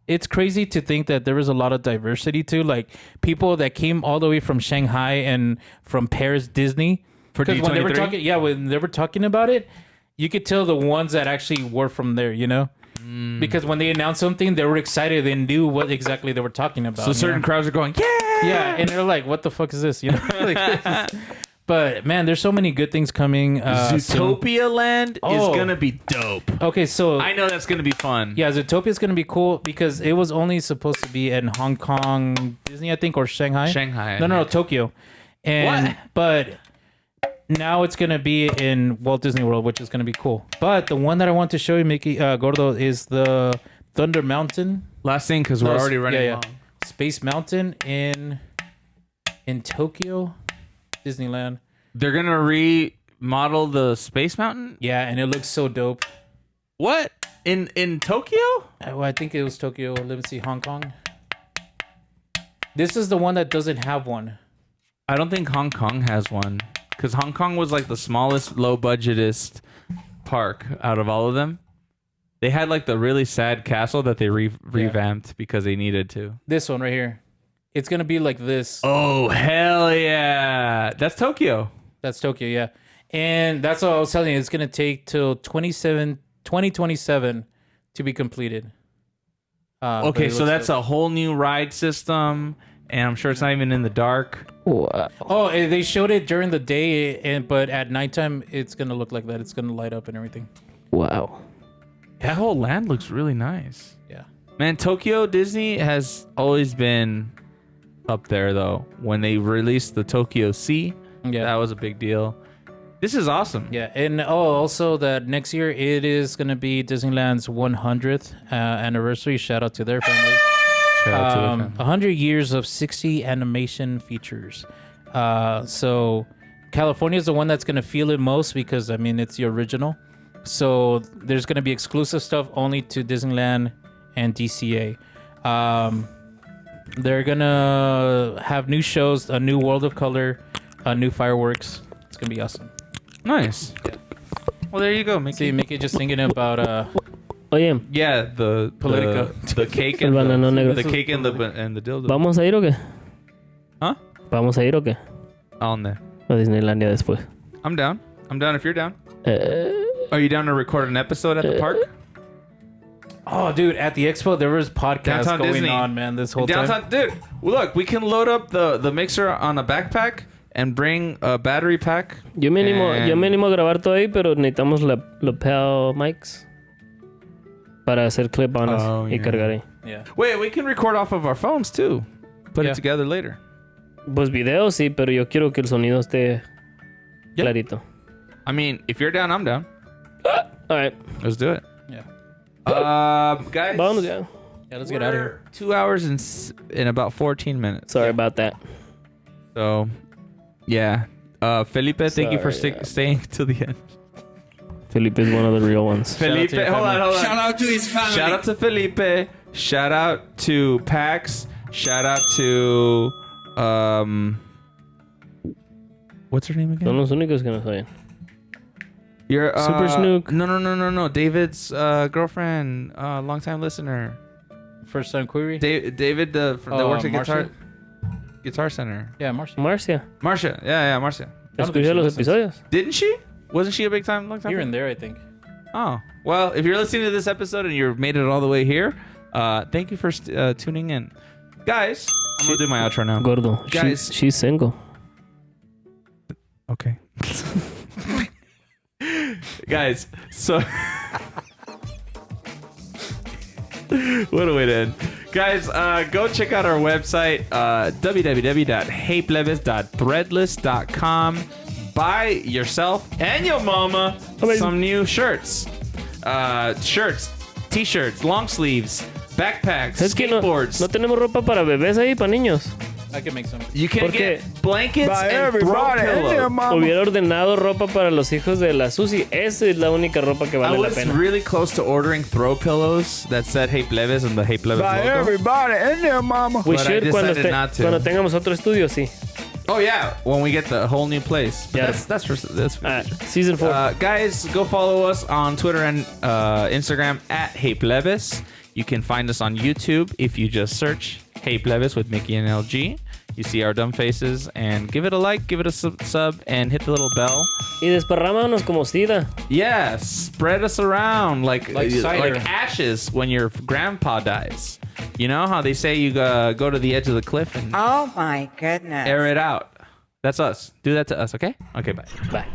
It's crazy to think that there was a lot of diversity too, like people that came all the way from Shanghai and from Paris Disney. For Because when they were D23? talking, when they were talking about it, you could tell the ones that actually were from there, you know. Because when they announced something, they were excited and knew what exactly they were talking about. So you certain know? crowds are going, yeah. Yeah, and they're like, "What the fuck is this?" You know. Like, but man, there's so many good things coming. Zootopia Land is Oh. gonna be dope. Okay, so I know that's gonna be fun. yeah, Zootopia is gonna be cool because it was only supposed to be in Hong Kong, Disney, I think, or Shanghai. Shanghai. No, Tokyo. And What? but now it's gonna be in Walt Disney World, which is gonna be cool. But the one that I want to show you, Mickey Gordo, is the Thunder Mountain. Last thing, because we're No, already running long. Space Mountain in Tokyo, Disneyland. They're gonna remodel the Space Mountain. Yeah, and it looks so dope. What in Tokyo? Well, I think it was Tokyo. Let me see, Hong Kong. This is the one that doesn't have one. I don't think Hong Kong has one because Hong Kong was like the smallest, low budgetest park out of all of them. They had like the really sad castle that they revamped because they needed to. This one right here. It's going to be like this. Oh, hell yeah. That's Tokyo. That's Tokyo, yeah. And that's what I was telling you. It's going to take till 2027 to be completed. Okay, so that's a whole new ride system, and I'm sure it's not even in the dark. Oh, they showed it during the day, but at nighttime, it's going to look like that. It's going to light up and everything. Wow. That whole land looks really nice. Yeah. Man, Tokyo Disney has always been up there, though. When they released the Tokyo Sea, that was a big deal. This is awesome. Yeah, and also that next year it is going to be Disneyland's 100th anniversary. Shout out to their family. Shout out to their family. 100 years of 60 animation features. So California is the one that's going to feel it most because, I mean, it's the original. So there's going to be exclusive stuff only to Disneyland and DCA. They're going to have new shows, a new World of Color, new fireworks. It's going to be awesome. Nice. Yeah. Well, there you go, Miki. See, Miki just thinking about Oye, yeah, the Politica. the cake el and banano negro. the cake and the dildo. ¿Vamos a ir o qué? Huh? ¿Vamos a ir o qué? On there. A Disneylandia después. I'm down. I'm down if you're down. Are you down to record an episode at the park? Oh, dude, at the Expo, there was podcasts Downtown going Disney. on, man, this whole Downtown, time. dude, look, we can load up the mixer on a backpack and bring a battery pack. Yo me animo a grabar todo ahí, pero necesitamos lapel mics para hacer clip-ons y cargar ahí. Yeah. Wait, we can record off of our phones too. Put it together later. Pues videos sí, pero yo quiero que el sonido esté clarito. I mean, if you're down, I'm down. All right. Let's do it. Yeah. Guys. Vamos ya. Yeah, let's get out of here. 2 hours in about 14 minutes. Sorry about that. So, yeah. Felipe, thank you for staying till the end. Felipe is one of the real ones. Felipe, hold on. Shout out to his family. Shout out to Felipe. Shout out to Pax. Shout out to what's her name again? Son los únicos que nos oyen. Your Super Snook. No. David's girlfriend, long-time listener. First time query? David, that works at Marcia? Guitar Center. Yeah, Marcia. Marcia. Yeah, Marcia. Escuché los episodios. Didn't she? Wasn't she a big time, long time? You're in there, I think. Oh, well, if you're listening to this episode and you've made it all the way here, thank you for tuning in. Guys, I'm going to do my outro now. Gordo. Guys. She's single. Okay. Guys, so... what a way to end. Guys, go check out our website, www.heyplebes.threadless.com. Buy yourself and your mama some new shirts. T-shirts, long sleeves, backpacks, Es que skateboards. no tenemos ropa para bebés ahí, para niños. I can make some. You can get blankets Buy and throw everybody and their pillows. mama. Hubiera ordenado ropa para los hijos de la Susi. Esa es la única ropa que I vale la was pena. really close to ordering throw pillows that said Hey Plebes and the Hey Plebes Buy logo. everybody and their mama. We But I should cuando, decided not to. cuando tengamos otro estudio, sí. Oh yeah, when we get the whole new place. But Yeah. that's for Season 4. guys, go follow us on Twitter and Instagram at Hey Plebes. You can find us on YouTube if you just search Hey Plebes with Miki and LG. You see our dumb faces, and give it a like, give it a sub, and hit the little bell. Y desparrámanos como sida. Yeah, spread us around like cider. ashes when your grandpa dies. You know how they say you go to the edge of the cliff and Oh my goodness. air it out. That's us. Do that to us, okay? Okay, bye. Bye.